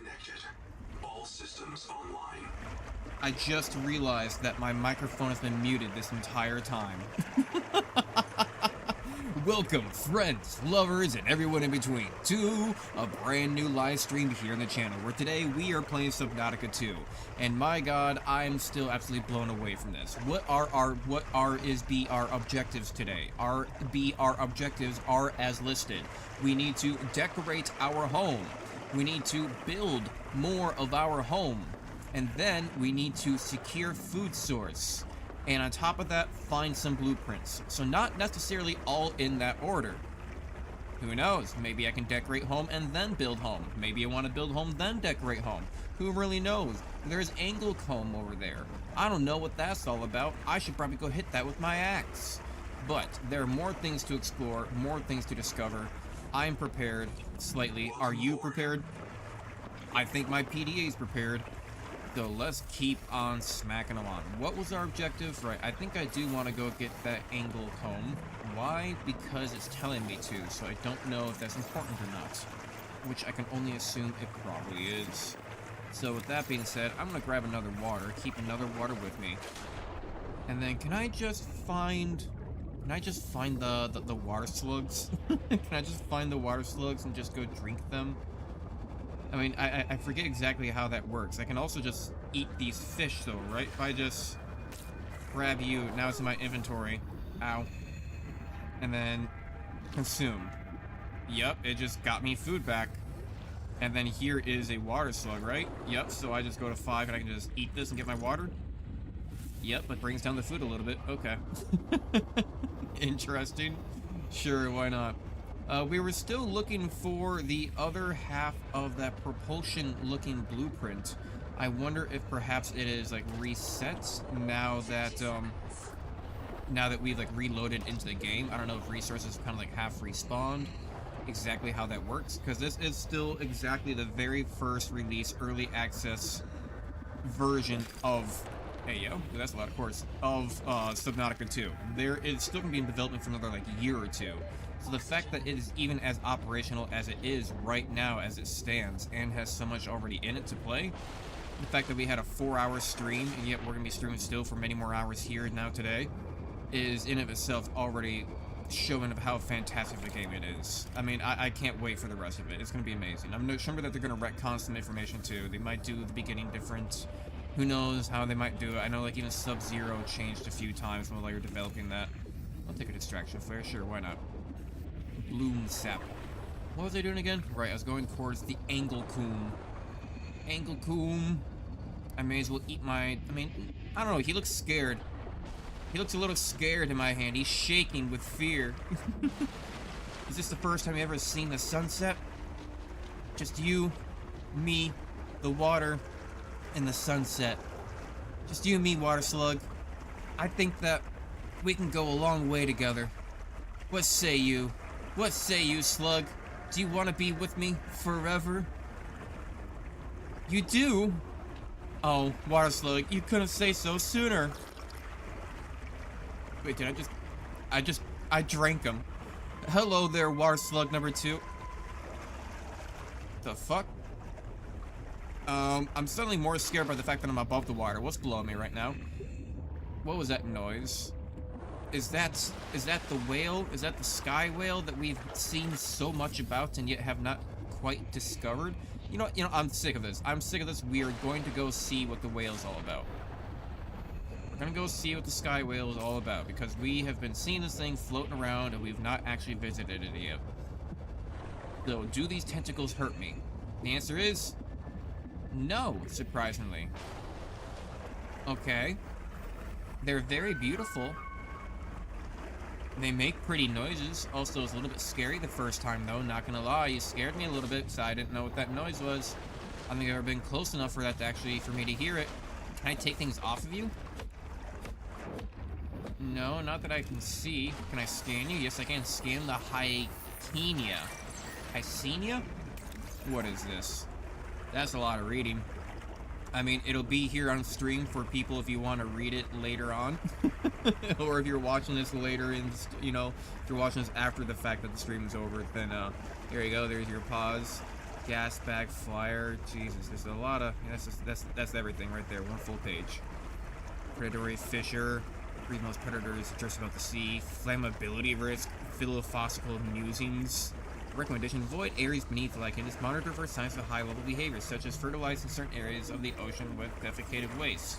connected. All systems online. I just realized that my microphone has been muted this entire time. Welcome, friends, lovers, and everyone in between, to a brand new live stream here on the channel, where today we are playing Subnautica 2. And my god, I'm still absolutely blown away from this. What are our objectives today? Our objectives are as listed. We need to decorate our home. We need to build more of our home. And then we need to secure food source. And on top of that, find some blueprints. So not necessarily all in that order. Who knows? Maybe I can decorate home and then build home. Maybe I want to build home then decorate home. Who really knows? There's Anglecombe over there. I don't know what that's all about. I should probably go hit that with my axe. But there are more things to explore, more things to discover. I'm prepared, slightly. Are you prepared? I think my PDA is prepared. So let's keep on smacking along. What was our objective? Right, I think I do want to go get that Anglecombe. Why? Because it's telling me to, so I don't know if that's important or not. Which I can only assume it probably is. So with that being said, I'm going to grab another water, keep another water with me. And then can I just find the water slugs? Can I just find the water slugs and just go drink them? I mean, I forget exactly how that works. I can also just eat these fish, though, right? If I just grab you, now it's in my inventory. Ow. And then consume. Yep, it just got me food back. And then here is a water slug, right? Yep, so I just go to 5 and I can just eat this and get my water. Yep, it brings down the food a little bit. Okay. Interesting. Sure, why not? We were still looking for the other half of that propulsion-looking blueprint. I wonder if perhaps it is, like, reset now that we've, like, reloaded into the game. I don't know if resources kind of, like, half respawned. Exactly how that works. Because this is still exactly the very first release, early access version of... Hey, yo, that's a lot, of course. Of, Subnautica 2. It's still going to be in development for another, like, year or two. So the fact that it is even as operational as it is right now as it stands and has so much already in it to play, the fact that we had a 4-hour stream and yet we're going to be streaming still for many more hours here now today is in of itself already showing of how fantastic the game it is. I mean, I can't wait for the rest of it. It's going to be amazing. I'm sure that they're going to retcon some information too. They might do the beginning different. Who knows how they might do it. I know like even Sub-Zero changed a few times while they were developing that. I'll take a distraction flare, sure, why not? Bloom sap. What was I doing again? Right, I was going towards the Anglecombe. Anglecombe. I may as well eat my... I mean, I don't know, he looks scared. He looks a little scared in my hand. He's shaking with fear. Is this the first time you ever seen the sunset? Just you, me, the water, and the sunset. Just you and me, water slug. I think that we can go a long way together. What say you? What say you, slug? Do you want to be with me forever? You do? Oh, water slug, you couldn't say so sooner. Wait, did I drank him. Hello there, water slug number 2. The fuck? I'm suddenly more scared by the fact that I'm above the water. What's below me right now? What was that noise? Is that the whale? Is that the sky whale that we've seen so much about and yet have not quite discovered? You know, I'm sick of this. I'm sick of this. We are going to go see what the whale's all about. We're gonna go see what the sky whale is all about because we have been seeing this thing floating around and we've not actually visited it yet. So, do these tentacles hurt me? The answer is no, surprisingly. Okay. They're very beautiful. They make pretty noises. Also, it's a little bit scary the first time, though. Not gonna lie, you scared me a little bit, so I didn't know what that noise was. I don't think I've ever been close enough for that to for me to hear it. Can I take things off of you? No, not that I can see. Can I scan you? Yes, I can scan the Hycenia. Hycenia? What is this? That's a lot of reading. I mean, it'll be here on stream for people if you want to read it later on. Or if you're watching this later in, you know, if you're watching this after the fact that the stream is over, then, there you go, there's your pause. Gas bag flyer. Jesus, there's a lot of... Yeah, that's everything right there. One full page. Predatory fisher. Read most predators just about the sea. Flammability risk. Philosophical musings. Recommendation: avoid areas beneath the lake and just monitor for signs of high-level behaviors, such as fertilizing certain areas of the ocean with defecated waste.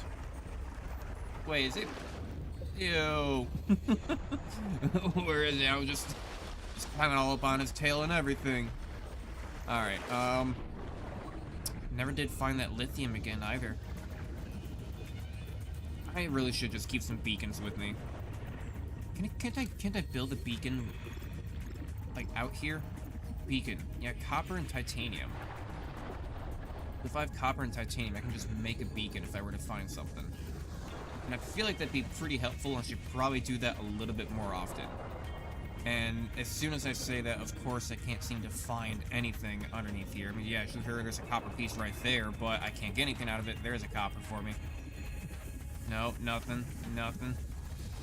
Wait, is it? Ew. Where is it? I was just climbing all up on his tail and everything. Alright, never did find that lithium again either. I really should just keep some beacons with me. Can't I build a beacon, like, out here? Beacon. Yeah, copper and titanium. If I have copper and titanium, I can just make a beacon if I were to find something. And I feel like that'd be pretty helpful, and I should probably do that a little bit more often. And as soon as I say that, of course, I can't seem to find anything underneath here. I mean, yeah, sure, there's a copper piece right there, but I can't get anything out of it. There's a copper for me. No, nothing.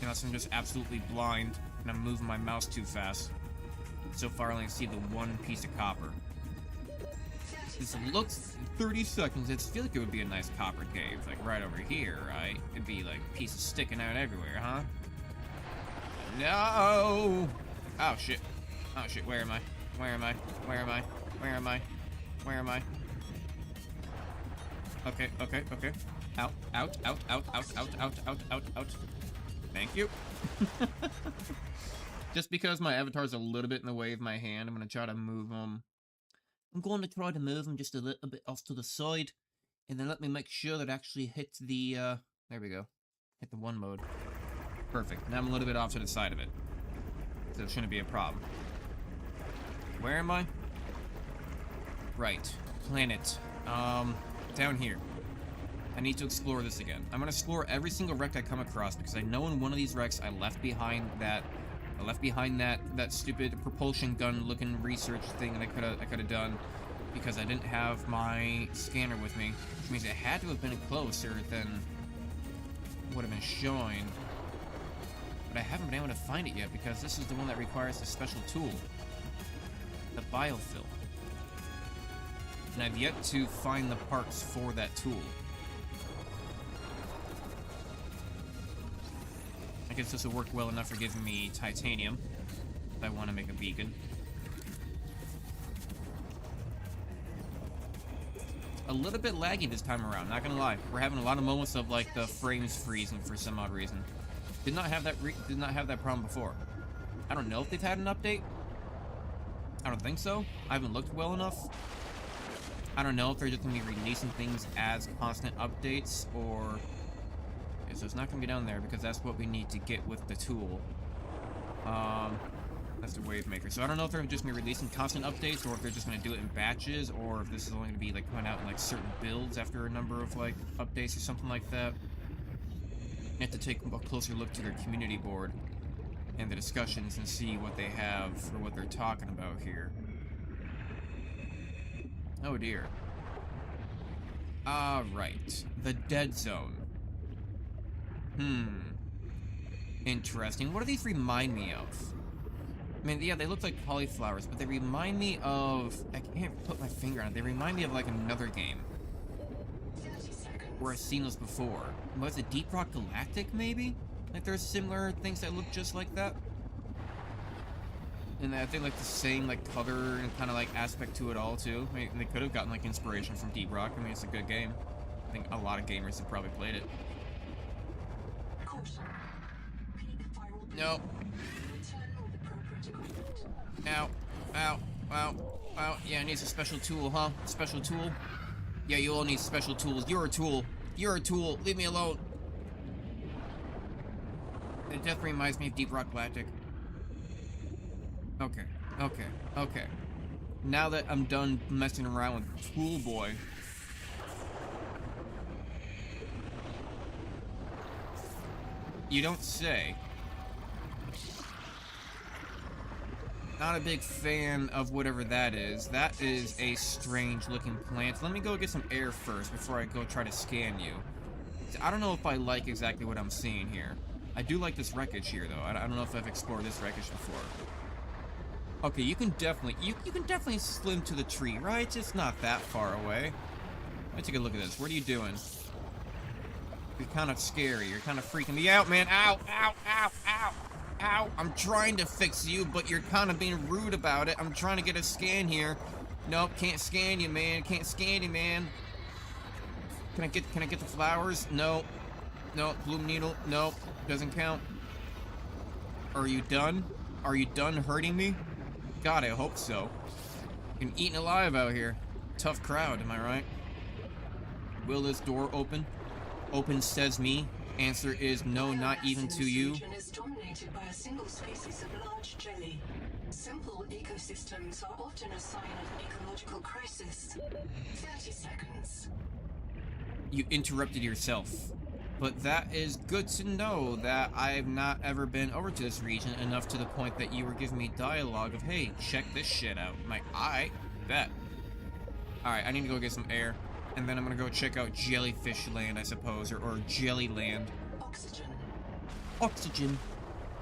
Unless I'm just absolutely blind, and I'm moving my mouse too fast. So far, I only see the one piece of copper. This looks 30 seconds. I feel like it would be a nice copper cave, like right over here, right? It'd be like pieces sticking out everywhere, huh? No! Oh shit! Oh shit! Where am I? Where am I? Where am I? Where am I? Where am I? Okay. Out! Thank you. Just because my avatar's a little bit in the way of my hand, I'm gonna try to move him. I'm going to try to move him just a little bit off to the side, and then let me make sure that it actually hits the, there we go. Hit the one mode. Perfect. Now I'm a little bit off to the side of it. So it shouldn't be a problem. Where am I? Right. Planet. Down here. I need to explore this again. I'm gonna explore every single wreck I come across, because I know in one of these wrecks I left behind that stupid propulsion gun looking research thing that I could have done, because I didn't have my scanner with me, which means it had to have been closer than would have been showing. But I haven't been able to find it yet, because this is the one that requires a special tool, the biofill, and I've yet to find the parts for that tool. I guess this will work well enough for giving me titanium if I want to make a beacon. A little bit laggy this time around, not gonna lie. We're having a lot of moments of like the frames freezing for some odd reason. Did not have that problem before. I don't know if they've had an update. I don't think so. I haven't looked well enough. I don't know if they're just gonna be releasing things as constant updates, or... So it's not going to be down there, because that's what we need to get with the tool. That's the wave maker. So I don't know if they're just going to be releasing constant updates, or if they're just going to do it in batches, or if this is only going to be like coming out in like certain builds after a number of like updates or something like that. You have to take a closer look to their community board and the discussions and see what they have or what they're talking about here. Oh dear. Right. The dead zone. Interesting. What do these remind me of? I mean, yeah, they look like cauliflowers, but they remind me of... I can't put my finger on it. They remind me of, like, another game. Where I've seen those before. Was it Deep Rock Galactic, maybe? Like, there's similar things that look just like that. And I think, like, the same, like, color and kind of, like, aspect to it all, too. I mean, they could have gotten, like, inspiration from Deep Rock. I mean, it's a good game. I think a lot of gamers have probably played it. No. Ow. Ow. Ow. Ow. Yeah, it needs a special tool, huh? Special tool? Yeah, you all need special tools. You're a tool. You're a tool. Leave me alone. It definitely reminds me of Deep Rock Galactic. Okay. Now that I'm done messing around with Tool Boy... You don't say. Not a big fan of whatever that is. That is a strange looking plant. Let me go get some air first before I go try to scan you. I don't know if I like exactly what I'm seeing here. I do like this wreckage here, though. I don't know if I've explored this wreckage before. Okay, you can definitely you can definitely swim to the tree, right? It's not that far away. Let me take a look at this. What are you doing? You're kind of scary. You're kind of freaking me out, man. Ow, ow, ow, ow, ow. I'm trying to fix you, but you're kind of being rude about it. I'm trying to get a scan here. Nope, can't scan you, man. Can't scan you, man. Can I get the flowers? No. No, bloom needle. No, doesn't count. Are you done? Are you done hurting me? God, I hope so. Been eaten alive out here. Tough crowd, am I right? Will this door open? Open says me. Answer is no, not even to you. This region is dominated by a single species of large jelly. Simple ecosystems are often a sign of ecological crisis. 30 seconds. You interrupted yourself. But that is good to know that I've not ever been over to this region enough to the point that you were giving me dialogue of, hey, check this shit out. I'm like, I bet. Alright, I need to go get some air. And then I'm gonna go check out Jellyfish Land, I suppose, or Jelly Land. Oxygen. Oxygen.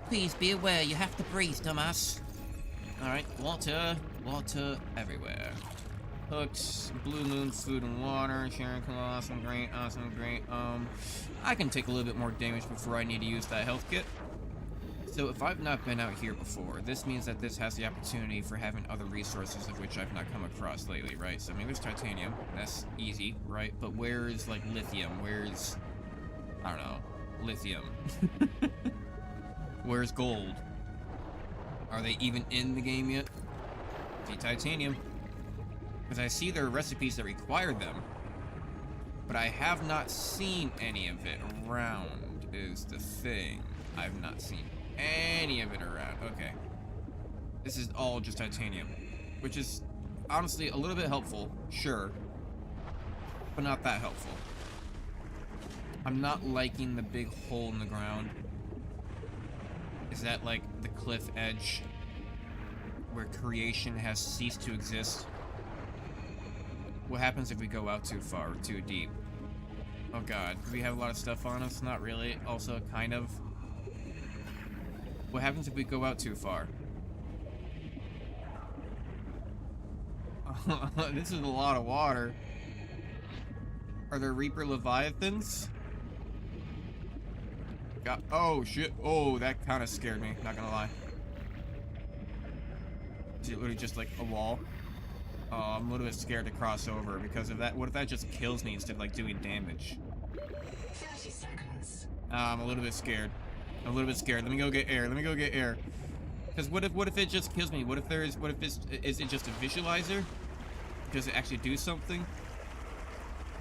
Please be aware, you have to breathe, dumbass. Alright, water. Water everywhere. Hooks, blue moon, food and water, sharing, awesome, great, awesome, great. I can take a little bit more damage before I need to use that health kit. So if I've not been out here before, this means that this has the opportunity for having other resources of which I've not come across lately, right? So I mean, there's titanium, that's easy, right? But where's, like, lithium? Where's, I don't know, lithium? Where's gold? Are they even in the game yet? See, titanium. Because I see there are recipes that require them, but I have not seen any of it around, is the thing. I've not seen any of it around. Okay. This is all just titanium, which is honestly a little bit helpful, sure, but not that helpful. I'm not liking the big hole in the ground. Is that like the cliff edge where creation has ceased to exist? What happens if we go out too far or too deep? Oh god, do we have a lot of stuff on us? Not really. Also, kind of. What happens if we go out too far? This is a lot of water. Are there Reaper Leviathans? God, oh shit. Oh, that kind of scared me, not gonna lie. Is it literally just like a wall? Oh, I'm a little bit scared to cross over because of that. What if that just kills me instead of like doing damage? 30 seconds. I'm a little bit scared. I'm a little bit scared. Let me go get air. Let me go get air. Because what if it just kills me? What if is it just a visualizer? Does it actually do something?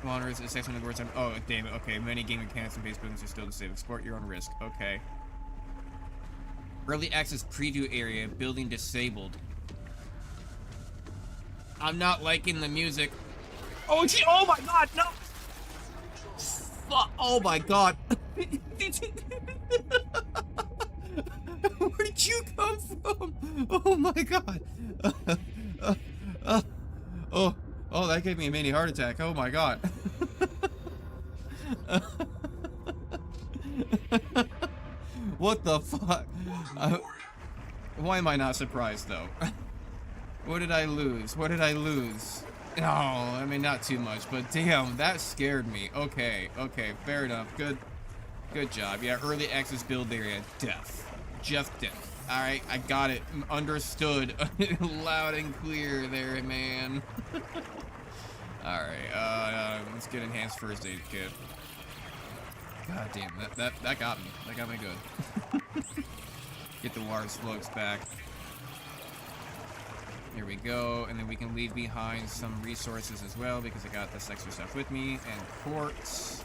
Water is a section of the words. Oh damn it. Okay, many game mechanics and base buildings are still the same. Explore at your own risk. Okay. Early access preview area. Building disabled. I'm not liking the music. Oh gee, oh my god, no! Fuck, oh my god. Where did you come from? Oh my god. Oh, that gave me a mini heart attack. Oh my god. What the fuck? Why am I not surprised though? What did I lose? What did I lose? Oh, I mean, not too much, but damn, that scared me. Okay, okay, fair enough. Good job. Yeah, early access build area. Death. Just death. Alright, I got it. Understood. Loud and clear there, man. Alright, let's get enhanced first aid kit. God damn, that got me. That got me good. Get the water slugs back. Here we go, and then we can leave behind some resources as well because I got this extra stuff with me, and quartz.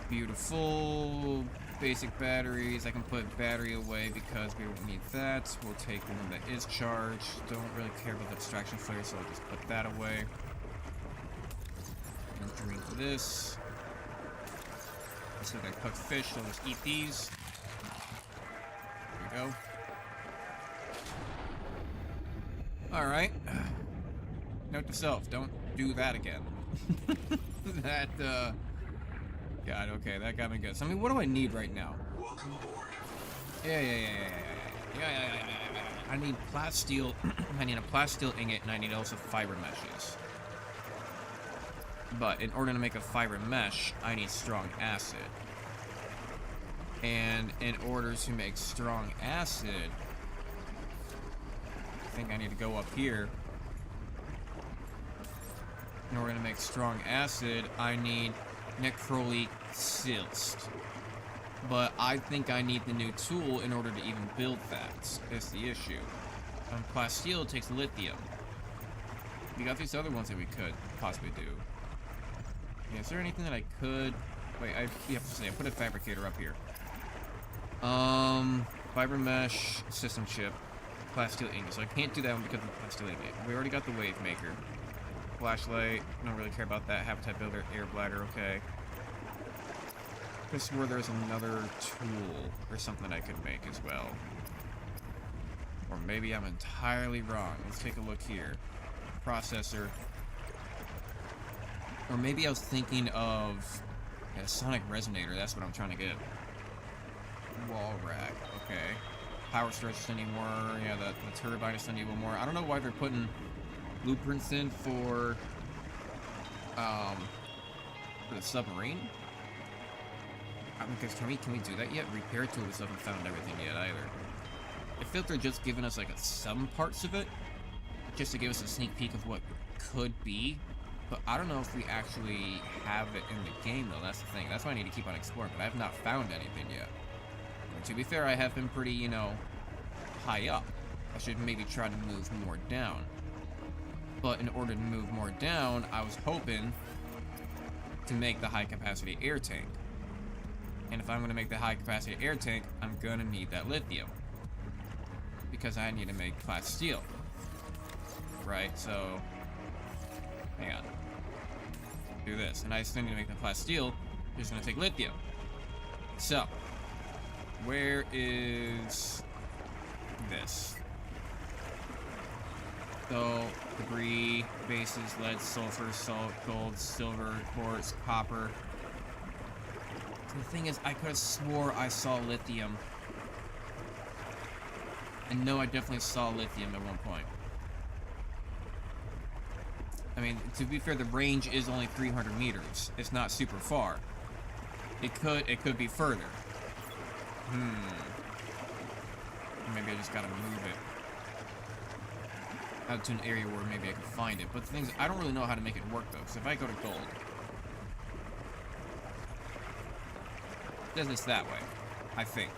Beautiful. Basic batteries. I can put battery away because we won't need that. We'll take the one that is charged. Don't really care about the extraction flare, so I'll just put that away. And drink this. So I cooked fish, so let's eat these. There we go. Alright. Note to self, don't do that again. God, okay, that got me good. So, I mean, what do I need right now? Welcome aboard. Yeah. I need plasteel. I need a plasteel ingot, and I need also fiber meshes. But in order to make a fiber mesh, I need strong acid. And in order to make strong acid, I think I need to go up here. In order to make strong acid, I need necroleak silst. But I think I need the new tool in order to even build that. That's the issue. Plasteel takes lithium. We got these other ones that we could possibly do. Yeah, is there anything that I could... Wait, you have to say, I put a fabricator up here. Fiber mesh, system chip, plasteel ingot. So I can't do that one because of the plasteel ingot. We already got the wave maker. Flashlight, don't really care about that. Habitat builder, air bladder, okay. I swear there's another tool or something I could make as well. Or maybe I'm entirely wrong. Let's take a look here. Processor. Or maybe I was thinking of a sonic resonator. That's what I'm trying to get. Wall rack. Okay. Power stretch is anymore. Yeah, the turbine is still need one more. I don't know why they're putting blueprints in for the submarine. I mean, because can we do that yet? Repair tools haven't found everything yet either. I feel like they're just giving us like some parts of it, just to give us a sneak peek of what could be. But I don't know if we actually have it in the game though. That's the thing. That's why I need to keep on exploring. But I have not found anything yet. And to be fair, I have been pretty, you know, high up. I should maybe try to move more down. But in order to move more down, I was hoping to make the high capacity air tank. And if I'm going to make the high capacity air tank, I'm going to need that lithium. Because I need to make plasteel. Right, so... hang on. Do this. And I still need to make the plasteel. Just going to take lithium. So, where is this? So, debris, bases, lead, sulfur, salt, gold, silver, quartz, copper. The thing is, I could have swore I saw lithium. And no, I definitely saw lithium at one point. I mean, to be fair, the range is only 300 meters. It's not super far. It could be further. Maybe I just gotta move it out to an area where maybe I can find it. But the thing is, I don't really know how to make it work though. So if I go to gold, does this that way, I think.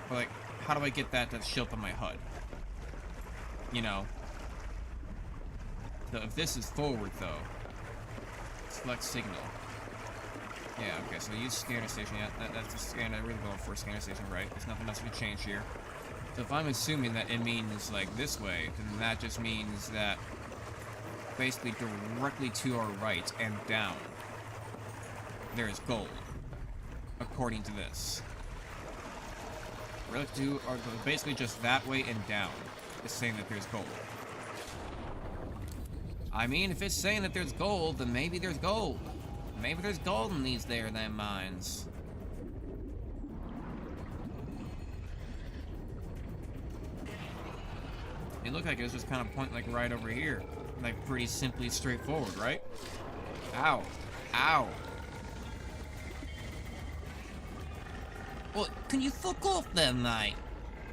But like, how do I get that to show up on my HUD? You know. So if this is forward though, select signal. Yeah, okay, so use scanner station. Yeah, that's the scanner. I'm really going for a scanner station, right? There's nothing else to change here. So if I'm assuming that it means like this way, then that just means that basically directly to our right and down, there is gold. According to this. Or basically just that way and down is saying that there's gold. I mean, if it's saying that there's gold, then maybe there's gold. Maybe there's gold in these them mines. It looked like it was just kind of pointing like right over here. Like pretty simply straightforward, right? Ow. Ow. Well, can you fuck off then, mate?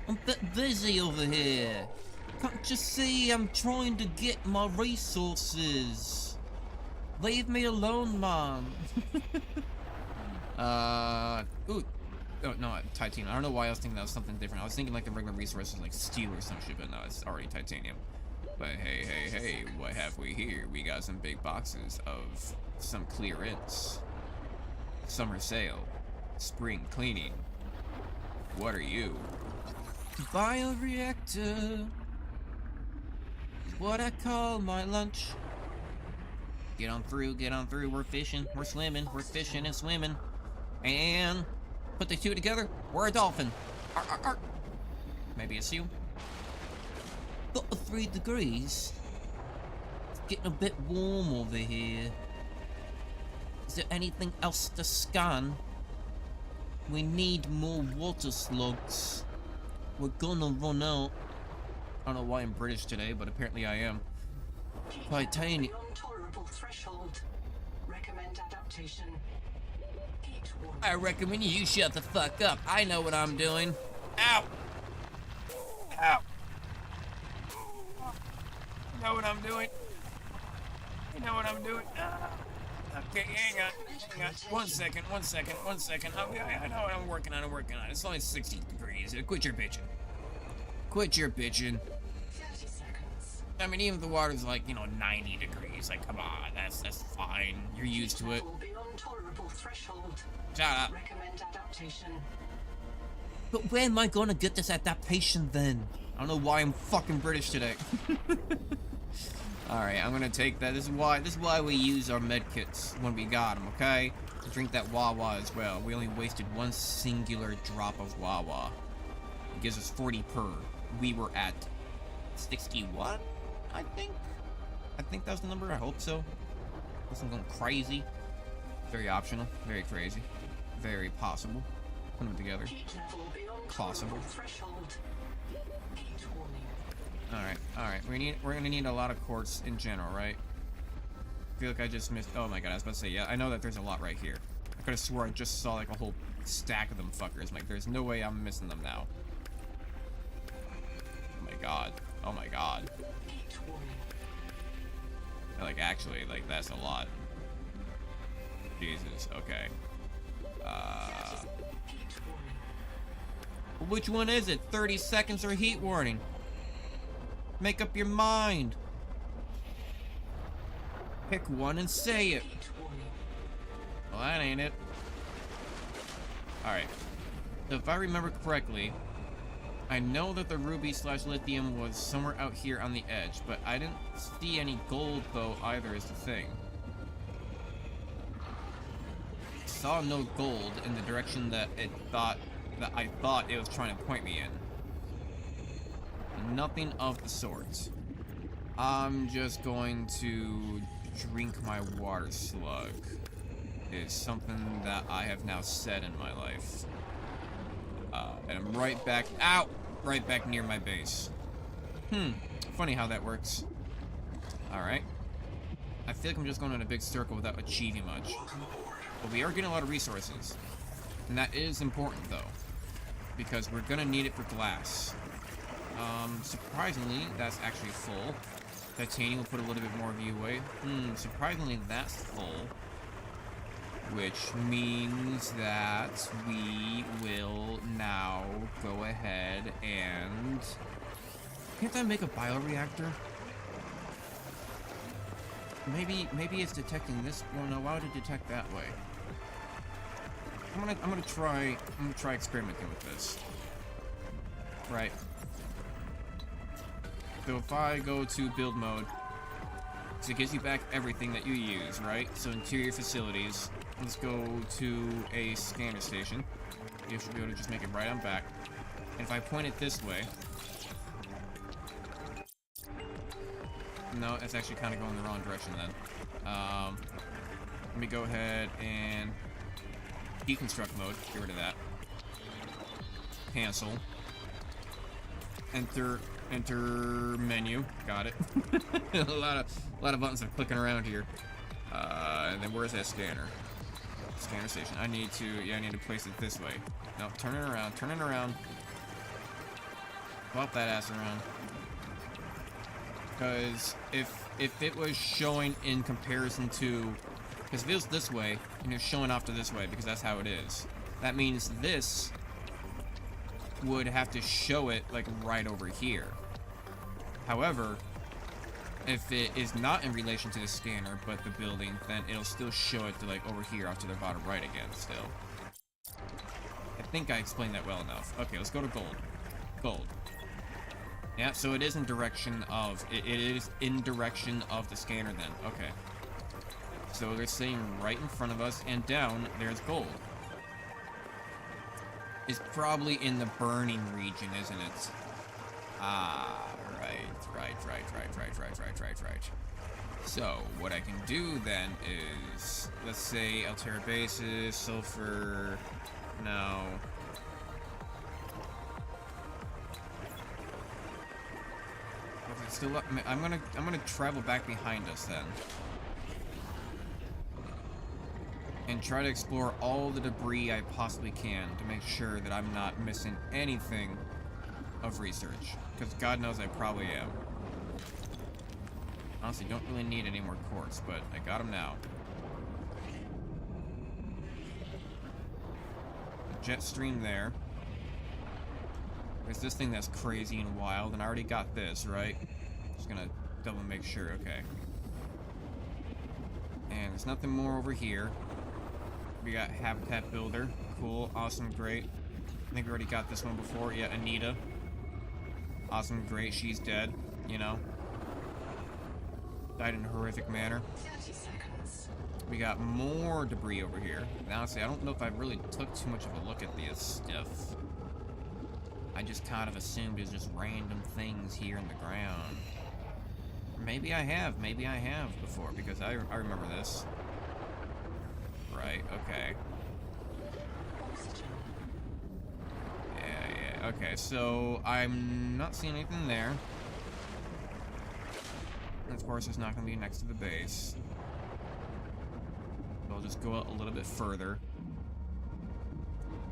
I'm a bit busy over here. Can't you see I'm trying to get my resources? Leave me alone, man. Ooh. Oh, no, titanium. I don't know why I was thinking that was something different. I was thinking like the regular resources like steel or some shit, but no, it's already titanium. But hey, what have we here? We got some big boxes of some clearance. Summer sale. Spring cleaning. What are you? Bioreactor. What I call my lunch. Get on through, we're fishing, we're swimming, we're fishing and swimming. And put the two together, we're a dolphin. Arr, arr, arr. Maybe a seal. Got 3 degrees. It's getting a bit warm over here. Is there anything else to scan? We need more water slugs. We're gonna run out. I don't know why I'm British today, but apparently I am. Titanium. Beyond tolerable threshold. Recommend adaptation. Heat warning. I recommend you shut the fuck up. I know what I'm doing. Ow! Ow! I know what I'm doing. I know what I'm doing. Okay, hang on. 1 second. I know what I'm working on. It's only 60 degrees. Quit your bitching. 30 seconds. I mean, even if the water's like, 90 degrees. Like, come on. That's fine. You're used to it. Level beyond tolerable threshold. Shut up. Recommend adaptation. But where am I gonna get this adaptation then? I don't know why I'm fucking British today. Alright, I'm gonna take that. This is why we use our medkits when we got them, okay? Drink that Wawa as well. We only wasted one singular drop of Wawa. It gives us 40 per. We were at 61, I think? I think that was the number. I hope so. Unless I'm going crazy. Very optional. Very crazy. Very possible. Put them together. Heat level beyond Possible. tolerable threshold. Heat warning. Alright. We're gonna need a lot of quartz in general, right? I feel like I just missed. Oh my god, I was about to say, yeah, I know that there's a lot right here. I could have swore I just saw like a whole stack of them fuckers. Like, there's no way I'm missing them now. Oh my god. Oh my god. Heat warning. Like, actually, like, that's a lot. Jesus, okay. Heat warning. Which one is it? 30 seconds or heat warning? Make up your mind. Pick one and say it. Heat warning. Well, that ain't it. Alright. So if I remember correctly, I know that the ruby/lithium was somewhere out here on the edge, but I didn't see any gold, though, either, is the thing. Saw no gold in the direction that I thought it was trying to point me in. Nothing of the sort. I'm just going to drink my water slug. It's something that I have now said in my life. And I'm right back near my base. Funny how that works. Alright. I feel like I'm just going in a big circle without achieving much. But we are getting a lot of resources. And that is important, though. Because we're gonna need it for glass. Surprisingly, that's actually full. Titanium will put a little bit more of you away. Surprisingly, that's full. Which means that we will now go ahead and... Can't I make a bioreactor? Maybe it's detecting this. Well, no, why would it detect that way? I'm gonna try experimenting with this. Right. So if I go to build mode, so it gives you back everything that you use, right? So interior facilities. Let's go to a scanner station. You should be able to just make it right on back. And if I point it this way... No, it's actually kind of going the wrong direction then. Let me go ahead and... deconstruct mode. Get rid of that. Cancel. Enter menu. Got it. a lot of buttons are clicking around here. And then where's that scanner? Scanner station. I need to place it this way. No, turn it around. Pop that ass around. Because if it was showing in comparison to, because if it was this way and it's showing off to this way because that's how it is, that means this would have to show it like right over here. However, if it is not in relation to the scanner but the building, then it'll still show it to like over here off to the bottom right again still. I think I explained that well enough. Okay, let's go to gold. Gold. Yeah, so it is in direction of, it is in direction of the scanner then. Okay. So they're saying right in front of us and down, there's gold. It's probably in the burning region, isn't it? Ah, right. So, what I can do then is, let's say Altera bases, sulfur, no. Is it still up? I'm gonna travel back behind us then. And try to explore all the debris I possibly can to make sure that I'm not missing anything of research. Because God knows I probably am. Honestly, don't really need any more quartz, but I got them now. A jet stream there. There's this thing that's crazy and wild, and I already got this, right? Just gonna double make sure, okay. And there's nothing more over here. We got Habitat Builder. Cool, awesome, great. I think we already got this one before. Yeah, Anita. Awesome, great, she's dead, you know. Died in a horrific manner. 30 seconds. We got more debris over here. And honestly, I don't know if I really took too much of a look at this stuff. I just kind of assumed it's just random things here in the ground. Maybe I have before, because I remember this. Right, okay. Yeah, okay, so I'm not seeing anything there. And of course, it's not going to be next to the base. So I'll just go out a little bit further.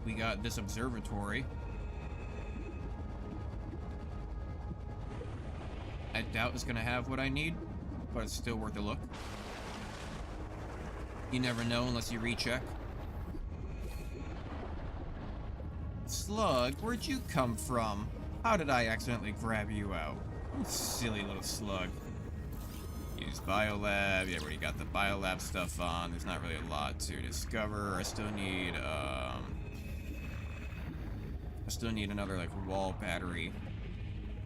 We got this observatory. I doubt it's going to have what I need, but it's still worth a look. You never know unless you recheck. Slug, where'd you come from? How did I accidentally grab you out? You silly little slug. Use biolab. Yeah, we already got the biolab stuff on. There's not really a lot to discover. I still need another like wall battery.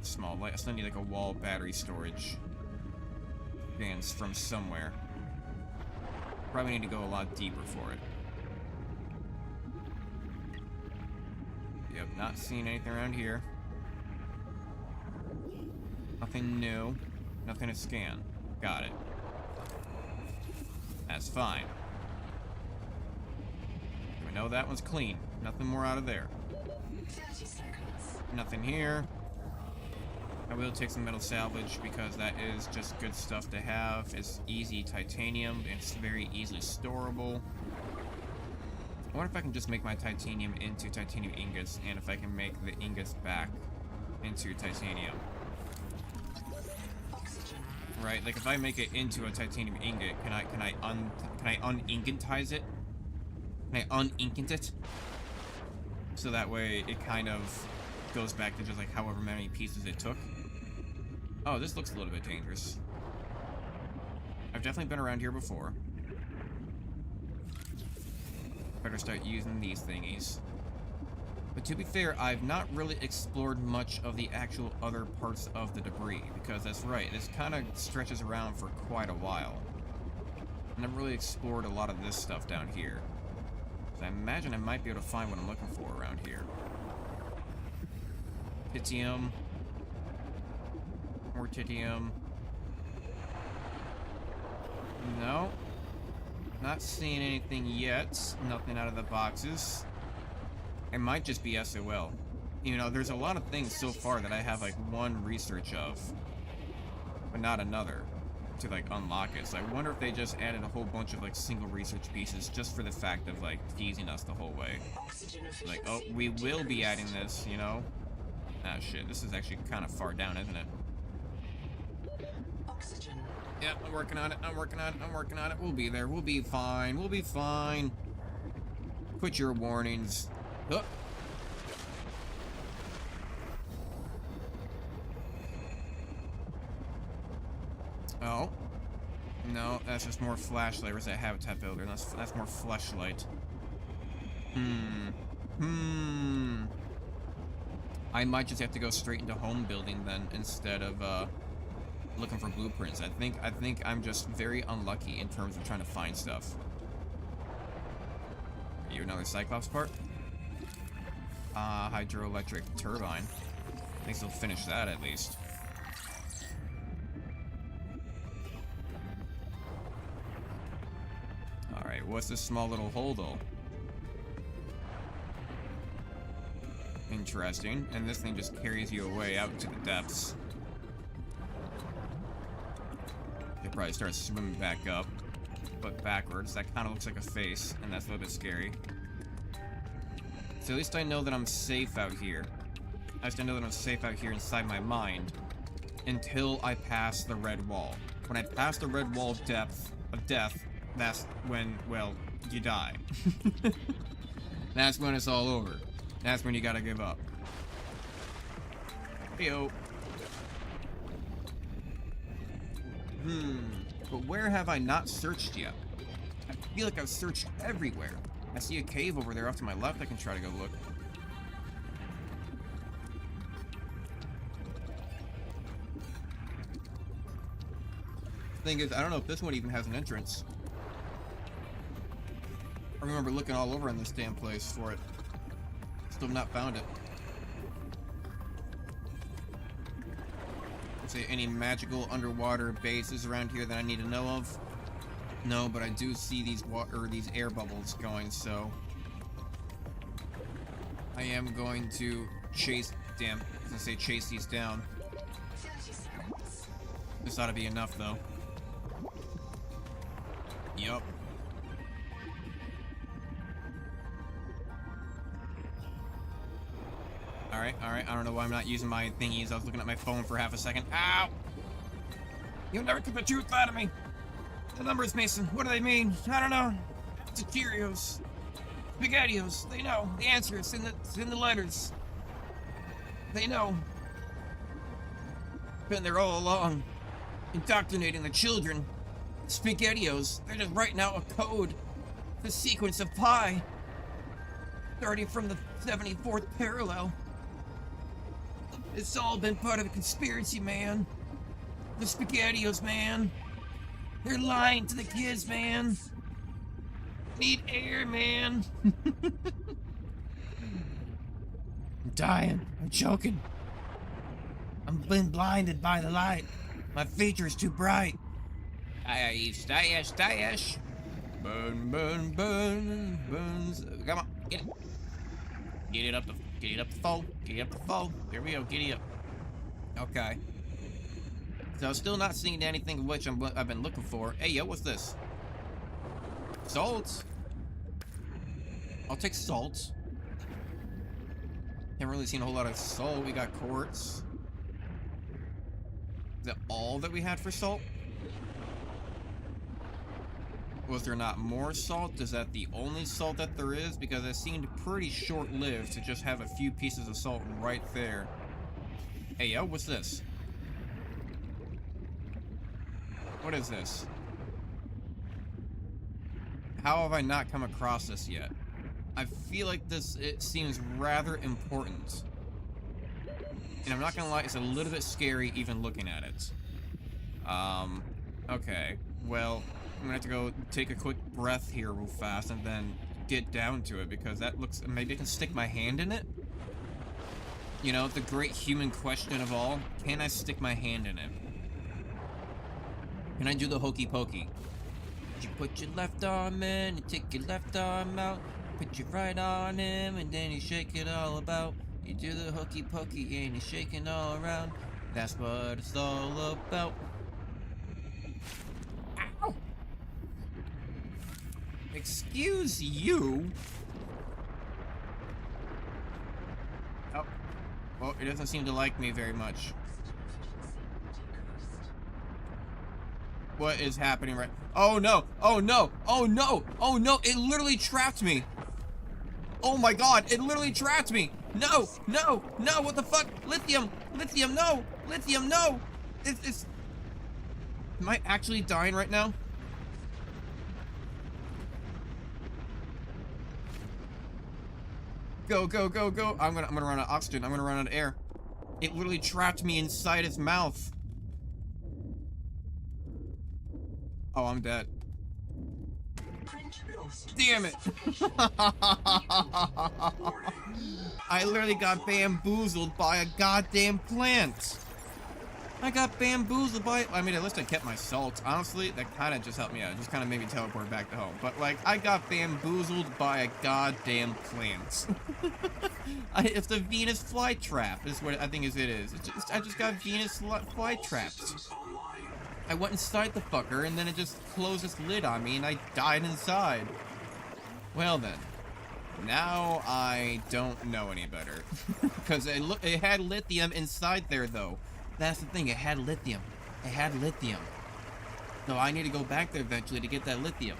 Small light. I still need like a wall battery storage. Fans from somewhere. Probably need to go a lot deeper for it. Yep, not seeing anything around here. Nothing new. Nothing to scan. Got it. That's fine. We know that one's clean. Nothing more out of there. 30 seconds. Nothing here. I will take some metal salvage because that is just good stuff to have. It's easy titanium. It's very easily storable. I wonder if I can just make my titanium into titanium ingots, and if I can make the ingots back into titanium. Oxygen. Right, like if I make it into a titanium ingot, can I un-ingotize it? Can I un-ingot it? So that way it kind of goes back to just like however many pieces it took. Oh, this looks a little bit dangerous. I've definitely been around here before. Better start using these thingies. But to be fair, I've not really explored much of the actual other parts of the debris, because that's right, this kind of stretches around for quite a while. I never really explored a lot of this stuff down here. So I imagine I might be able to find what I'm looking for around here. Titium. More titium. No. Not seeing anything yet. Nothing out of the boxes. It might just be SOL. You know, there's a lot of things so far that I have like one research of, but not another to like unlock it. So I wonder if they just added a whole bunch of like single research pieces just for the fact of like teasing us the whole way. Like, oh, we will be adding this, you know? Ah, shit. This is actually kind of far down, isn't it? Oxygen. Yep, I'm working on it. I'm working on it. I'm working on it. We'll be there. We'll be fine. We'll be fine. Quit your warnings. Oh. Oh. No, that's just more flashlight. Where's that habitat builder? That's more flashlight. I might just have to go straight into home building then instead of looking for blueprints. I think I'm just very unlucky in terms of trying to find stuff. Are you another Cyclops part? Hydroelectric turbine. I think they'll finish that at least. Alright, what's this small little hole though? Interesting. And this thing just carries you away out to the depths. should probably start swimming back up. But backwards. That kind of looks like a face, and that's a little bit scary. So at least I know that I'm safe out here. At least I know that I'm safe out here inside my mind. Until I pass the red wall. When I pass the red wall of death, that's when, well, you die. That's when it's all over. That's when you gotta give up. Heyo. But where have I not searched yet? I feel like I've searched everywhere. I see a cave over there off to my left. I can try to go look. Thing is, I don't know if this one even has an entrance. I remember looking all over in this damn place for it. Still have not found it. Let's say any magical underwater bases around here that I need to know of. No, but I do see these these air bubbles going, so I am going to chase. Damn, I was gonna say chase these down. 30 seconds. This ought to be enough, though. Yup. Alright, alright. I don't know why I'm not using my thingies. I was looking at my phone for half a second. Ow! You'll never get the truth out of me! The numbers, Mason. What do they mean? I don't know. It's a Cheerios. Spaghettios. They know. The answer is it's in the letters. They know. Been there all along. Indoctrinating the children. Spaghettios. They're just writing out a code. The sequence of pi. Starting from the 74th parallel. It's all been part of a conspiracy, man. The Spaghettios, man. They're lying to the kids, man. Need air, man. I'm dying. I'm choking. I'm been blinded by the light. My future's too bright. Stash. Burn, burn, burn, burns. Come on, get it. Get it up the fold. Get it up the fold. There we go. Get it up. Okay. So still not seeing anything of which I've been looking for. Hey, yo, what's this? Salt. I'll take salt. Haven't really seen a whole lot of salt. We got quartz. Is that all that we had for salt? Was there not more salt? Is that the only salt that there is? Because it seemed pretty short-lived to just have a few pieces of salt right there. Hey, yo, what's this? What is this? How have I not come across this yet? I feel like it seems rather important. And I'm not gonna lie, it's a little bit scary even looking at it. Okay. Well, I'm gonna have to go take a quick breath here real fast and then get down to it, because that looks... Maybe I can stick my hand in it? You know, the great human question of all. Can I stick my hand in it? Can I do the hokey pokey? You put your left arm in, you take your left arm out, put your right on him, and then you shake it all about. You do the hokey pokey and you're shaking all around. That's what it's all about. Ow! Excuse you? Oh. Well, it doesn't seem to like me very much. What is happening right? Oh no! Oh no! Oh no! Oh no! It literally trapped me! Oh my god! It literally trapped me! No! No! No! What the fuck? Lithium! Lithium! No! Lithium! No! It's... Am I actually dying right now? Go! Go! Go! Go! I'm gonna run out of oxygen. I'm gonna run out of air. It literally trapped me inside its mouth. Oh, I'm dead. Damn it! I literally got bamboozled by a goddamn plant. I got bamboozled by... I mean, at least I kept my salt. Honestly, that kind of just helped me out. It just kind of made me teleport back to home. But, like, I got bamboozled by a goddamn plant. It's the Venus flytrap is what I think it is. I just got Venus flytrapped. I went inside the fucker, and then it just closed its lid on me, and I died inside. Well then. Now I don't know any better. Because it had lithium inside there, though. That's the thing, it had lithium. It had lithium. So I need to go back there eventually to get that lithium.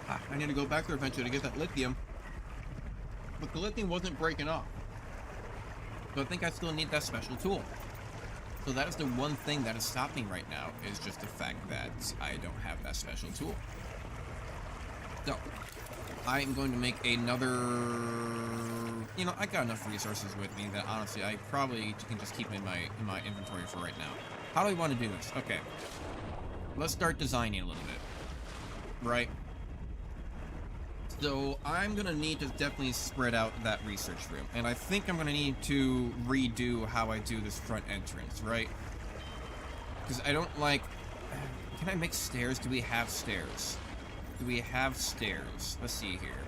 I need to go back there eventually to get that lithium. But the lithium wasn't breaking off. So I think I still need that special tool. So that is the one thing that is stopping right now, is just the fact that I don't have that special tool. So, I am going to make another... You know, I got enough resources with me that honestly I probably can just keep in my inventory for right now. How do we want to do this? Okay. Let's start designing a little bit. Right? So, I'm going to need to definitely spread out that research room. And I think I'm going to need to redo how I do this front entrance, right? Because I don't like... Can I make stairs? Do we have stairs? Do we have stairs? Let's see here.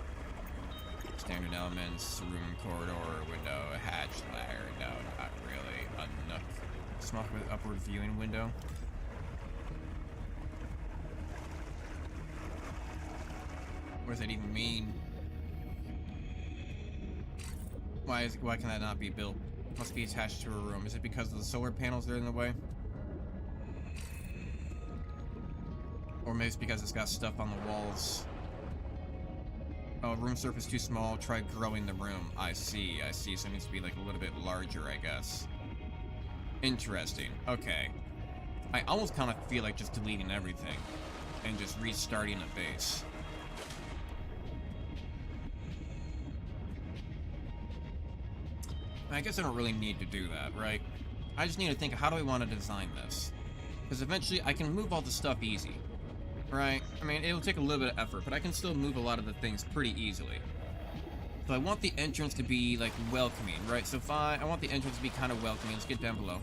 Standard elements, room, corridor, window, hatch, ladder. No, not really. A nook. Smoke with upward viewing window. What does that even mean? Why can that not be built? Must be attached to a room. Is it because of the solar panels that are in the way? Or maybe it's because it's got stuff on the walls. Oh, room surface too small. Try growing the room. I see. So it needs to be like a little bit larger, I guess. Interesting. Okay. I almost kind of feel like just deleting everything and just restarting a base. I guess I don't really need to do that, right? I just need to think, how do I want to design this? Because eventually I can move all the stuff easy, right? I mean, it'll take a little bit of effort, but I can still move a lot of the things pretty easily. So I want the entrance to be, like, welcoming, right? So if I want the entrance to be kind of welcoming. Let's get down below.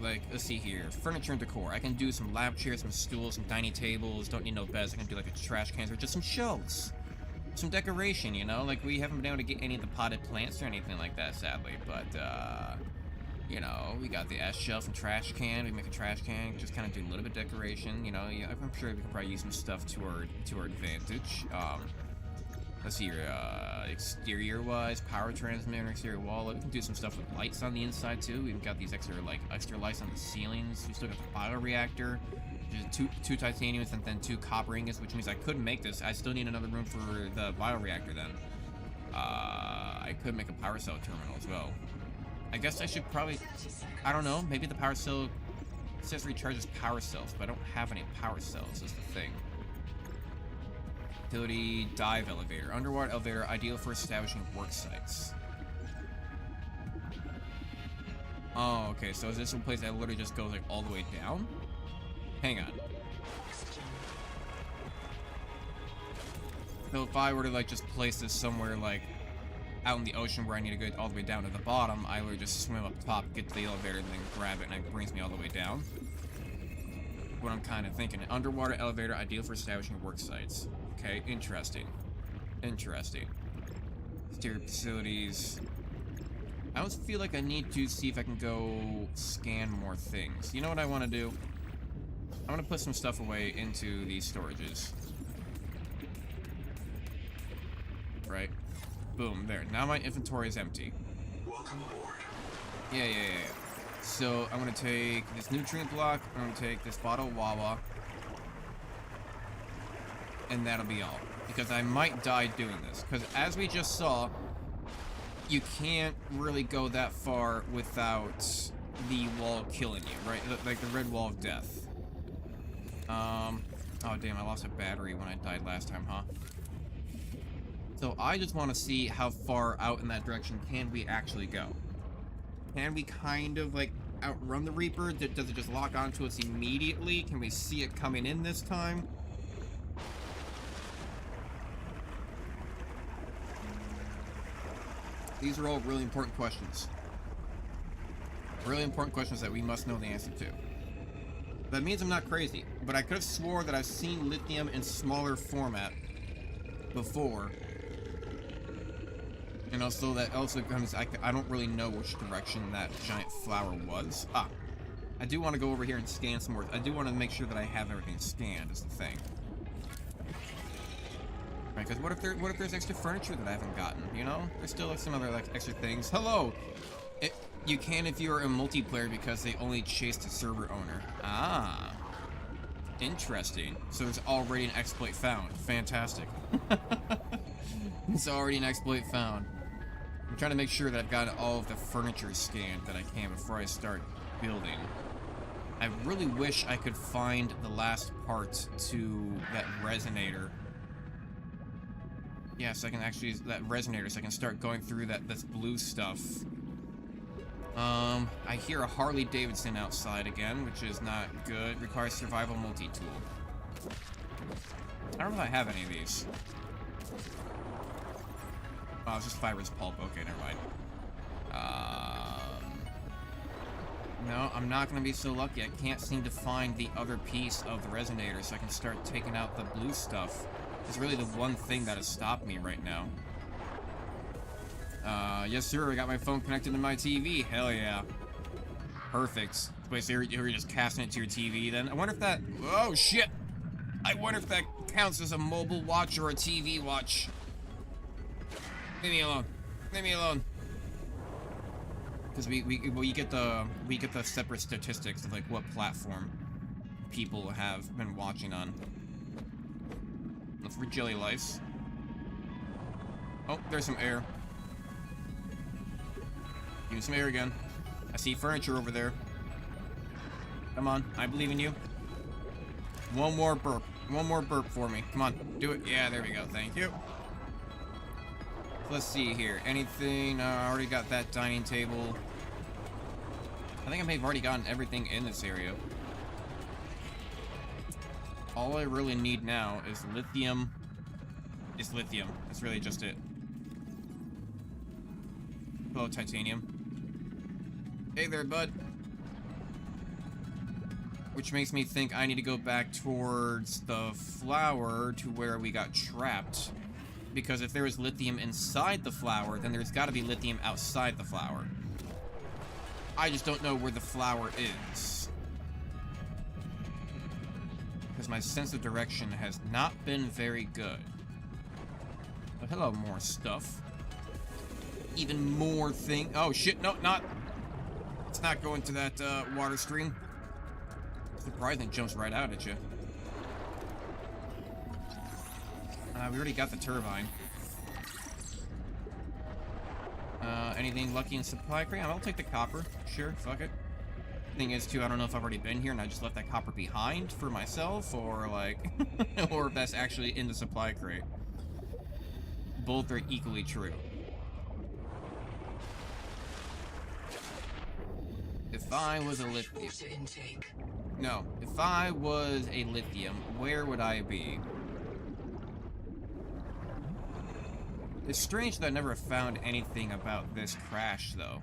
Like, let's see here. Furniture and decor. I can do some lab chairs, some stools, some dining tables. Don't need no beds. I can do, like, a trash cans or just some shelves. Some decoration, you know? Like, we haven't been able to get any of the potted plants or anything like that, sadly. But, you know, we got the S shelf and trash can. We make a trash can, just kind of do a little bit of decoration, you know? Yeah, I'm sure we can probably use some stuff to our advantage. Let's see here, exterior-wise, power transmitter, exterior wall. We can do some stuff with lights on the inside, too. We've got these extra lights on the ceilings. We still got the bioreactor. Two titaniums and then 2 copper ingots, which means I could make this. I still need another room for the bioreactor then. I could make a power cell terminal as well. I guess I should probably... I don't know, maybe the power cell... It says recharges power cells, but I don't have any power cells is the thing. Utility dive elevator. Underwater elevator, ideal for establishing work sites. Oh, okay, so is this a place that literally just goes like all the way down? Hang on. So if I were to like just place this somewhere like out in the ocean where I need to go all the way down to the bottom, I would just swim up top, get to the elevator, and then grab it, and it brings me all the way down. What I'm kind of thinking. An underwater elevator, ideal for establishing work sites. Okay, interesting. Interesting. Exterior facilities. I always feel like I need to see if I can go scan more things. You know what I want to do? I'm gonna put some stuff away into these storages. Right. Boom, there. Now my inventory is empty. Welcome aboard. Yeah. So I'm gonna take this nutrient block, I'm gonna take this bottle of Wawa, and that'll be all. Because I might die doing this. Because as we just saw, you can't really go that far without the wall killing you, right? Like the red wall of death. Oh damn, I lost a battery when I died last time, huh? So I just want to see how far out in that direction can we actually go. Can we kind of like outrun the Reaper? Does it just lock onto us immediately? Can we see it coming in this time? These are all really important questions. Really important questions that we must know the answer to. That means I'm not crazy, but I could have swore that I've seen lithium in smaller format before. And also, that also comes, I don't really know which direction that giant flower was. Ah, I do want to go over here and scan some more. I do want to make sure that I have everything scanned, is the thing. Right, because what if there's extra furniture that I haven't gotten, you know? There's still like some other like extra things. Hello! You can if you're a multiplayer because they only chase the server owner. Ah. Interesting. So there's already an exploit found. Fantastic. It's already an exploit found. I'm trying to make sure that I've got all of the furniture scanned that I can before I start building. I really wish I could find the last part to that resonator. Yeah, so I can actually use that resonator so I can start going through this blue stuff. I hear a Harley Davidson outside again, which is not good. Requires survival multi-tool. I don't know if I have any of these. Oh, it's just fibrous pulp. Okay, never mind. No, I'm not gonna be so lucky. I can't seem to find the other piece of the resonator so I can start taking out the blue stuff. It's really the one thing that has stopped me right now. Yes sir, I got my phone connected to my TV. Hell yeah. Perfect. Wait, so you're just casting it to your TV then? I wonder if that... Oh shit! I wonder if that counts as a mobile watch or a TV watch. Leave me alone. Leave me alone. Because we get the separate statistics of like what platform people have been watching on. Look for jelly lice. Oh, there's some air. Give me some air again. I see furniture over there. Come on, I believe in you. One more burp. One more burp for me. Come on, do it. Yeah, there we go. Thank you. Let's see here. Anything? I already got that dining table. I think I may have already gotten everything in this area. All I really need now is lithium. It's lithium. That's really just it. Hello, titanium. Hey there, bud. Which makes me think I need to go back towards the flower to where we got trapped. Because if there is lithium inside the flower, then there's got to be lithium outside the flower. I just don't know where the flower is. Because my sense of direction has not been very good. But hello, more stuff. Even more thing. Oh shit, no, not. It's not going to that water stream. Surprising, it jumps right out at you. We already got the turbine. Anything lucky in supply crate? I'll take the copper. Sure, fuck it. Thing is, too, I don't know if I've already been here and I just left that copper behind for myself, or like, or if that's actually in the supply crate. Both are equally true. If I was a lithium... No, if I was a lithium, where would I be? It's strange that I never found anything about this crash, though.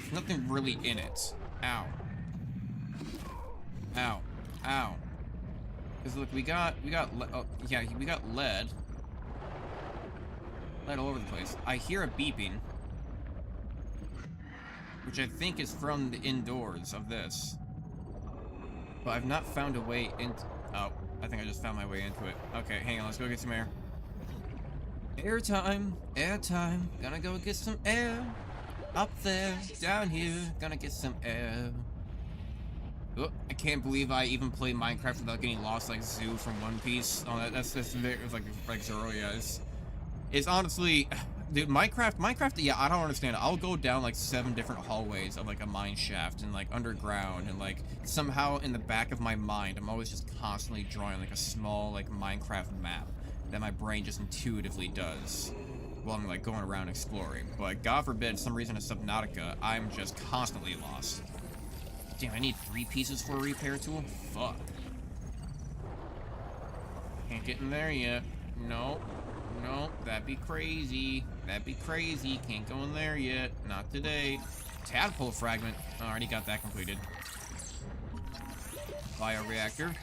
There's nothing really in it. Ow. Ow. Ow. Because look, we got oh, yeah, we got lead. Lead all over the place. I hear a beeping. Which I think is from the indoors of this. But I've not found a way into... Oh, I think I just found my way into it. Okay, hang on, let's go get some air. Air time, air time. Gonna go get some air. Up there, down here, gonna get some air. Oh, I can't believe I even played Minecraft without getting lost like Zoo from One Piece. Oh, that's very, it was like Zoro, yeah. It's honestly, dude, Minecraft, yeah, I don't understand it. I'll go down like 7 different hallways of like a mine shaft and like underground, and like somehow in the back of my mind, I'm always just constantly drawing like a small like Minecraft map that my brain just intuitively does while I'm like going around exploring. But God forbid, some reason in Subnautica, I'm just constantly lost. Damn, I need 3 pieces for a repair tool? Fuck. Can't get in there yet. No. No, that'd be crazy. That'd be crazy. Can't go in there yet. Not today. Tadpole fragment. Already got that completed. Bioreactor.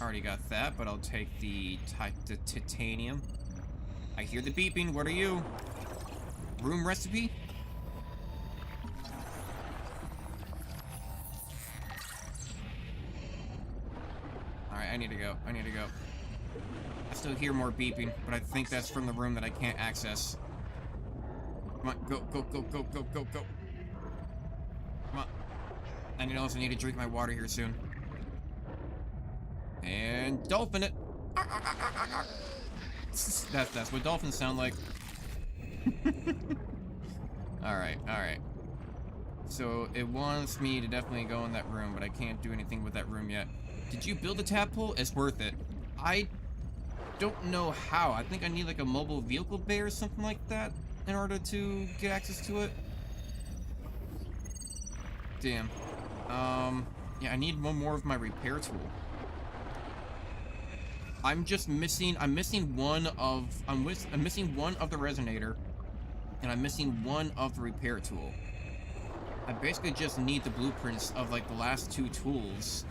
Already got that, but I'll take the titanium. I hear the beeping. What are you? Room recipe? Alright, I need to go. I need to go. I still hear more beeping, but I think that's from the room that I can't access. Come on, go, go, go, go, go, go, go. Come on. I also need to drink my water here soon. And dolphin it. That's what dolphins sound like. Alright, alright. So it wants me to definitely go in that room, but I can't do anything with that room yet. Did you build a tadpole? It's worth it. I don't know how. I think I need like a mobile vehicle bay or something like that in order to get access to it. Damn. Yeah, I need one more of my repair tool. I'm missing one of the resonator, and I'm missing one of the repair tool. I basically just need the blueprints of like the last 2 tools,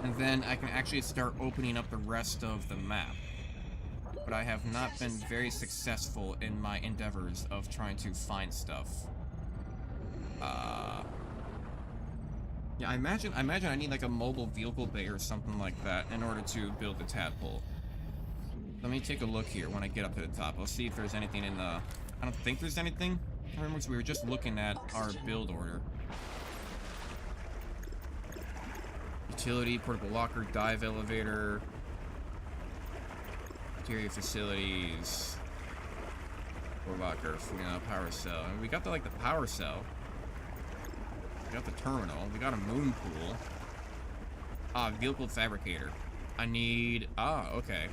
and then I can actually start opening up the rest of the map. But I have not been very successful in my endeavors of trying to find stuff. Yeah, I imagine I need like a mobile vehicle bay or something like that in order to build the tadpole. Let me take a look here when I get up to the top. I'll see if there's anything in the... I don't think there's anything. Remember, we were just looking at our build order. Utility, portable locker, dive elevator, interior facilities, locker, power cell. And we got the power cell. We got the terminal. We got a moon pool. Vehicle fabricator. I need... okay.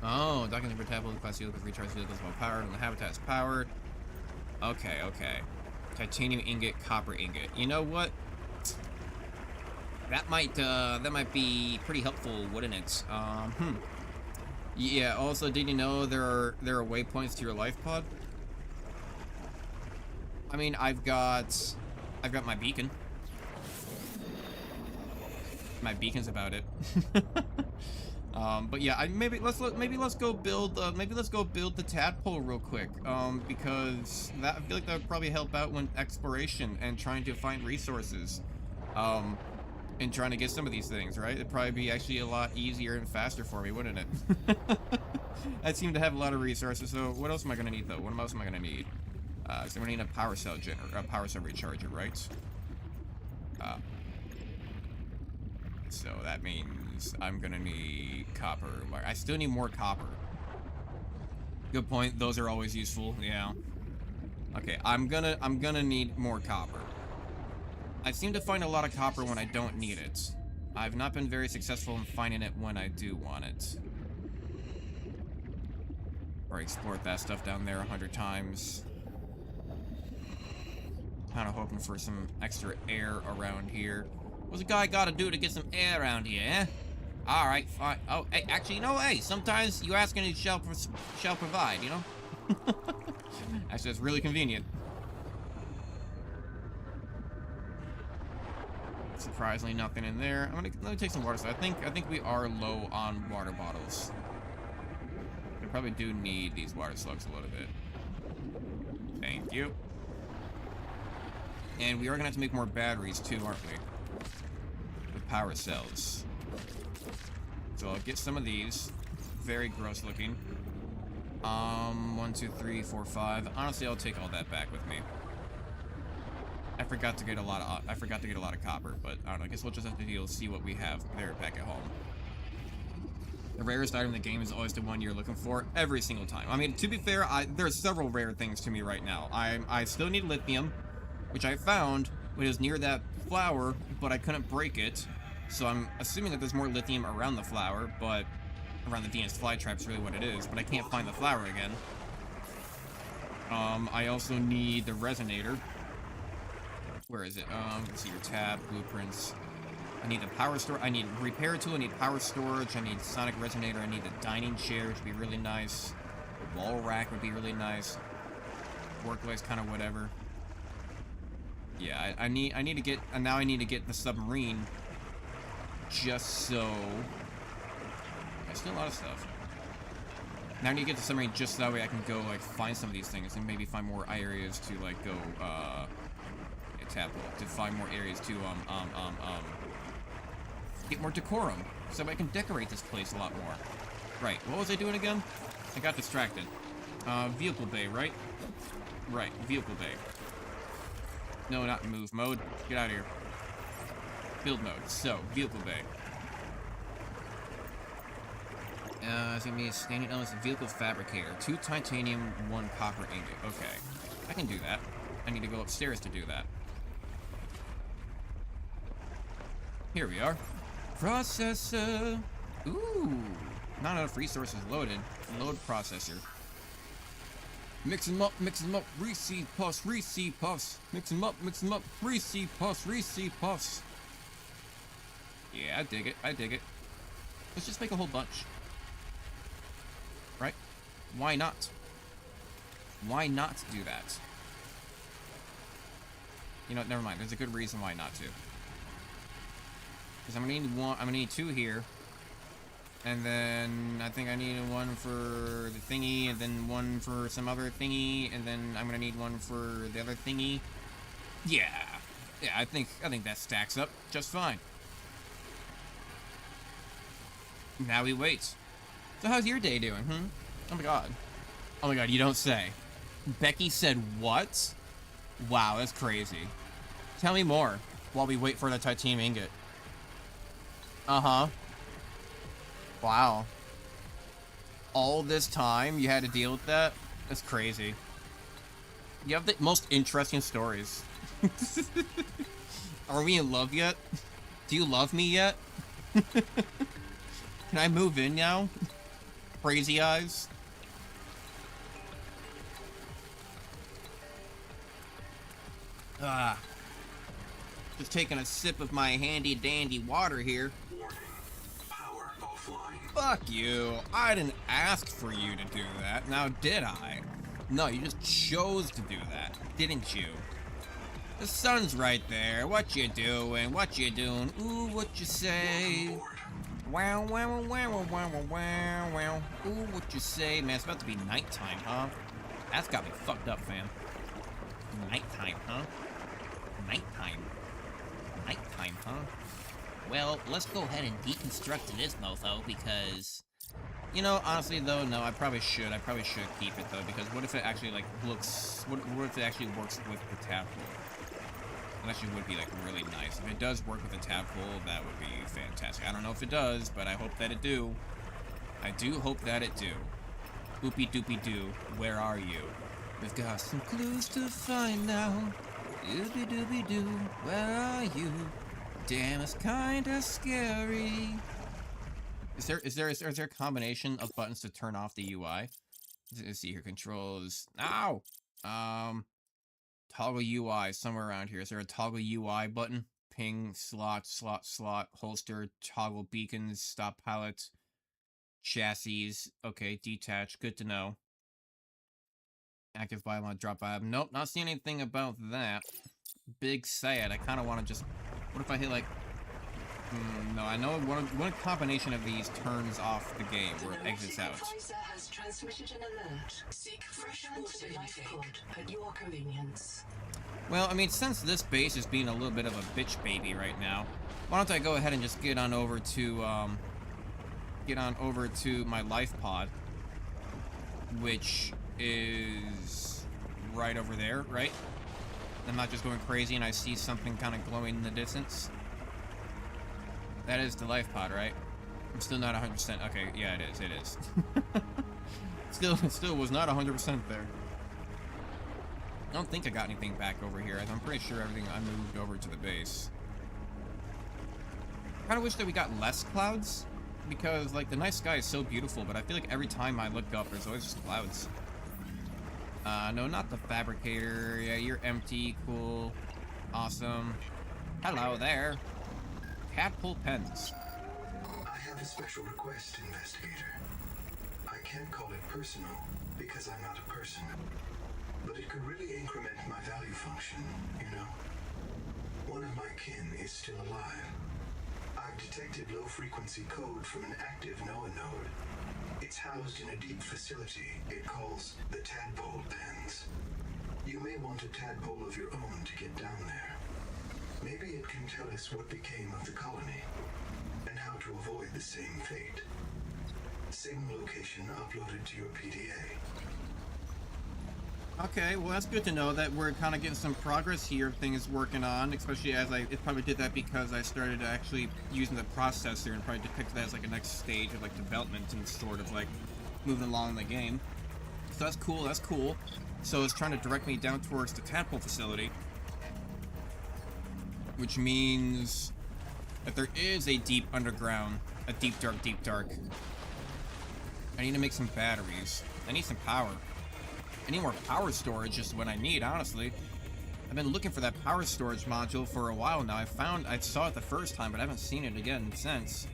Oh, docking for tadpole class vehicles, recharge vehicles while powered, and the habitat's powered. Okay, okay. Titanium ingot, copper ingot. You know what? That might be pretty helpful, wouldn't it? Yeah, also, did you know there are waypoints to your life pod? I mean, I've got my beacon. My beacon's about it. But yeah, maybe let's go build the tadpole real quick. Because I feel like that would probably help out when exploration and trying to find resources. And trying to get some of these things, right? It'd probably be actually a lot easier and faster for me, wouldn't it? I seem to have a lot of resources. So what else am I gonna need though? What else am I gonna need? So I'm gonna need a power cell recharger, right? So that means I'm gonna need copper. I still need more copper. Good point. Those are always useful. Yeah. Okay, I'm gonna need more copper. I seem to find a lot of copper when I don't need it. I've not been very successful in finding it when I do want it. Or explored that stuff down there 100 times. Kind of hoping for some extra air around here. What's a guy gotta do to get some air around here, eh? Alright, fine. Oh, hey, actually, hey, sometimes you ask and it shall provide, you know? Actually, that's really convenient. Surprisingly, nothing in there. Let me take some water. So I think we are low on water bottles. We probably do need these water slugs a little bit. Thank you. And we are gonna have to make more batteries too, aren't we? With power cells. So I'll get some of these. Very gross looking. 1, 2, 3, 4, 5. Honestly, I'll take all that back with me. I forgot to get a lot of copper, but I don't know. I guess we'll just have to see what we have there back at home. The rarest item in the game is always the one you're looking for every single time. I mean, to be fair, there are several rare things to me right now. I still need lithium, which I found when it was near that flower, but I couldn't break it. So I'm assuming that there's more lithium around the flower, but around the Venus flytrap is really what it is. But I can't find the flower again. I also need the resonator. Where is it? Let's see your tab, blueprints. I need the power store. I need repair tool. I need power storage. I need sonic resonator. I need the dining chair, which would be really nice. The wall rack would be really nice. Workplace, kind of whatever. Yeah, I need to get, and now I need to get the submarine. Just so. There's still a lot of stuff. Now I need to get to submarine just so that way I can go, like, find some of these things and maybe find more areas to, like, go, to find more areas to, get more decorum so I can decorate this place a lot more. Right, what was I doing again? I got distracted. Vehicle bay, right? Right, vehicle bay. No, not move mode. Get out of here. Build mode. So, vehicle bay. It's gonna be a standing elements vehicle fabricator. 2 titanium, 1 copper ingot. Okay. I can do that. I need to go upstairs to do that. Here we are. Processor. Ooh. Not enough resources loaded. Load processor. Mix them up, reseed puffs, Mix them up, reseed puffs. Yeah, I dig it. Let's just make a whole bunch. Right? Why not? Why not do that? You know, never mind. There's a good reason why not to. Because I'm gonna need 2 here. And then I think I need 1 for the thingy, and then 1 for some other thingy, and then I'm gonna need 1 for the other thingy. Yeah, I think that stacks up just fine. Now we wait. So how's your day doing? Oh my god, you don't say. Becky said what? Wow, that's crazy. Tell me more while we wait for the titanium ingot. Wow. All this time you had to deal with that? That's crazy. You have the most interesting stories. Are we in love yet? Do you love me yet? Can I move in now? Crazy eyes. Just taking a sip of my handy dandy water here. Warning. Power offline. Fuck you. I didn't ask for you to do that. Now did I? No, you just chose to do that, didn't you? The sun's right there. What you doing? What you doing? Ooh, what you say? Wow, wow, wow, wow, wow, wow, wow. Ooh, what you say? Man, it's about to be nighttime, huh? That's got me fucked up, fam. Nighttime, huh? Nighttime. Nighttime, huh? Well, let's go ahead and deconstruct this mofo, because... You know, honestly, though, no, I probably should keep it, though, because what if it actually, like, looks... What if it actually works with the tadpole? That actually would be, like, really nice. If it does work with the tadpole, that would be fantastic. I don't know if it does, but I hope that it do. I do hope that it do. Oopie doopie doo, where are you? We've got some clues to find now. Doopie doopie doo, where are you? Damn, it's kinda scary. Is there a combination of buttons to turn off the UI? Let's see here, controls. Ow! Toggle UI somewhere around here. Is there a toggle UI button? Ping, slot, holster, toggle beacons, stop palette, chassis. Okay, detach. Good to know. Active biomod, drop biome. Nope, not seeing anything about that. Big sad. I kind of want to just... What if I hit, like... no, I know one combination of these turns off the game, where it exits out. Has transmitted an alert. Seek fresh water lifeboat at your convenience. Well, I mean, since this base is being a little bit of a bitch baby right now, why don't I go ahead and just get on over to my life pod, which is right over there, right? I'm not just going crazy and I see something kind of glowing in the distance. That is the life pod, right? I'm still not 100%. Okay, yeah, it is. Still was not 100% there. I don't think I got anything back over here. I'm pretty sure everything I moved over to the base. I kind of wish that we got less clouds, because, like, the night sky is so beautiful, but I feel like every time I look up, there's always just clouds. No, not the fabricator. Yeah, you're empty. Cool. Awesome. Hello there. Tadpole pens. I have a special request, investigator. I can't call it personal because I'm not a person, but it could really increment my value function, you know? One of my kin is still alive. I've detected low-frequency code from an active NOAA node. It's housed in a deep facility it calls the Tadpole Pens. You may want a tadpole of your own to get down there. Maybe it can tell us what became of the colony and how to avoid the same fate. Same location uploaded to your PDA. Okay, well that's good to know that we're kind of getting some progress here of things working on, especially as it probably did that because I started actually using the processor and probably depicted that as like a next stage of like development and sort of like moving along in the game. So that's cool, that's cool. So it's trying to direct me down towards the tadpole facility, which means that there is a deep underground, a deep dark. I need to make some batteries. I need some power. I need more power storage is what I need, honestly. I've been looking for that power storage module for a while now. I saw it the first time, but I haven't seen it again since.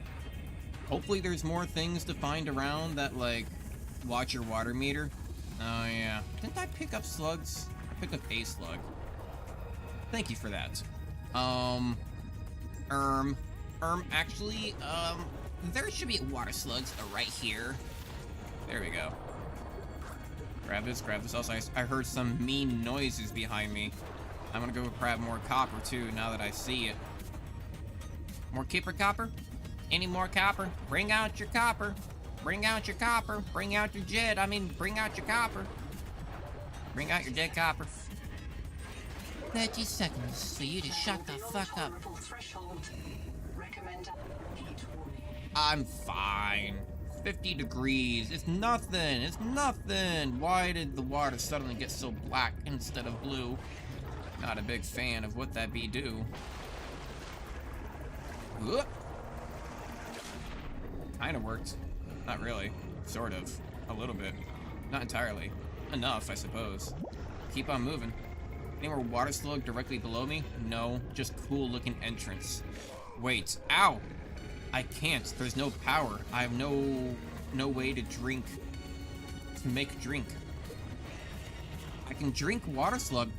Hopefully there's more things to find around that, like, watch your water meter. Oh, yeah. Didn't I pick up slugs? I picked up a slug. Thank you for that. Actually, there should be water slugs right here. There we go. Grab this. Also, I heard some mean noises behind me. I'm gonna go grab more copper, too, now that I see it. More copper? Any more copper? Bring out your copper. Bring out your copper. Bring out your jet. I mean, bring out your copper. Bring out your dead copper. 30 seconds for you to shut the fuck up. I'm fine. 50 degrees. It's nothing. It's nothing. Why did the water suddenly get so black instead of blue? Not a big fan of what that be do. Whoop. Kinda worked. Not really. Sort of. A little bit. Not entirely. Enough, I suppose. Keep on moving. Any more water slug directly below me? No. Just cool looking entrance. Wait. Ow! I can't. There's no power. I have no way to drink. To make drink. I can drink water slug.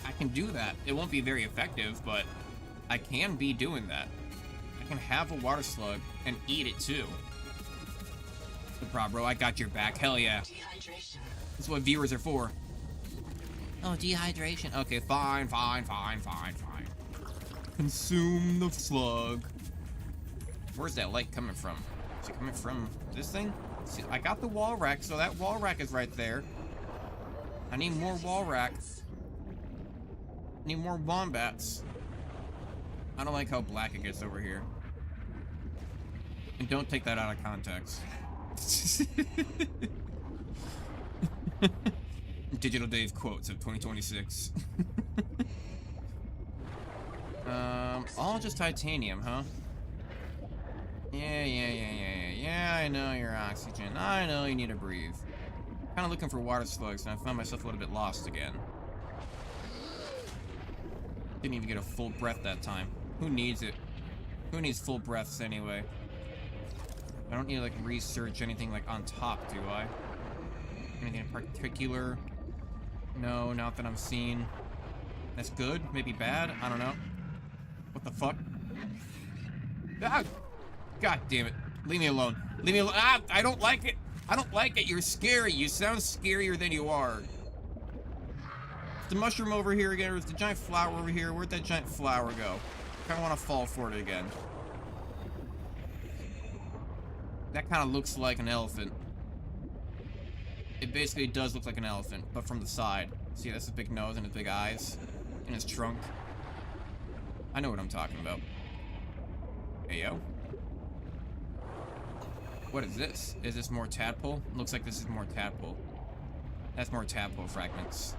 I can do that. It won't be very effective, but I can be doing that. I can have a water slug and eat it too. No problem, bro. I got your back. Hell yeah. Dehydration. That's what viewers are for. Oh, dehydration. Okay, fine. Consume the slug. Where's that light coming from? Is it coming from this thing? See, I got the wall rack, so that wall rack is right there. I need more wall rack. I need more wombats. I don't like how black it gets over here. And don't take that out of context. Digital Dave quotes of 2026. All just titanium, huh? Yeah, I know you're oxygen. I know you need to breathe. Kinda looking for water slugs, and I found myself a little bit lost again. Didn't even get a full breath that time. Who needs it? Who needs full breaths anyway? I don't need to, like, research anything, like, on top, do I? Anything in particular? No, not that I'm seeing. That's good? Maybe bad? I don't know. What the fuck? Ah! God damn it. Leave me alone. Leave me alone. Ah! I don't like it! I don't like it! You're scary! You sound scarier than you are. Is the mushroom over here again, or is the giant flower over here? Where'd that giant flower go? I kinda wanna fall for it again. That kinda looks like an elephant. It basically does look like an elephant, but from the side. See, that's his big nose and his big eyes. And his trunk. I know what I'm talking about. Hey, yo. What is this? Is this more tadpole? Looks like this is more tadpole. That's more tadpole fragments.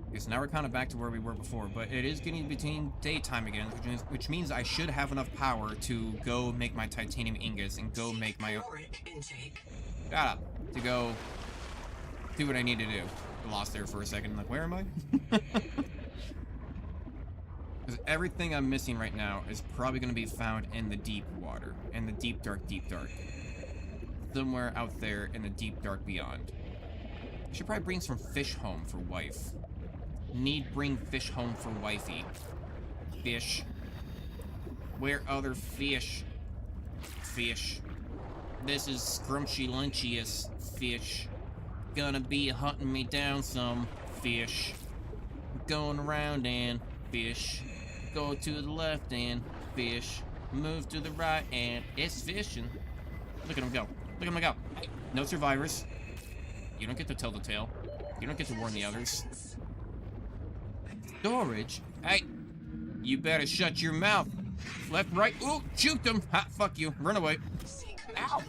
Okay, so now we're kind of back to where we were before, but it is getting between daytime again, which means I should have enough power to go make my titanium ingots and go make my own... Shut up. To go do what I need to do. I lost there for a second. Like, where am I? Because everything I'm missing right now is probably going to be found in the deep water. In the deep, dark. Somewhere out there in the deep, dark beyond. I should probably bring some fish home for wife. Need bring fish home for wifey. Fish. Where other fish? Fish. This is scrumptious lunchiest fish. Gonna be hunting me down some fish. Going around and fish. Go to the left and fish. Move to the right and it's fishing. Look at him go. Look at him go. Hey, no survivors. You don't get to tell the tale. You don't get to warn the others. Storage? Hey, you better shut your mouth. Left, right. Ooh, shoot them. Ha, fuck you. Run away. Ow.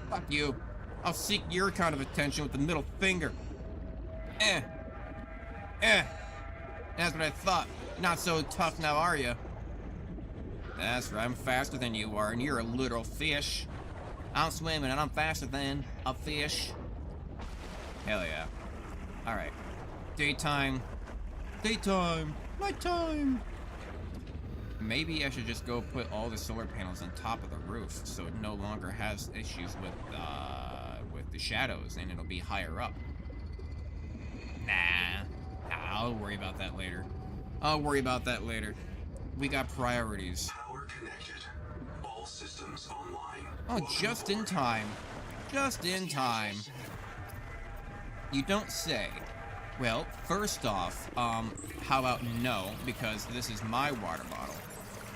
Fuck you. I'll seek your kind of attention with the middle finger. That's what I thought. Not so tough now, are you? That's right, I'm faster than you are, and you're a literal fish. I'm swimming, and I'm faster than a fish. Hell yeah. Alright. Daytime. Daytime. Nighttime. Maybe I should just go put all the solar panels on top of the roof, so it no longer has issues with the shadows, and it'll be higher up. Nah. I'll worry about that later. I'll worry about that later. We got priorities. Power connected. All systems online. Oh, just in time. Just in time. You don't say. Well, first off, how about no, because this is my water bottle.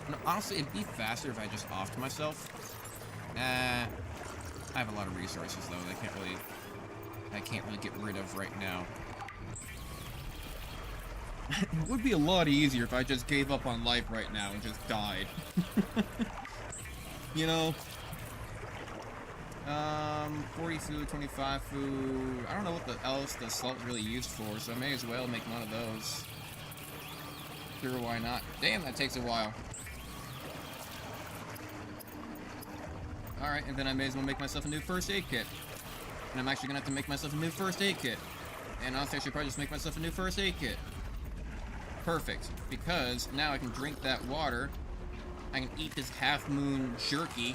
No, honestly, it'd be faster if I just offed myself. I have a lot of resources, though, that I can't really get rid of right now. It would be a lot easier if I just gave up on life right now and just died. You know? 40 food, 25 food. I don't know what else the salt really used for, so I may as well make one of those. Sure, why not? Damn, that takes a while. Alright, and then I may as well make myself a new first aid kit. And I'm actually gonna have to make myself a new first aid kit. And honestly, I should probably just make myself a new first aid kit. Perfect, because now I can drink that water. I can eat this half-moon jerky.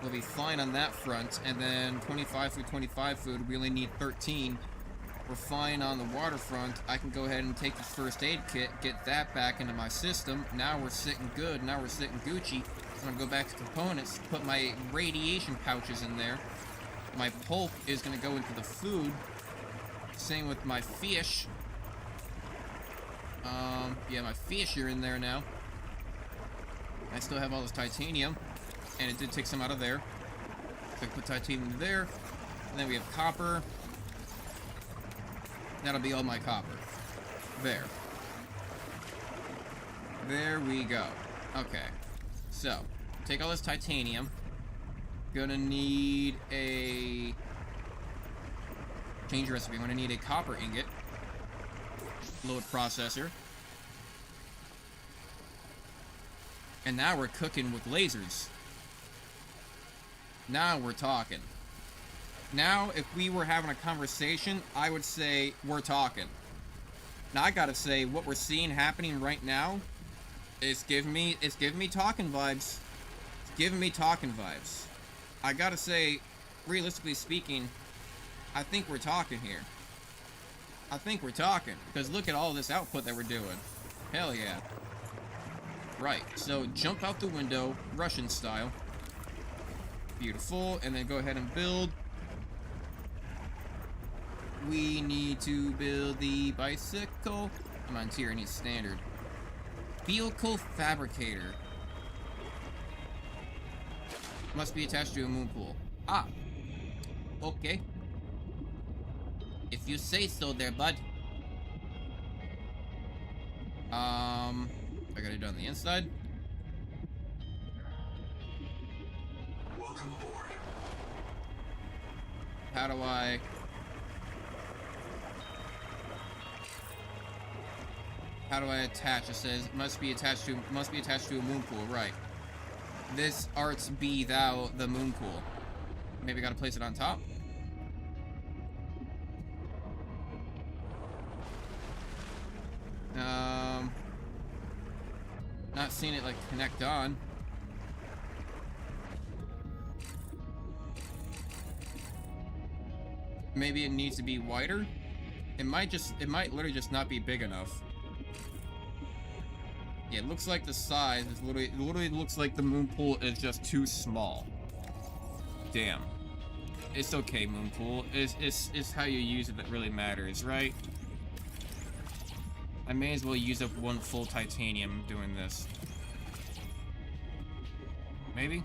We'll be fine on that front. And then 25 food, 25 food. We only need 13. We're fine on the waterfront. I can go ahead and take this first aid kit, get that back into my system. Now we're sitting good. Now we're sitting Gucci. I'm gonna go back to components, put my radiation pouches in there. My pulp is gonna go into the food. Same with my fish. Yeah, my fish are in there now. I still have all this titanium, and it did take some out of there. So I put titanium there, and then we have copper. That'll be all my copper. There. There we go. Okay. So, take all this titanium. Gonna need a... Change recipe. I'm gonna need a copper ingot. Load processor. And now we're cooking with lasers. Now we're talking. Now, if we were having a conversation, I would say we're talking. Now, I gotta say, what we're seeing happening right now is giving me talking vibes. It's giving me talking vibes. I gotta say, realistically speaking, I think we're talking here. I think we're talking, because look at all this output that we're doing. Hell yeah. Right, so jump out the window, Russian style. Beautiful, and then go ahead and build. We need to build the bicycle. Come on, tier, I need standard. Vehicle fabricator. Must be attached to a moon pool. Ah. Okay. If you say so there, bud. I gotta do it on the inside. Welcome aboard. How do I... How do I attach? It says must be attached to a moon pool, right. This arts be thou the moon pool. Maybe gotta place it on top. Not seeing it like connect on. Maybe it needs to be wider. It might literally just not be big enough. Yeah, it looks like the size is literally looks like the moon pool is just too small. damn. It's okay, Moonpool. It's how you use it that really matters, right? I may as well use up one full titanium doing this. Maybe?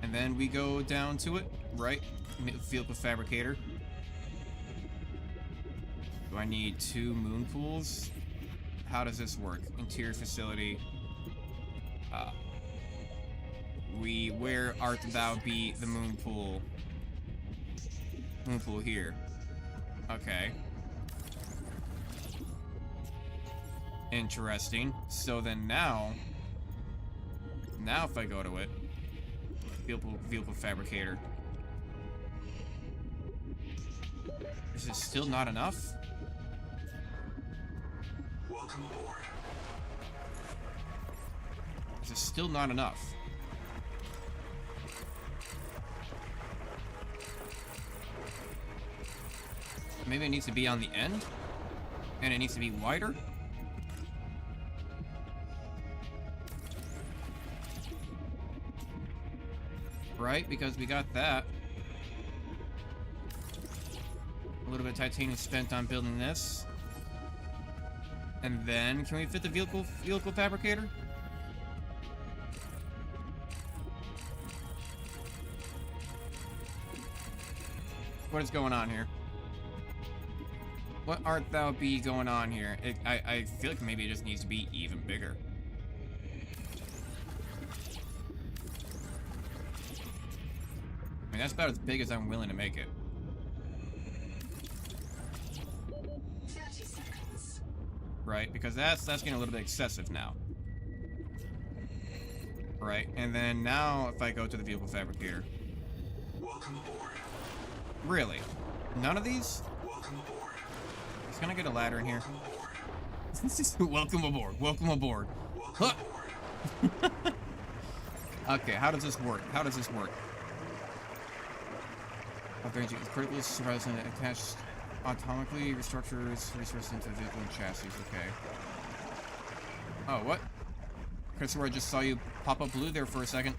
And then we go down to it, right? Vehicle fabricator. Do I need 2 moon pools? How does this work? Interior facility. Where art thou be the moon pool? Moon pool here. Okay. Interesting. So then now if I go to it, vehicle fabricator. Is it still not enough? Welcome aboard. Is it still not enough? Maybe it needs to be on the end? And it needs to be wider? Right, because we got that. A little bit of titanium spent on building this. And then, can we fit the vehicle fabricator? What is going on here? What art thou be going on here? I feel like maybe it just needs to be even bigger. I mean, that's about as big as I'm willing to make it. 30 seconds. Right, because that's getting a little bit excessive now. Right, and then now if I go to the vehicle fabricator. Welcome aboard. Really? None of these? Welcome aboard. Can I get a ladder in here? Welcome aboard. Welcome aboard. Welcome aboard. Welcome aboard. Okay, how does this work? How does this work? Critical surprise and attached atomically restructures resources into vehicle and chassis. Okay. Oh, what? Christopher, I just saw you pop up blue there for a second.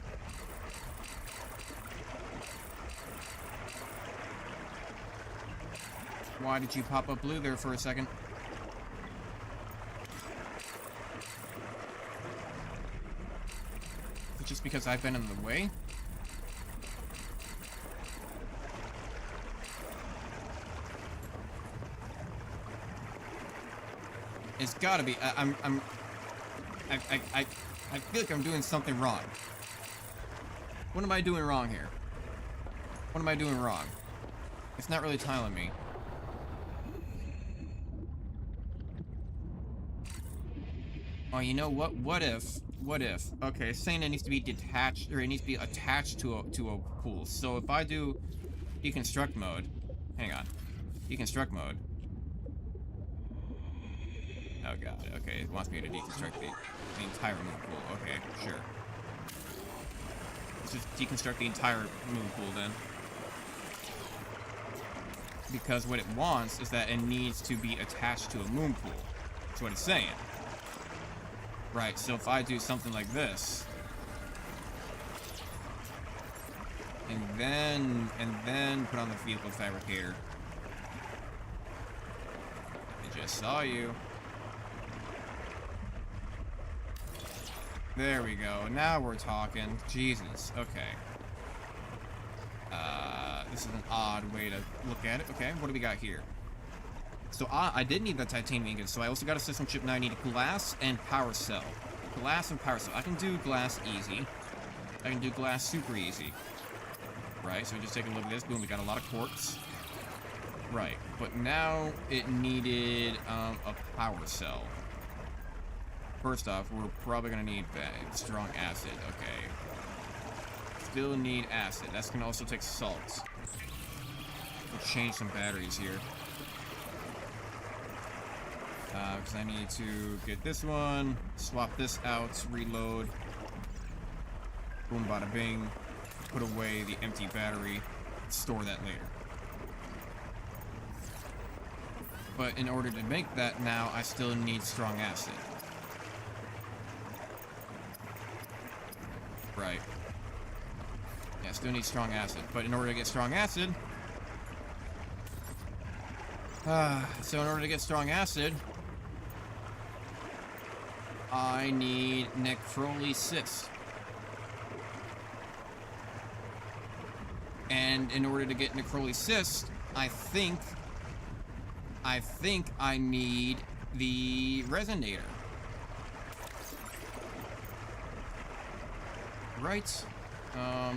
Why did you pop up blue there for a second? Is it just because I've been in the way? It's gotta be. I feel like I'm doing something wrong. What am I doing wrong here? What am I doing wrong? It's not really telling me. Oh, you know what? What if? Okay, it's saying it needs to be detached, or it needs to be attached to a pool. So if I do deconstruct mode, hang on, deconstruct mode. Oh god. Okay, it wants me to deconstruct the entire moon pool. Okay, sure. Let's just deconstruct the entire moon pool then. Because what it wants is that it needs to be attached to a moon pool. That's what it's saying. Right, so if I do something like this, and then put on the vehicle fabricator. I just saw you. There we go. Now we're talking. Jesus. Okay. This is an odd way to look at it. Okay, what do we got here? So I did need that titanium ingot, so I also got a system chip. Now I need glass and power cell. Glass and power cell. I can do glass easy. I can do glass super easy. Right, so we just take a look at this. Boom, we got a lot of quartz. Right, but now it needed a power cell. First off, we're probably going to need that strong acid. Okay. Still need acid. That's going to also take salt. We'll change some batteries here. Because I need to get this one, swap this out, reload. Boom, bada bing. Put away the empty battery. Store that later. But in order to make that now, I still need strong acid. Right. Yeah, still need strong acid. But in order to get strong acid... so in order to get strong acid... I need necrolysis. And in order to get necrolysis, I think I need the resonator. Right?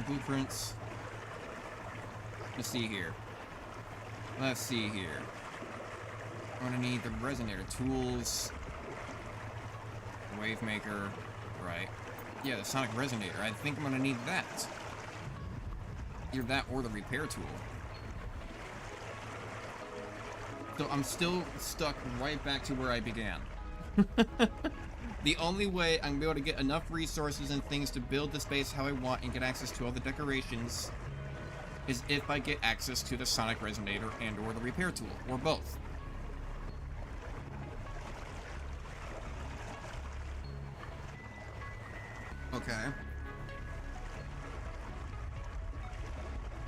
Blueprints. Let's see here. Let's see here. I'm gonna need the resonator. Tools. Wavemaker. Right. Yeah, the sonic resonator. I think I'm gonna need that. Either that or the repair tool. So I'm still stuck right back to where I began. The only way I'm going to be able to get enough resources and things to build the space how I want and get access to all the decorations is if I get access to the sonic resonator and or the repair tool, or both. Okay.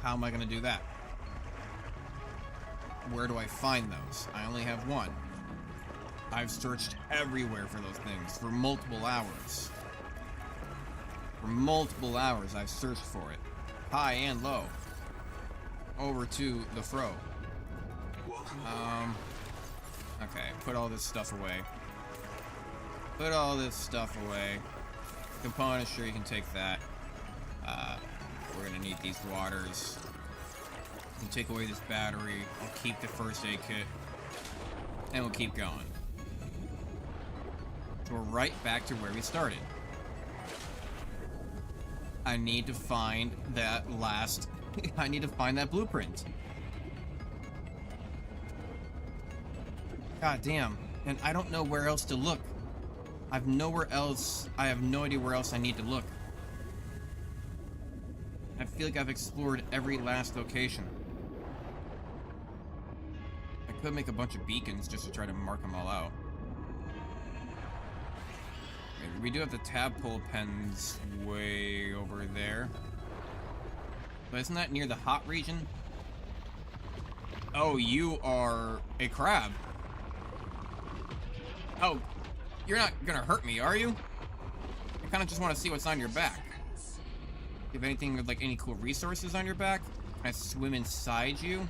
How am I going to do that? Where do I find those? I only have one. I've searched everywhere for those things for multiple hours. For multiple hours I've searched for it. High and low. Over to the fro. Okay, put all this stuff away. Put all this stuff away. Components, sure you can take that. We're gonna need these waters. We'll take away this battery. I'll keep the first aid kit. And we'll keep going. So we're right back to where we started. I need to find that last... I need to find that blueprint. God damn. And I don't know where else to look. I've nowhere else... I have no idea where else I need to look. I feel like I've explored every last location. I could make a bunch of beacons just to try to mark them all out. We do have the tadpole pens way over there. But isn't that near the hot region? Oh, you are a crab. Oh, you're not gonna hurt me, are you? I kinda just want to see what's on your back. You have anything with, like, any cool resources on your back? Can I swim inside you?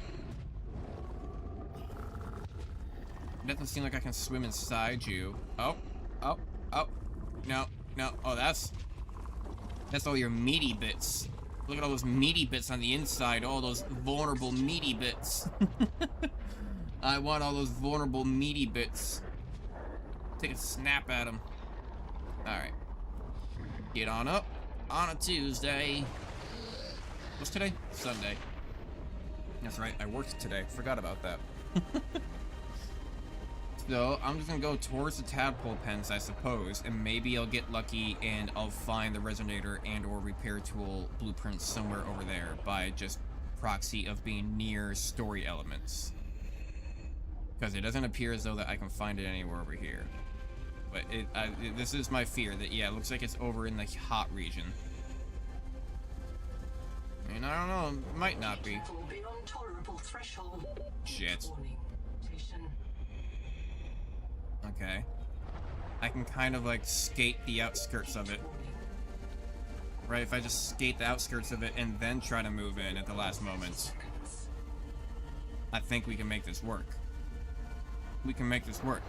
It doesn't seem like I can swim inside you. Oh, oh, oh. No, no. Oh, that's all your meaty bits. Look at all those meaty bits on the inside. All those vulnerable meaty bits. I want all those vulnerable meaty bits. Take a snap at them. Alright. Get on up. On a Tuesday. What's today? Sunday. That's right, I worked today. Forgot about that. So, I'm just gonna go towards the tadpole pens, I suppose, and maybe I'll get lucky and I'll find the resonator and or repair tool blueprints somewhere over there by just proxy of being near story elements. Because it doesn't appear as though that I can find it anywhere over here. But this is my fear, that, yeah, it looks like it's over in the hot region. And I don't know, it might not be. Shit. Okay. I can kind of, like, skate the outskirts of it. Right, if I just skate the outskirts of it and then try to move in at the last moment. I think we can make this work. We can make this work.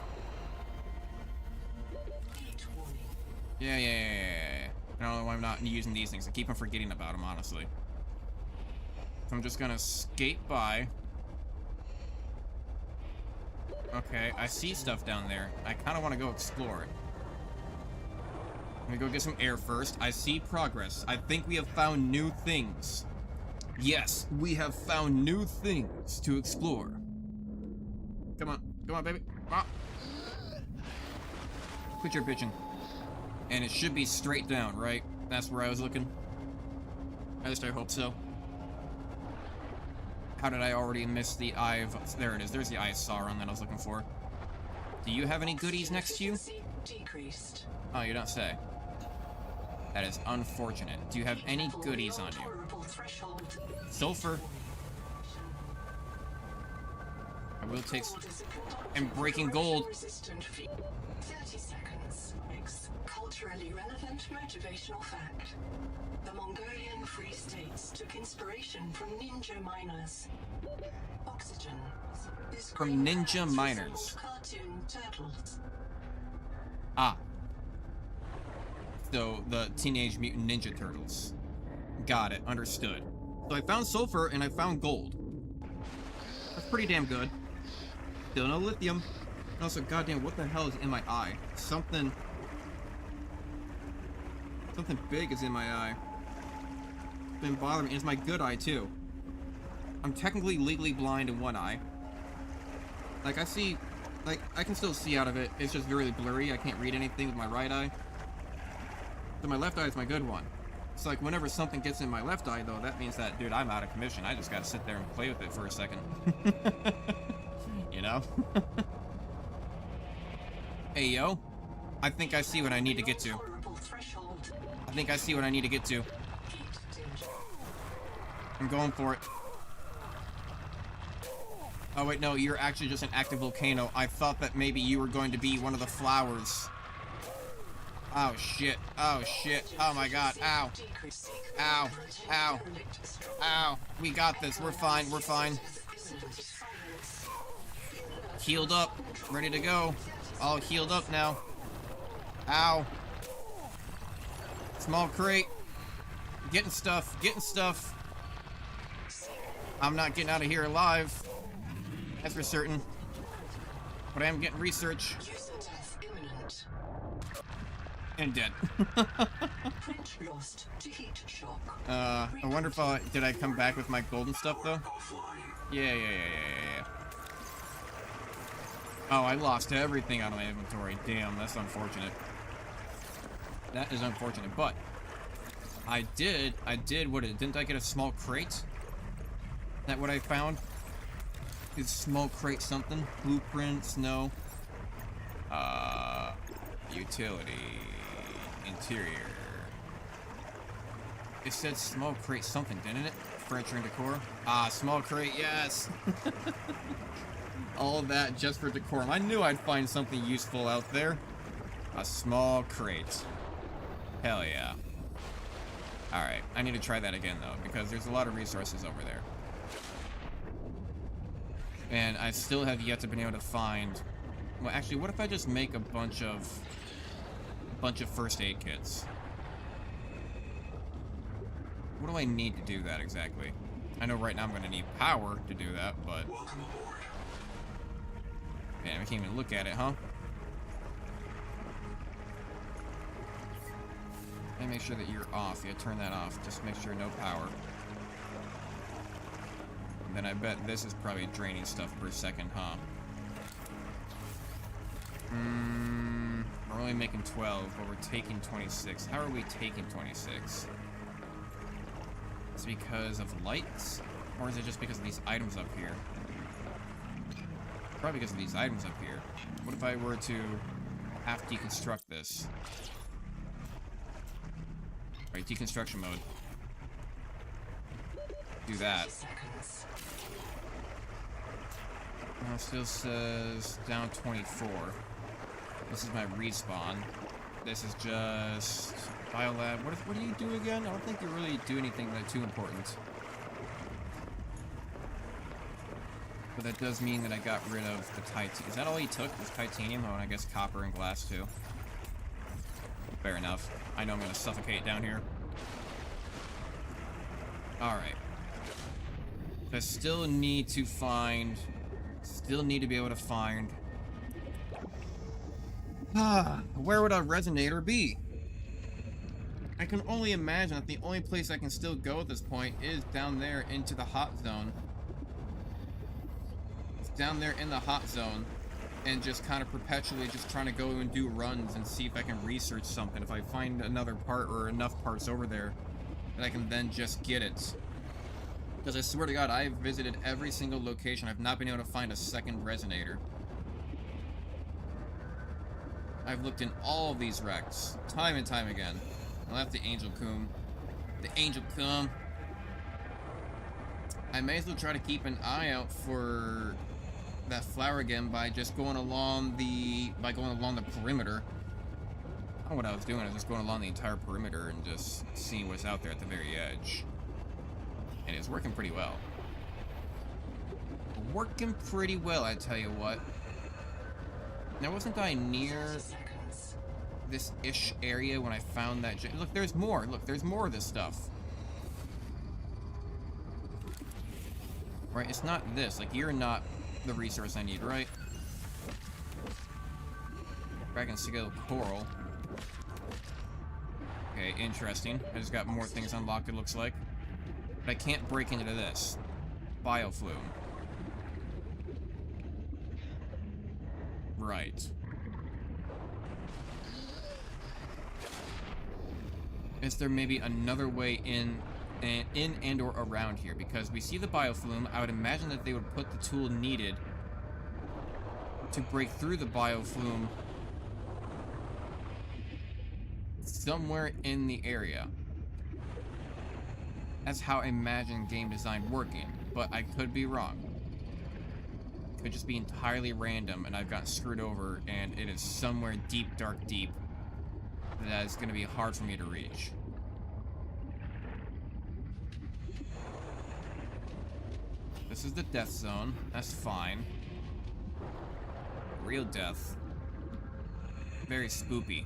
Yeah. I don't know why I'm not using these things. I keep on forgetting about them, honestly. So I'm just gonna skate by. Okay, I see stuff down there. I kind of want to go explore it. I'm gonna go get some air first. I see progress. I think we have found new things. Yes, we have found new things to explore. Come on, baby. Ah. Quit your bitching. And it should be straight down, right? That's where I was looking. At least I hope so. How did I already miss the eye of... There it is. There's the eye of Sauron that I was looking for. Do you have any goodies next to you? Oh, you don't say. That is unfortunate. Do you have any goodies on you? tolerable threshold. Sulfur. I will take... And breaking gold. 30 seconds. Culturally relevant motivational fact. The Mongolian Free States took inspiration from ninja miners. Oxygen. This From ninja miners. Cartoon turtles. Ah. So, the Teenage Mutant Ninja Turtles. Got it. Understood. So I found sulfur and I found gold. That's pretty damn good. Still no lithium. And also, goddamn, what the hell is in my eye? Something big is in my eye. It's been bothering me. It's my good eye, too. I'm technically legally blind in one eye. Like, I see... Like, I can still see out of it. It's just very blurry. I can't read anything with my right eye. So my left eye is my good one. It's like, whenever something gets in my left eye, though, that means that, dude, I'm out of commission. I just gotta sit there and play with it for a second. You know? Hey, yo. I think I see what I need to get to. I think I see what I need to get to. I'm going for it. Oh, wait, no, you're actually just an active volcano. I thought that maybe you were going to be one of the flowers. Oh, shit. Oh, shit. Oh, my God. Ow. Ow. Ow. Ow. We got this. We're fine. We're fine. Healed up. Ready to go. All healed up now. Ow. Small crate. Getting stuff. Getting stuff. I'm not getting out of here alive. That's for certain. But I am getting research. And dead. I wonder if did I come back with my golden stuff though? Yeah. Oh, I lost everything out of my inventory. Damn, that's unfortunate. That is unfortunate, but I did what didn't I get a small crate? Is that what I found? Is small crate something? Blueprints, no. Utility. Interior. It said small crate something, didn't it? Furniture and decor. Ah, small crate, yes! All that just for decorum. I knew I'd find something useful out there. A small crate. Hell yeah. Alright, I need to try that again though, because there's a lot of resources over there. And I still have yet to been able to find... Well, actually, what if I just make a bunch of first aid kits? What do I need to do that exactly? I know right now I'm going to need power to do that, but... Man, we can't even look at it, huh? Let me make sure that you're off. Yeah, turn that off. Just make sure no power. And then I bet this is probably draining stuff per second, huh? We're only making 12, but we're taking 26. How are we taking 26? Is it because of lights? Or is it just because of these items up here? Probably because of these items up here. What if I were to have to deconstruct this? Alright, deconstruction mode. Do that. Now it still says down 24. This is my respawn. This is just biolab. What do you do again? I don't think you really do anything that's too important. But that does mean that I got rid of the titanium. Is that all he took? Was titanium? Oh, and I guess copper and glass too. Fair enough. I know I'm gonna suffocate down here. Alright. I still need to find... Still need to be able to find... where would a resonator be? I can only imagine that the only place I can still go at this point is down there into the hot zone. It's down there in the hot zone. And just kind of perpetually just trying to go and do runs and see if I can research something. If I find another part or enough parts over there, that I can then just get it. Because I swear to God, I've visited every single location. I've not been able to find a second resonator. I've looked in all of these wrecks, time and time again. I'll have the angel come. The angel come. I may as well try to keep an eye out for that flower again by just going along the perimeter. I don't know what I was doing. I was just going along the entire perimeter and just seeing what's out there at the very edge. And it's working pretty well. Working pretty well, I tell you what. Now, wasn't I near this ish area when I found that? Look, there's more. Look, there's more of this stuff. Right, it's not this. Like, you're not the resource I need, right? Dragon scale coral. Okay, interesting. I just got more things unlocked, it looks like. But I can't break into this. Bioflume. Right. Is there maybe another way in and or around here? Because we see the bioflume. I would imagine that they would put the tool needed to break through the bioflume somewhere in the area. That's how I imagine game design working, but I could be wrong. It could just be entirely random and I've gotten screwed over and it is somewhere deep, dark, deep that is going to be hard for me to reach. This is the death zone. That's fine. Real death. Very spoopy.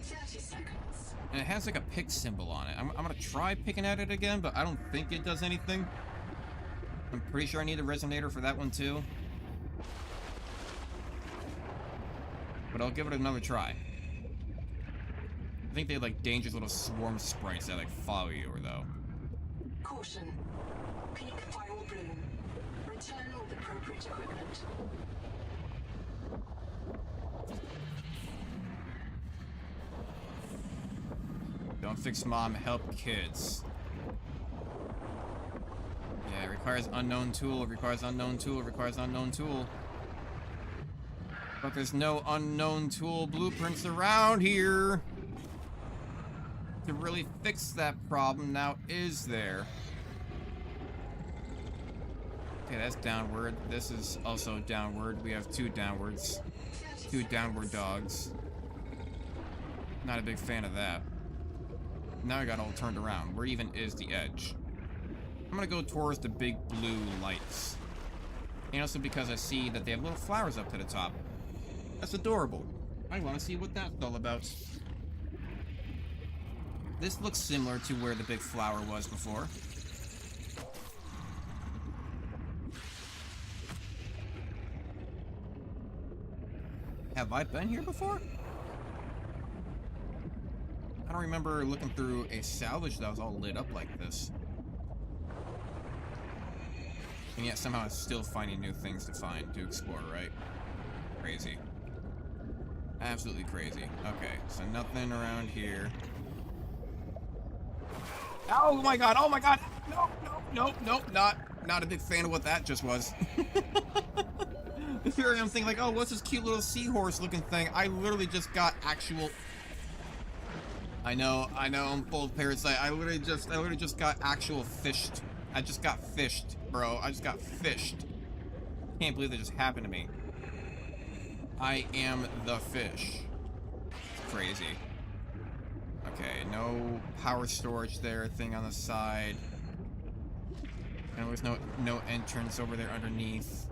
30 seconds. And it has like a pick symbol on it. I'm gonna try picking at it again, but I don't think it does anything. I'm pretty sure I need a resonator for that one too. But I'll give it another try. I think they have like dangerous little swarm sprites that like follow you or though. Caution. Peak viral bloom. Return with appropriate equipment. Don't fix mom, help kids. Yeah, it requires unknown tool, requires unknown tool, requires unknown tool. But there's no unknown tool blueprints around here to really fix that problem now, is there? Okay, that's downward. This is also downward. We have two downwards. Two downward dogs. Not a big fan of that. Now I got all turned around. Where even is the edge? I'm gonna go towards the big blue lights. And also because I see that they have little flowers up to the top. That's adorable. I want to see what that's all about. This looks similar to where the big flower was before. Have I been here before? I don't remember looking through a salvage that was all lit up like this. And yet somehow I'm still finding new things to find, to explore, right? Crazy. Absolutely crazy. Okay, so nothing around here. Oh my god, oh my god! Nope, not a big fan of what that just was. Here I am thinking like, oh, what's this cute little seahorse looking thing? I literally just got actual... I know, I'm full of parasite. I literally just got actual fished. I just got fished, bro. I just got fished. Can't believe that just happened to me. I am the fish. It's crazy. Okay, no power storage there, thing on the side. And there's no entrance over there underneath.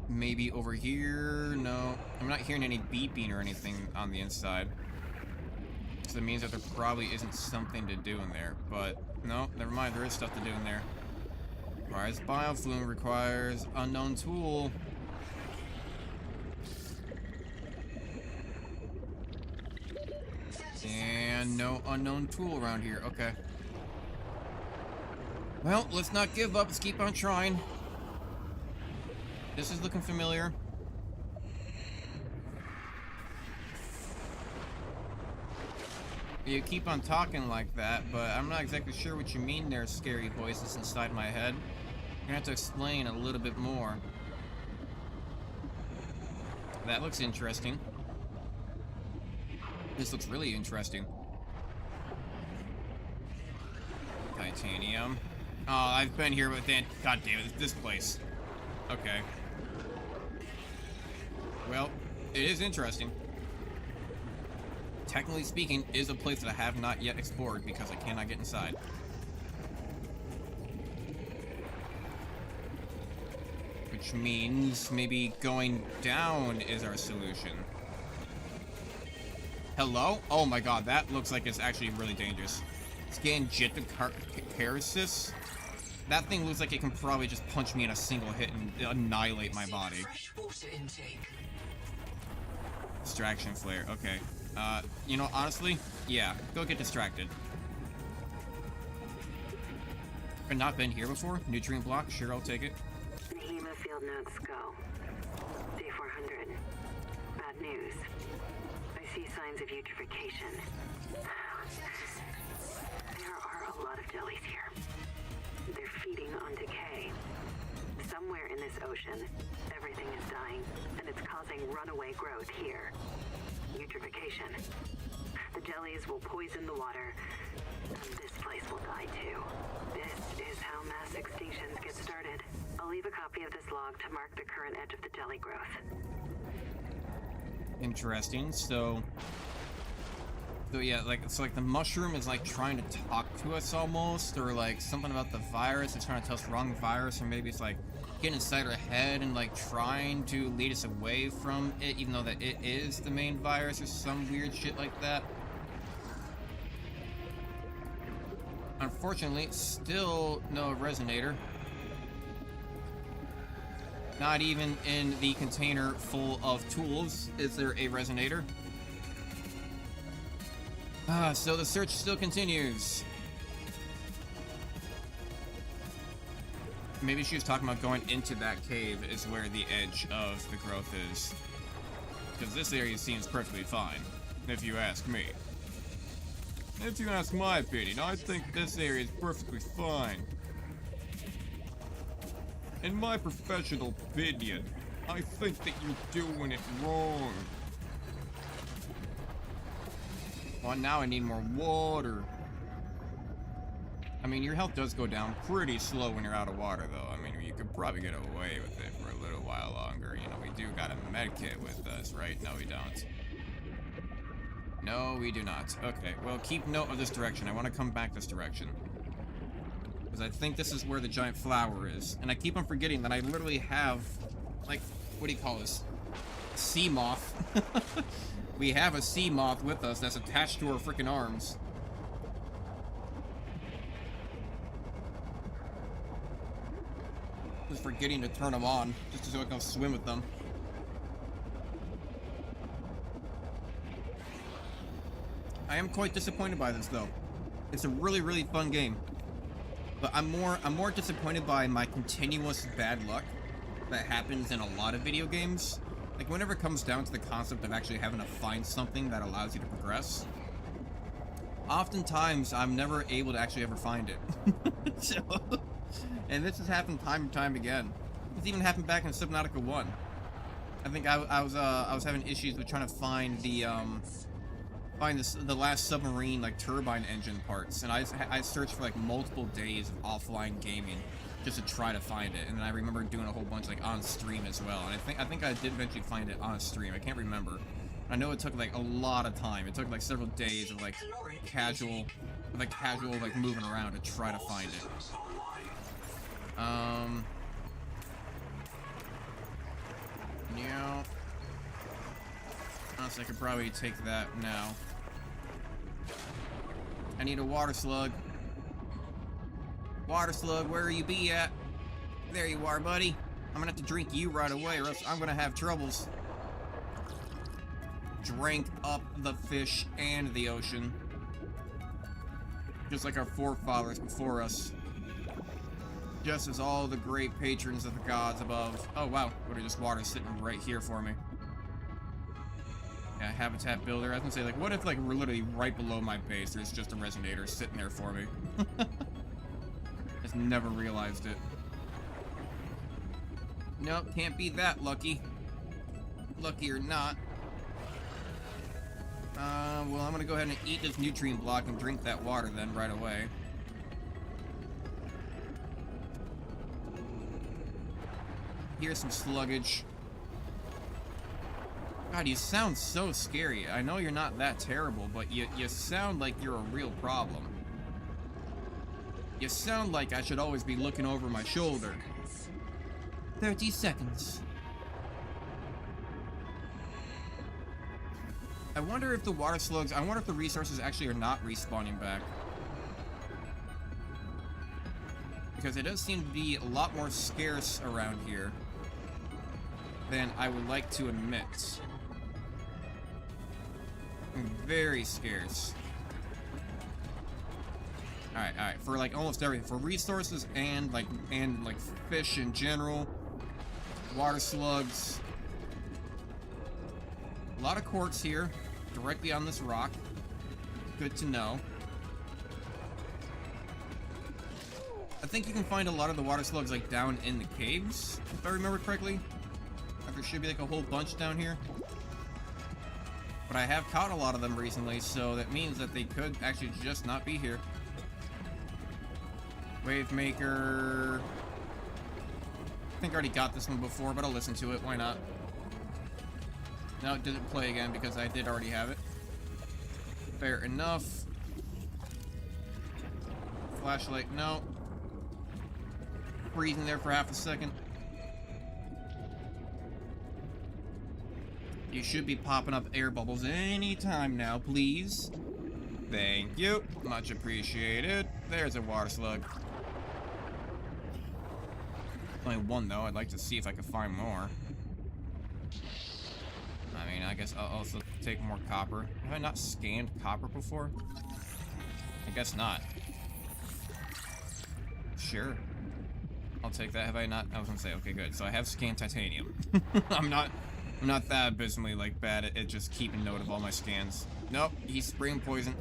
Maybe over here? No. I'm not hearing any beeping or anything on the inside. So that means that there probably isn't something to do in there. But, no, never mind. There is stuff to do in there. Requires bioflume, requires unknown tool. And no unknown tool around here. Okay. Well, let's not give up. Let's keep on trying. This is looking familiar. You keep on talking like that, but I'm not exactly sure what you mean there, scary voices inside my head. You're gonna have to explain a little bit more. That looks interesting. This looks really interesting. Okay, titanium. Oh, I've been here with that. God damn it, this place. Okay. Well, it is interesting. Technically speaking, it is a place that I have not yet explored because I cannot get inside. Which means maybe going down is our solution. Hello? Oh my god, that looks like it's actually really dangerous. Scangitocarasis? That thing looks like it can probably just punch me in a single hit and annihilate my body. Fresh water intake. Distraction flare, okay. You know, honestly, yeah, go get distracted. I've not been here before. Nutrient block, sure, I'll take it. Nehema field notes go. Day 400. Bad news. I see signs of eutrophication. There are a lot of jellies here. They're feeding on decay. Somewhere in this ocean, everything is dying, and it's causing runaway growth here. Eutrophication. The jellies will poison the water, and this place will die too. This is how mass extinctions get started. I'll leave a copy of this log to mark the current edge of the jelly growth. Interesting. So yeah, like it's like the mushroom is like trying to talk to us almost, or like something about the virus. It's trying to tell us wrong virus, or maybe it's like getting inside our head and like trying to lead us away from it, even though that it is the main virus, or some weird shit like that. Unfortunately, still no resonator. Not even in the container full of tools is there a resonator. So the search still continues. Maybe she was talking about going into that cave is where the edge of the growth is. Because this area seems perfectly fine, if you ask me. If you ask my opinion, I think this area is perfectly fine. In my professional opinion, I think that you're doing it wrong. Well, now I need more water. I mean, your health does go down pretty slow when you're out of water, though. I mean, you could probably get away with it for a little while longer. You know, we do got a med kit with us, right? No, we don't. No, we do not. Okay, well, keep note of this direction. I want to come back this direction. Because I think this is where the giant flower is. And I keep on forgetting that I literally have, like, what do you call this? Sea moth. We have a sea moth with us that's attached to our freaking arms. Just forgetting to turn them on, just so I can swim with them. I am quite disappointed by this, though. It's a really, really fun game. But I'm more disappointed by my continuous bad luck that happens in a lot of video games. Like, whenever it comes down to the concept of actually having to find something that allows you to progress, oftentimes I'm never able to actually ever find it. So, and this has happened time and time again. It's even happened back in Subnautica 1. I think I was having issues with trying to find the last submarine like turbine engine parts, and I searched for like multiple days of offline gaming just to try to find it. And then I remember doing a whole bunch like on stream as well, and I think I did eventually find it on stream. I can't remember. I know it took like a lot of time. It took like several days of like casual like moving around to try to find it. Yeah. Honestly, I could probably take that now. I need a water slug. Water slug, where you be at? There you are, buddy. I'm gonna have to drink you right away, or else I'm gonna have troubles. Drank up the fish and the ocean. Just like our forefathers before us. Just as all the great patrons of the gods above. Oh wow, what are just water sitting right here for me. Yeah, habitat builder. I was gonna say, like, what if, like, we're literally right below my base, there's just a resonator sitting there for me? Just never realized it. Nope, can't be that lucky. Lucky or not. Well, I'm gonna go ahead and eat this nutrient block and drink that water then right away. hear some sluggage. God, you sound so scary. I know you're not that terrible, but you sound like you're a real problem. You sound like I should always be looking over my shoulder. 30 seconds. I wonder if the water slugs, I wonder if the resources actually are not respawning back. Because it does seem to be a lot more scarce around here than I would like to admit. Very scarce. Alright, for like almost everything. For resources and like fish in general. Water slugs. A lot of quartz here, directly on this rock. Good to know. I think you can find a lot of the water slugs like down in the caves, if I remember correctly. There should be like a whole bunch down here. But I have caught a lot of them recently, so that means that they could actually just not be here. Wave Maker. I think I already got this one before, but I'll listen to it. Why not? No, it didn't play again because I did already have it. Fair enough. Flashlight, no. Freezing there for half a second. You should be popping up air bubbles anytime now, please. Thank you. Much appreciated. There's a water slug. Only one, though. I'd like to see if I can find more. I mean, I guess I'll also take more copper. Have I not scanned copper before? I guess not. Sure. I'll take that. Have I not? I was gonna say, okay, good. So I have scanned titanium. I'm not that abysmally, like, bad at just keeping note of all my scans. Nope, he's spraying poison.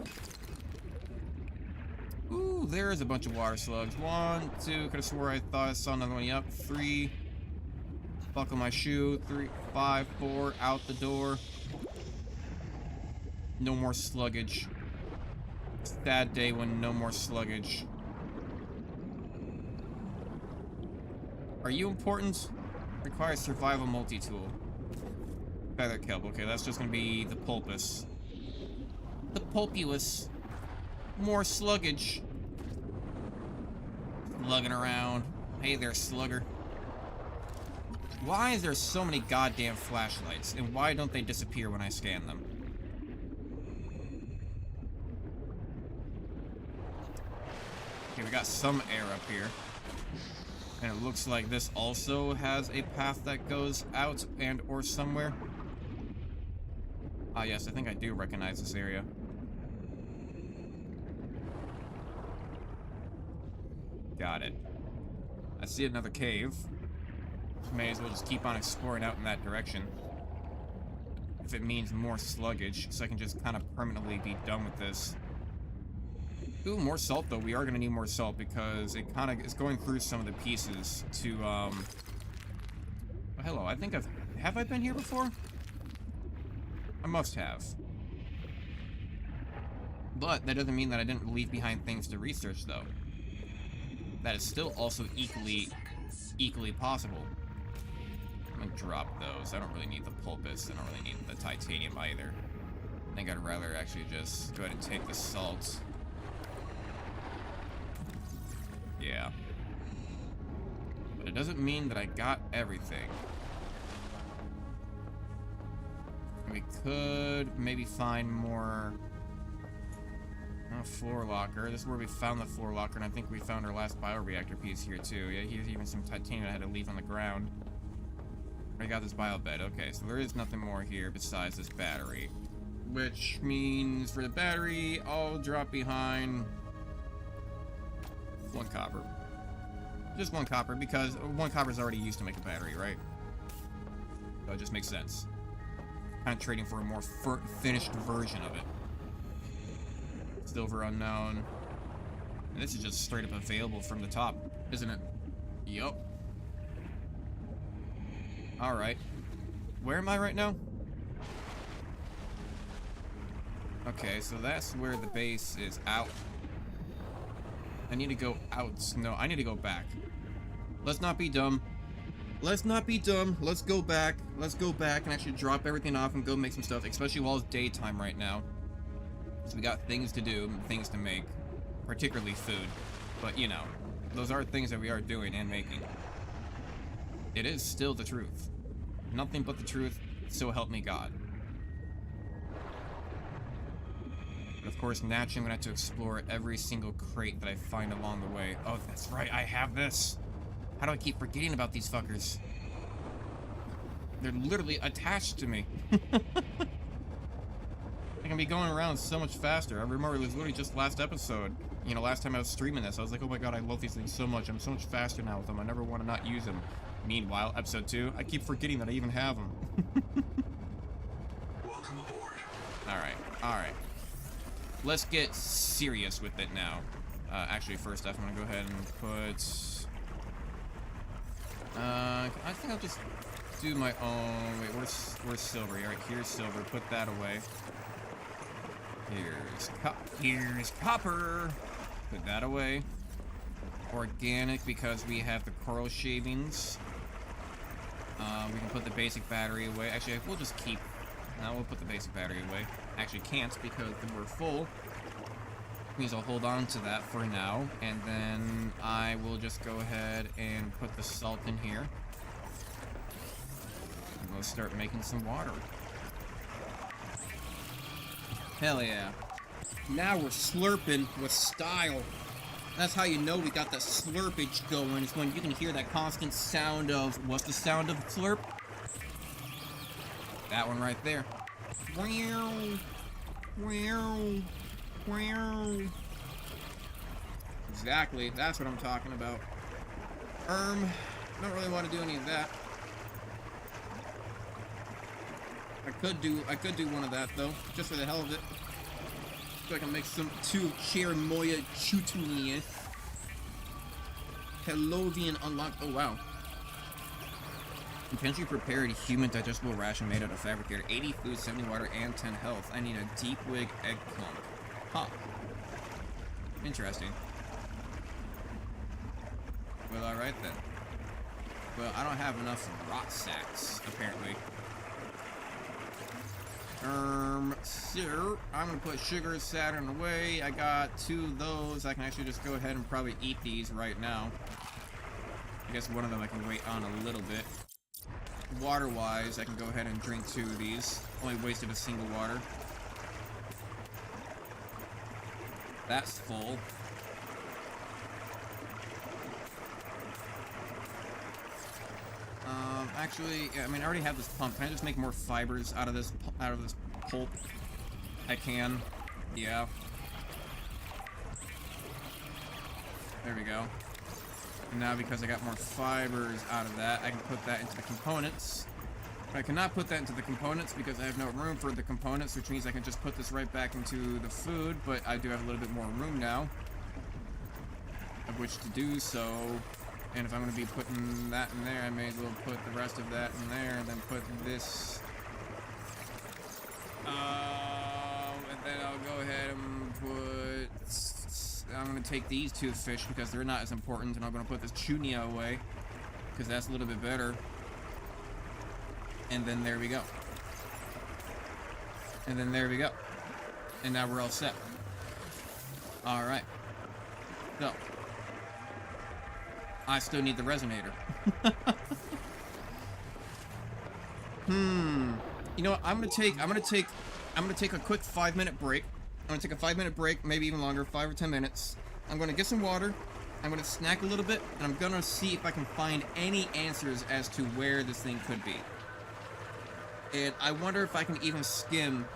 Ooh, there's a bunch of water slugs. 1, 2, could have swore I thought I saw another one. Up. 3. Buckle my shoe. 3, 5, 4, out the door. No more sluggage. Sad day when no more sluggage. Are you important? Requires survival multi-tool. Feather kelp. Okay, that's just gonna be the pulpus. The pulpulus. More sluggage. Slugging around. Hey there, slugger. Why is there so many goddamn flashlights? And why don't they disappear when I scan them? Okay, we got some air up here. And it looks like this also has a path that goes out and or somewhere. Ah, yes, I think I do recognize this area. Got it. I see another cave. May as well just keep on exploring out in that direction. If it means more sluggage, so I can just kind of permanently be done with this. Ooh, more salt though. We are gonna need more salt because it kind of is going through some of the pieces to, oh, hello, I think have I been here before? I must have. But that doesn't mean that I didn't leave behind things to research though. That is still also equally possible. I'm gonna drop those. I don't really need the pulpus. I don't really need the titanium either. I think I'd rather actually just go ahead and take the salt. Yeah. But it doesn't mean that I got everything. We could maybe find more... floor locker. This is where we found the floor locker, and I think we found our last bioreactor piece here too. Yeah, here's even some titanium I had to leave on the ground. I got this bio bed. Okay, so there is nothing more here besides this battery. Which means for the battery, I'll drop behind 1 copper. Just 1 copper, because 1 copper is already used to make a battery, right? So it just makes sense. Kind of trading for a more finished version of it. Silver unknown. And this is just straight up available from the top, isn't it? Yup. Alright. Where am I right now? Okay, so that's where the base is out. I need to go out. No, I need to go back. Let's not be dumb. let's not be dumb. Let's go back. Let's go back and actually drop everything off and go make some stuff, especially while it's daytime right now. So we got things to do, things to make, particularly food. But, you know, those are things that we are doing and making. It is still the truth. Nothing but the truth, so help me God. But of course, naturally, I'm gonna have to explore every single crate that I find along the way. Oh, that's right, I have this! How do I keep forgetting about these fuckers? They're literally attached to me. I can be going around so much faster. I remember it was literally just last episode. You know, last time I was streaming this, I was like, oh my god, I love these things so much. I'm so much faster now with them. I never want to not use them. Meanwhile, episode 2, I keep forgetting that I even have them. Welcome aboard. Alright. Let's get serious with it now. Actually, first off, I'm gonna go ahead and put... I think I'll just do my own... Wait, where's silver? Alright, here's silver. Put that away. Here's copper. Put that away. Organic, because we have the coral shavings. We can put the basic battery away. Actually, we'll just keep... No, we'll put the basic battery away. Actually, can't, because then we're full. Means I'll hold on to that for now. And then I will just go ahead and put the salt in here. And we'll start making some water. Hell yeah. Now we're slurping with style. That's how you know we got that slurpage going. It's when you can hear that constant sound of... What's the sound of slurp? That one right there. Exactly. That's what I'm talking about. Don't really want to do any of that. I could do one of that though, just for the hell of it. So I can make some two cherimoya chutney. Hellovian unlocked. Oh wow. Intentionally prepared human digestible ration made out of fabricator. 80 food, 70 water, and 10 health. I need a deep wig egg clump. Huh. Interesting. Well, alright then. Well, I don't have enough rot sacks, apparently. So I'm gonna put sugar Saturn away. I got 2 of those. I can actually just go ahead and probably eat these right now. I guess one of them I can wait on a little bit. Water-wise, I can go ahead and drink 2 of these. Only wasted a single water. That's full. Actually, yeah, I mean, I already have this pump. Can I just make more fibers out of this pulp? I can. Yeah. There we go. And now, because I got more fibers out of that, I can put that into the components. But I cannot put that into the components because I have no room for the components, which means I can just put this right back into the food, but I do have a little bit more room now of which to do so. And if I'm going to be putting that in there, I may as well put the rest of that in there, and then put this... and then I'll go ahead and put... I'm going to take these 2 fish because they're not as important, and I'm going to put this chunia away because that's a little bit better. And then there we go. And then there we go. And now we're all set. Alright. So... I still need the resonator. You know what? I'm gonna take a quick 5-minute break. I'm gonna take a 5-minute break, maybe even longer, 5 or 10 minutes. I'm gonna get some water. I'm gonna snack a little bit, and I'm gonna see if I can find any answers as to where this thing could be. And I wonder if I can even skim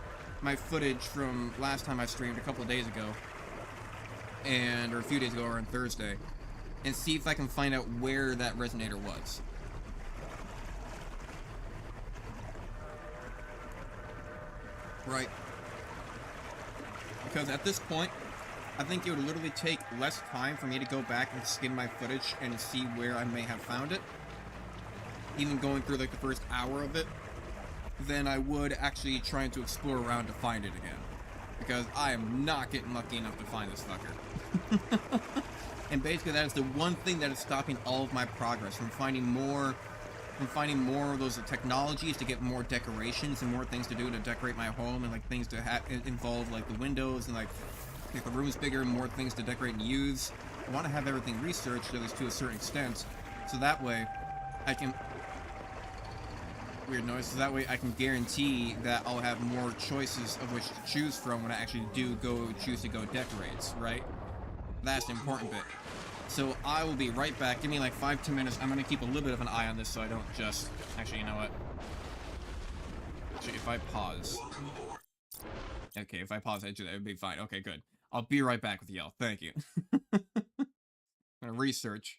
my footage from last time I streamed a couple of days ago, or a few days ago, or on Thursday. And see if I can find out where that resonator was. Right. Because at this point, I think it would literally take less time for me to go back and skim my footage and see where I may have found it, even going through like the first hour of it, than I would actually trying to explore around to find it again. Because I am not getting lucky enough to find this fucker. And basically that is the one thing that is stopping all of my progress from finding more I'm finding more of those technologies to get more decorations and more things to do to decorate my home, and like things to involve like the windows and like if the room's bigger, more things to decorate and use. I want to have everything researched at least to a certain extent, so that way I can weird noise. So that way I can guarantee that I'll have more choices of which to choose from when I actually do choose to go decorate, right? That's the important bit. So I will be right back. Give me like 5-10 minutes. I'm gonna keep a little bit of an eye on this so I don't just... Actually, you know what? Actually, if I pause... Okay, if I pause, it would be fine. Okay, good. I'll be right back with y'all. Thank you. I'm gonna research.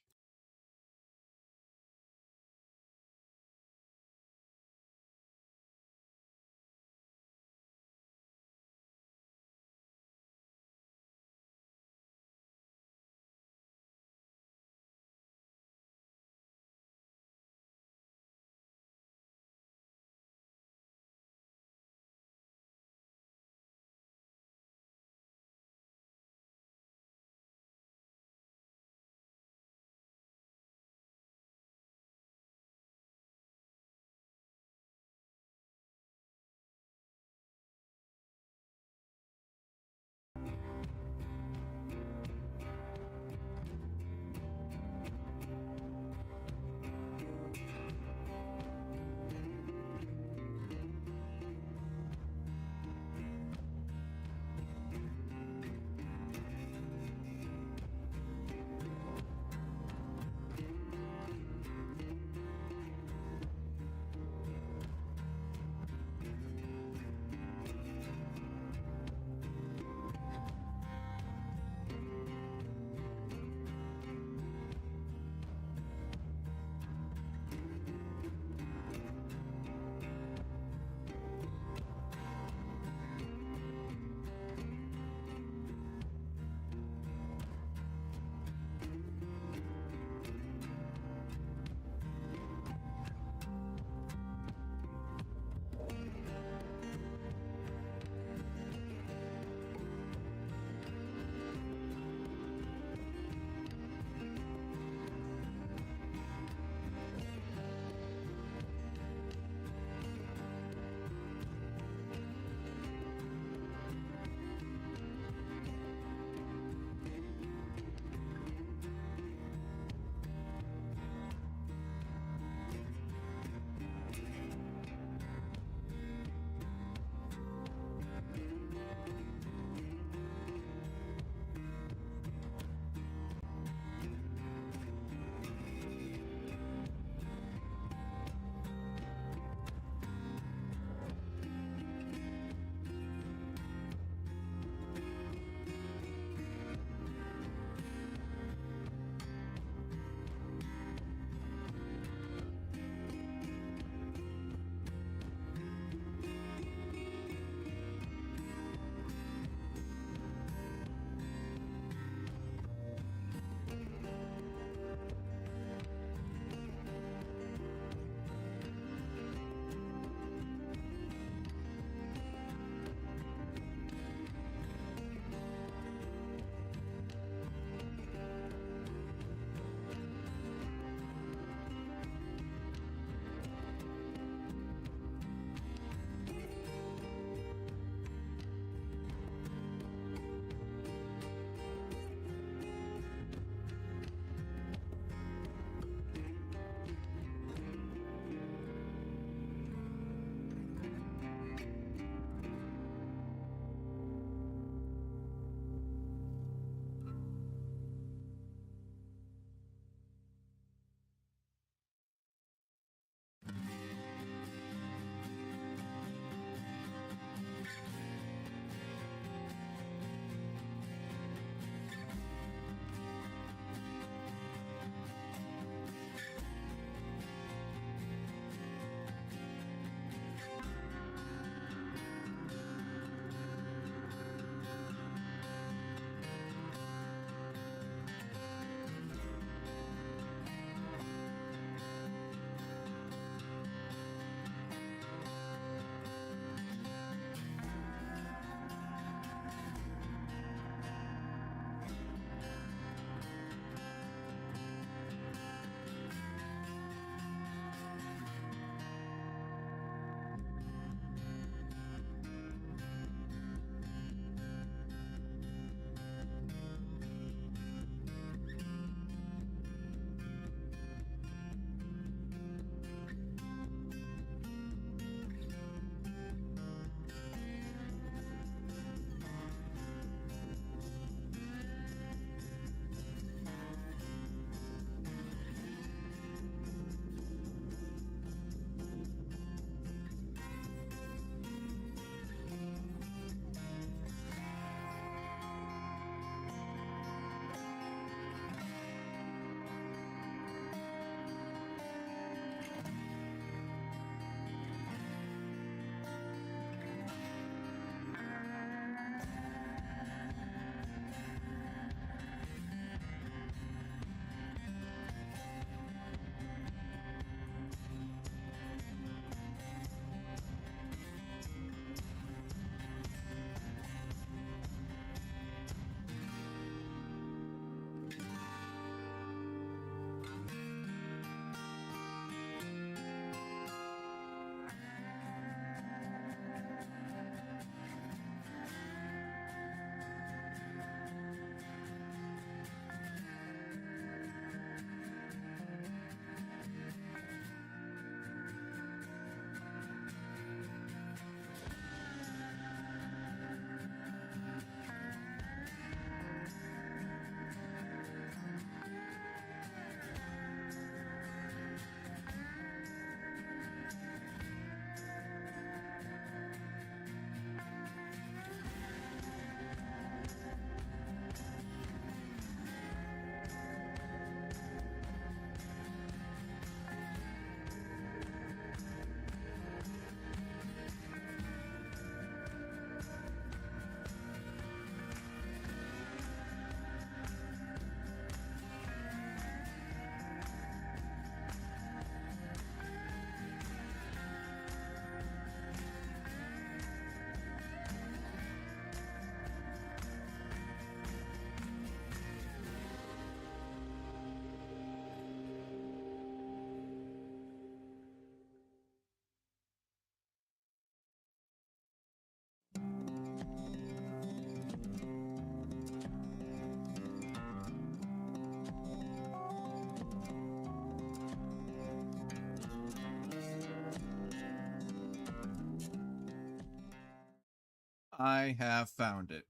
I have found it.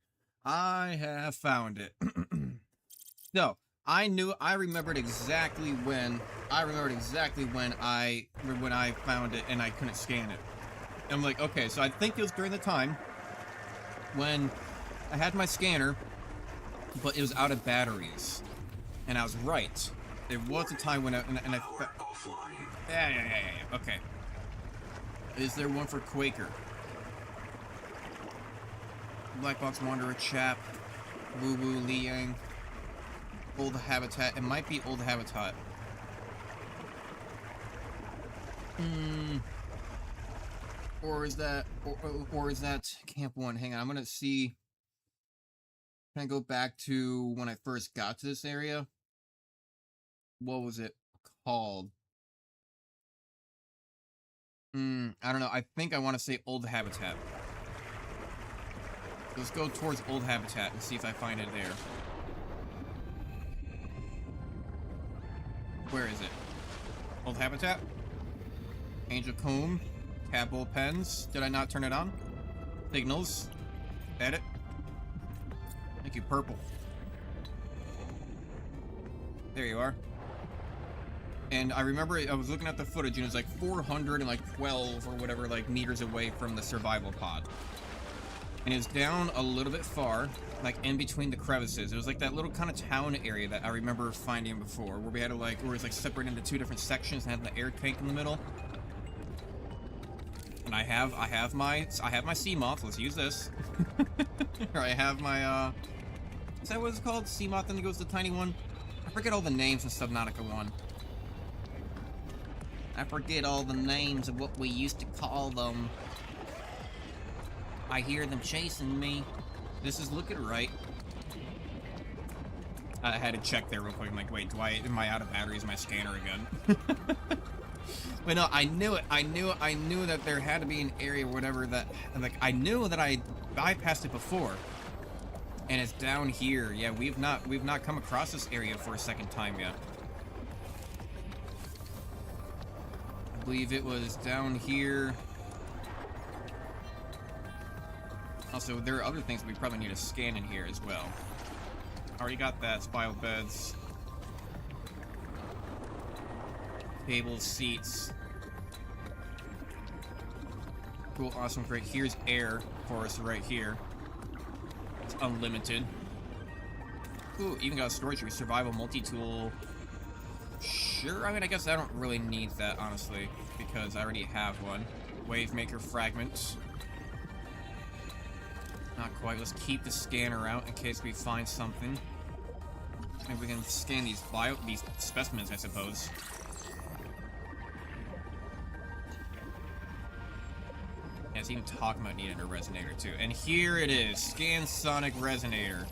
I have found it. So, I remembered exactly when I found it and I couldn't scan it. I'm like, okay, so I think it was during the time when I had my scanner, but it was out of batteries. And I was right. There was a time when yeah, okay. Is there one for Quaker? Black Box Wanderer, Chap, Woo Woo Liang, Old Habitat. It might be Old Habitat. Or is that Camp 1? Hang on, I'm gonna see. Can I go back to when I first got to this area? What was it called? I don't know. I think I want to say Old Habitat. Let's go towards Old Habitat and see if I find it there. Where is it? Old Habitat? Angel Comb? Tadpole Pens? Did I not turn it on? Signals? Edit? Thank you, purple. There you are. And I remember I was looking at the footage and it was like 412 or whatever, like, meters away from the survival pod. And it was down a little bit far, like in between the crevices. It was like that little kind of town area that I remember finding before, where we had to like, where it was like separated into two different sections and had the air tank in the middle. And I have my sea moth. Let's use this. Or I have my is that what it's called? Sea moth, and it goes the tiny one. I forget all the names in Subnautica 1. I forget all the names of what we used to call them. I hear them chasing me. This is looking right. I had to check there real quick. I'm like, wait, am I out of batteries in my scanner again? But no, I knew it. I knew that there had to be an area or whatever that, like, I knew that I bypassed it before. And it's down here. Yeah, we've not come across this area for a second time yet. I believe it was down here. Also, there are other things we probably need to scan in here as well. Already got that. Spiral beds. Tables, seats. Cool, awesome, great. Here's air for us right here. It's unlimited. Ooh, even got a storage room. Survival multi-tool. Sure, I mean, I guess I don't really need that, honestly, because I already have one. Wavemaker fragments. Not quite. Let's keep the scanner out in case we find something. Maybe we can scan these specimens, I suppose. Yeah, it's even talking about needing a resonator too. And here it is, scan sonic resonator.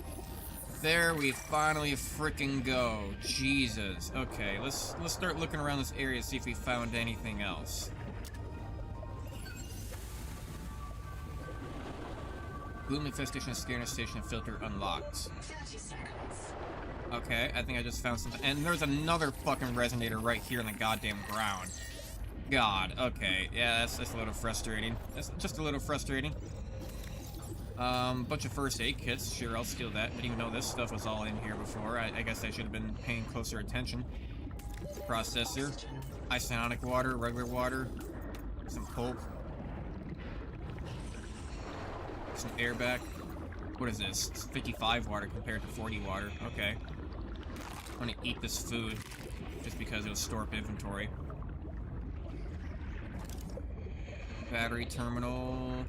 There we finally frickin' go. Jesus. Okay, let's start looking around this area to see if we found anything else. Bloom infestation scanner station filter unlocked. 30 seconds. Okay, I think I just found something. And there's another fucking resonator right here in the goddamn ground. God, okay. Yeah, that's a little frustrating. That's just a little frustrating. Bunch of first aid kits. Sure, I'll steal that. Didn't even know this stuff was all in here before. I guess I should have been paying closer attention. Processor. Isonic water, regular water. Some pulp. Some air back. What is this? It's 55 water compared to 40 water. Okay. I'm gonna eat this food just because it'll store up inventory. Battery terminal.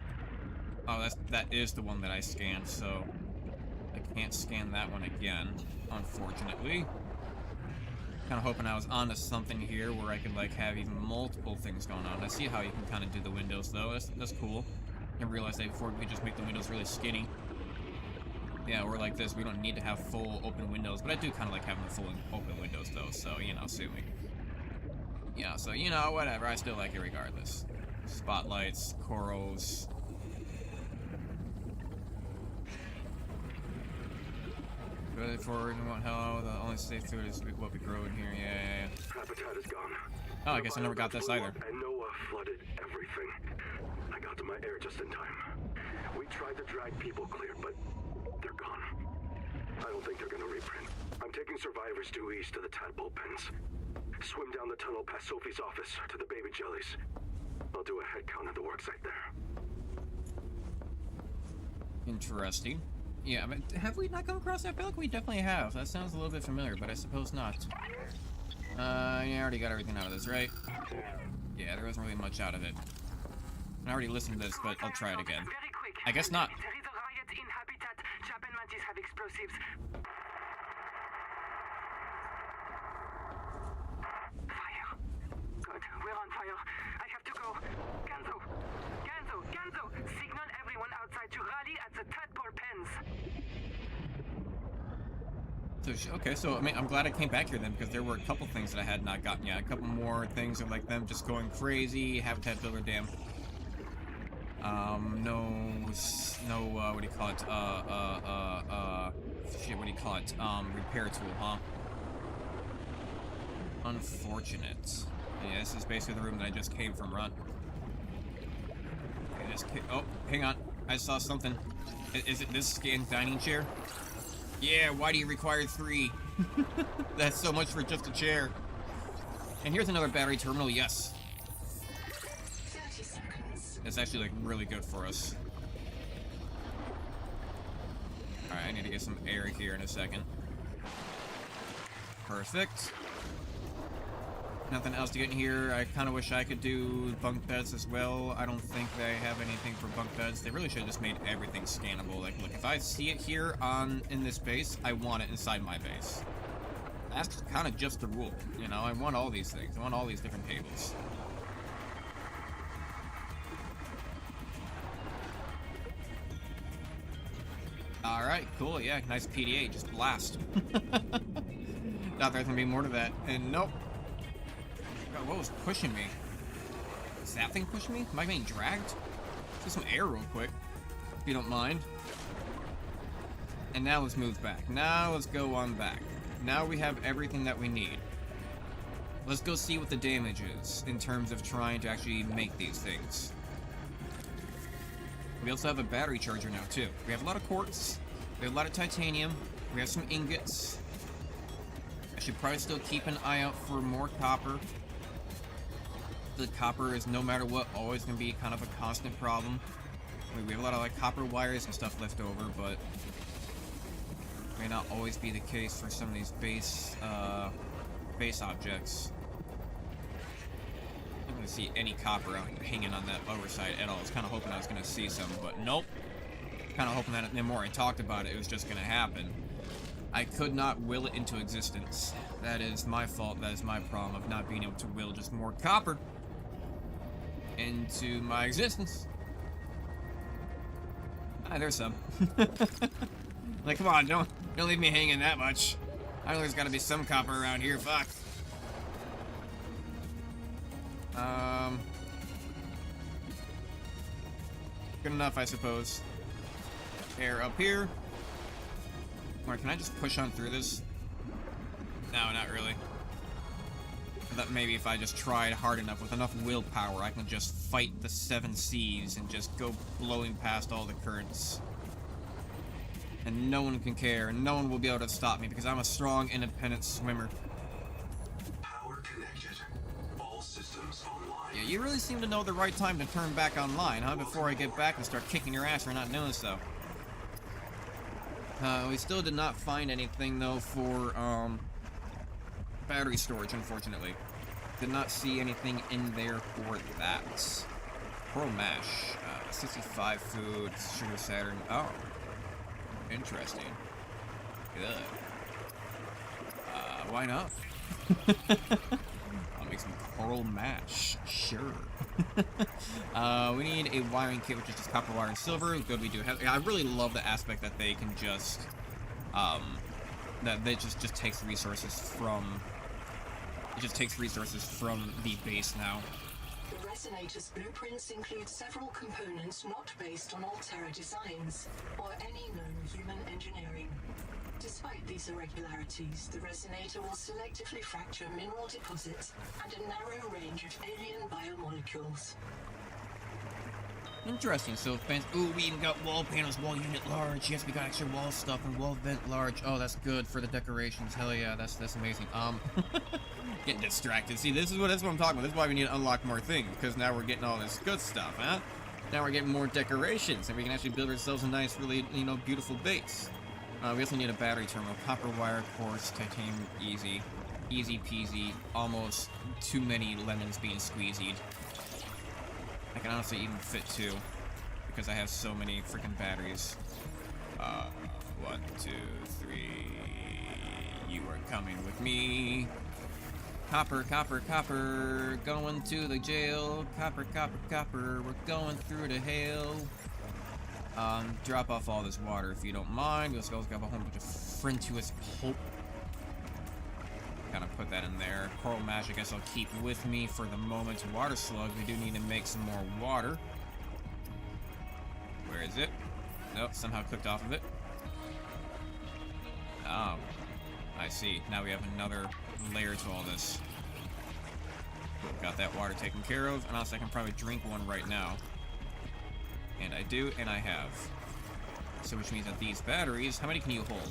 Oh, that is the one that I scanned, so I can't scan that one again, unfortunately. Kind of hoping I was onto something here where I could like have even multiple things going on. I see how you can kind of do the windows though. That's cool. I realized that before we could just make the windows really skinny. Yeah, or like this, we don't need to have full open windows, but I do kind of like having the full open windows though, so, you know, sue me. Yeah, so, you know, whatever, I still like it regardless. Spotlights, corals. Really forward and what hell, the only safe food is what we grow in here, yeah. Habitat is gone. Oh, I guess I never got this either. And Noah flooded everything. I got to my air just in time. We We tried to drag people clear, but they're gone. I don't think they're gonna reprint. I'm taking survivors due east to the tadpole pens. Swim down the tunnel past Sophie's office to the baby jellies. I'll do a head count at the worksite there. Interesting. Yeah, but have we not come across that? I feel like we definitely have. That sounds a little bit familiar, but I suppose not. Yeah, I already got everything out of this, right? Yeah, there wasn't really much out of it. I already listened to this, but I'll try it again. Very quick. I guess not. There is a riot in Habitat. Chap and Mantis have explosives. Fire. Good. We're on fire. I have to go. Ganzo. Ganzo. Ganzo. Signal everyone outside to rally at the tadpole pens. So, okay, so I mean, I'm glad I came back here then, because there were a couple things that I had not gotten yet. A couple more things of like them just going crazy. Habitat builder, damn. No, what do you call it? Shit, what do you call it? Repair tool, huh? Unfortunate. Yeah, this is basically the room that I just came from, right? Okay, oh, hang on. I saw something. Is it this scan dining chair? Yeah, why do you require 3? That's so much for just a chair. And here's another battery terminal, yes. 30 seconds. It's actually, like, really good for us. Alright, I need to get some air here in a second. Perfect. Nothing else to get in here. I kind of wish I could do bunk beds as well. I don't think they have anything for bunk beds. They really should have just made everything scannable. Like, look, if I see it here in this base, I want it inside my base. That's kind of just the rule, you know? I want all these things. I want all these different tables. Alright, cool, yeah, nice PDA, just blast. Thought there's gonna be more to that, and nope. God, what was pushing me? Is that thing pushing me? Am I being dragged? Get some air real quick, if you don't mind. And now let's move back. Now let's go on back. Now we have everything that we need. Let's go see what the damage is in terms of trying to actually make these things. We also have a battery charger now, too. We have a lot of quartz. We have a lot of titanium. We have some ingots. I should probably still keep an eye out for more copper. The copper is, no matter what, always going to be kind of a constant problem. I mean, we have a lot of like copper wires and stuff left over, but may not always be the case for some of these base objects. I don't see any copper out hanging on that oversight at all. I was kind of hoping I was going to see some, but nope. Kind of hoping that the more I talked about it, it was just going to happen. I could not will it into existence. That is my fault. That is my problem of not being able to will just more copper into my existence. Ah, there's some. Like, come on, don't leave me hanging that much. I know there's got to be some copper around here. Fuck. Good enough, I suppose. Air up here. Or can I just push on through this? No, not really. I thought maybe if I just tried hard enough with enough willpower, I can just fight the 7 seas and just go blowing past all the currents. And no one can care, and no one will be able to stop me because I'm a strong, independent swimmer. Power connected. All systems online. Yeah, you really seem to know the right time to turn back online, huh? Before I get back and start kicking your ass for not doing so. We still did not find anything, though, for, battery storage, unfortunately. Did not see anything in there for that. Coral mash. 65 food. Sugar Saturn. Oh. Interesting. Good. Why not? I'll make some coral mash. Sure. We need a wiring kit, which is just copper wire and silver. Good, we do have. I really love the aspect that they can just, that they just takes resources from. It just takes resources from the base now. The Resonator's blueprints include several components not based on Altera designs or any known human engineering. Despite these irregularities, the Resonator will selectively fracture mineral deposits and a narrow range of alien biomolecules. Interesting. So fans. Ooh, we even got wall panels, wall unit large. Yes, we got extra wall stuff and wall vent large. Oh, that's good for the decorations. Hell yeah, that's amazing. Getting distracted. See, that's what I'm talking about. This is why we need to unlock more things, because now we're getting all this good stuff, huh? Now we're getting more decorations, and we can actually build ourselves a nice, really, beautiful base. We also need a battery terminal, copper wire, quartz, titanium, easy peasy. Almost too many lemons being squeezed. I can honestly even fit 2, because I have so many freaking batteries. 1, 2, 3. You are coming with me. Copper, copper, copper. Going to the jail. Copper, copper, copper. We're going through the hail. Drop off all this water if you don't mind. Let's go grab a whole bunch of Frintuous Pulp. Kind of put that in there. Coral Mash, I guess I'll keep with me for the moment. Water Slug, we do need to make some more water. Where is it? Nope, somehow clicked off of it. Oh, I see. Now we have another layer to all this. Got that water taken care of, and also I can probably drink one right now. And I do, and I have. So which means that these batteries, how many can you hold?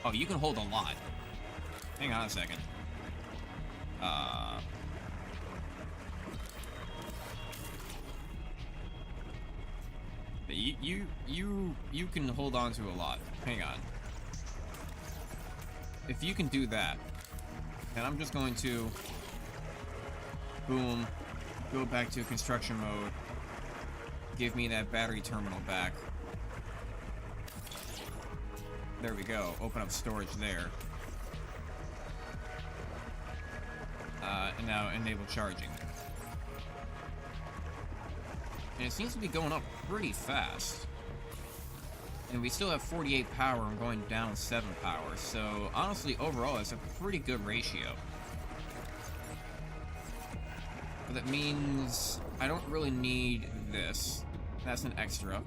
Oh, you can hold a lot. Hang on a second. You can hold on to a lot. Hang on. If you can do that, then I'm just going to boom, go back to construction mode. Give me that battery terminal back. There we go. Open up storage there. And now enable charging. And it seems to be going up pretty fast. And we still have 48 power and going down 7 power. So honestly, overall, it's a pretty good ratio. But that means I don't really need this. That's an extra.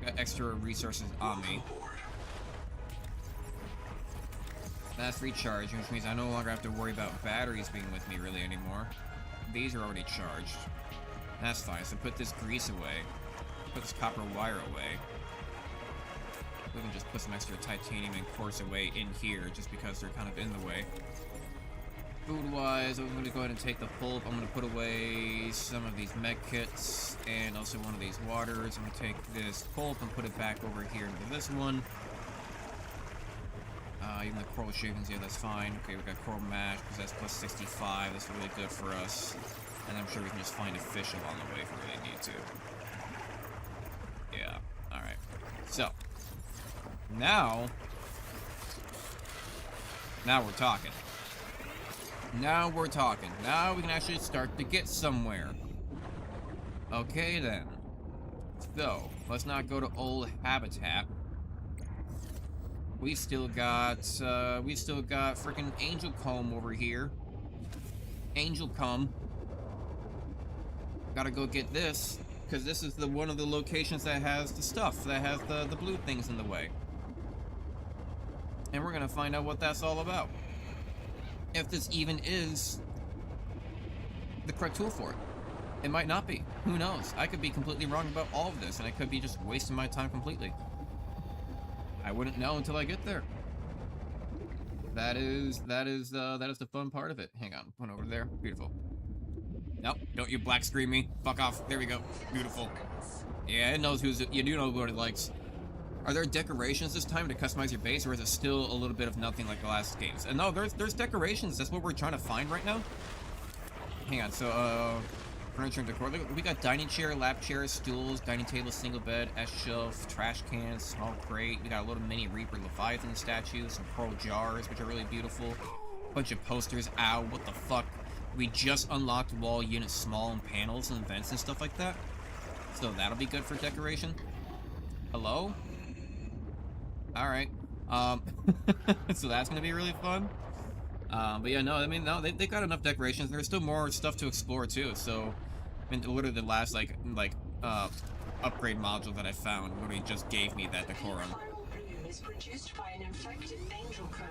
Got extra resources on me. That's recharging, which means I no longer have to worry about batteries being with me really anymore. These are already charged. That's fine. So put this grease away. Put this copper wire away. We can just put some extra titanium and quartz away in here, just because they're kind of in the way. Food-wise, I'm going to go ahead and take the pulp. I'm going to put away some of these med kits, and also one of these waters. I'm going to take this pulp and put it back over here into this one. Even the coral shavings, yeah, that's fine. Okay, we got coral mash, because that's plus 65. That's really good for us. And I'm sure we can just find a fish along the way if we really need to. Yeah, alright. So, now we're talking. Now we're talking. Now we can actually start to get somewhere. Okay, then. So, let's not go to old habitat. We still got freaking Angel Comb over here. Angel Comb. Gotta go get this, because this is one of the locations that has the stuff, that has the blue things in the way. And we're gonna find out what that's all about. If this even is the correct tool for it. It might not be. Who knows? I could be completely wrong about all of this, and I could be just wasting my time completely. I wouldn't know until I get there. That is the fun part of it. Hang on, one over there. Beautiful. Nope, don't you black screen me. Fuck off. There we go. Beautiful. Yeah, it knows you do know what it likes. Are there decorations this time to customize your base, or is it still a little bit of nothing like the last games? And no, there's decorations. That's what we're trying to find right now. Hang on, so, furniture and decor. We got dining chair, lap chairs, stools, dining table, single bed, S-shelf, trash cans, small crate. We got a little mini Reaper Leviathan statues, some coral jars, which are really beautiful. Bunch of posters. Ow, what the fuck? We just unlocked wall units, small and panels and vents and stuff like that. So that'll be good for decoration. Hello? Alright. So that's gonna be really fun. But yeah, no, I mean, no, they got enough decorations. There's still more stuff to explore too. So, I mean, literally the last upgrade module that I found literally just gave me that decorum. The final bloom is produced by an infected angel comb.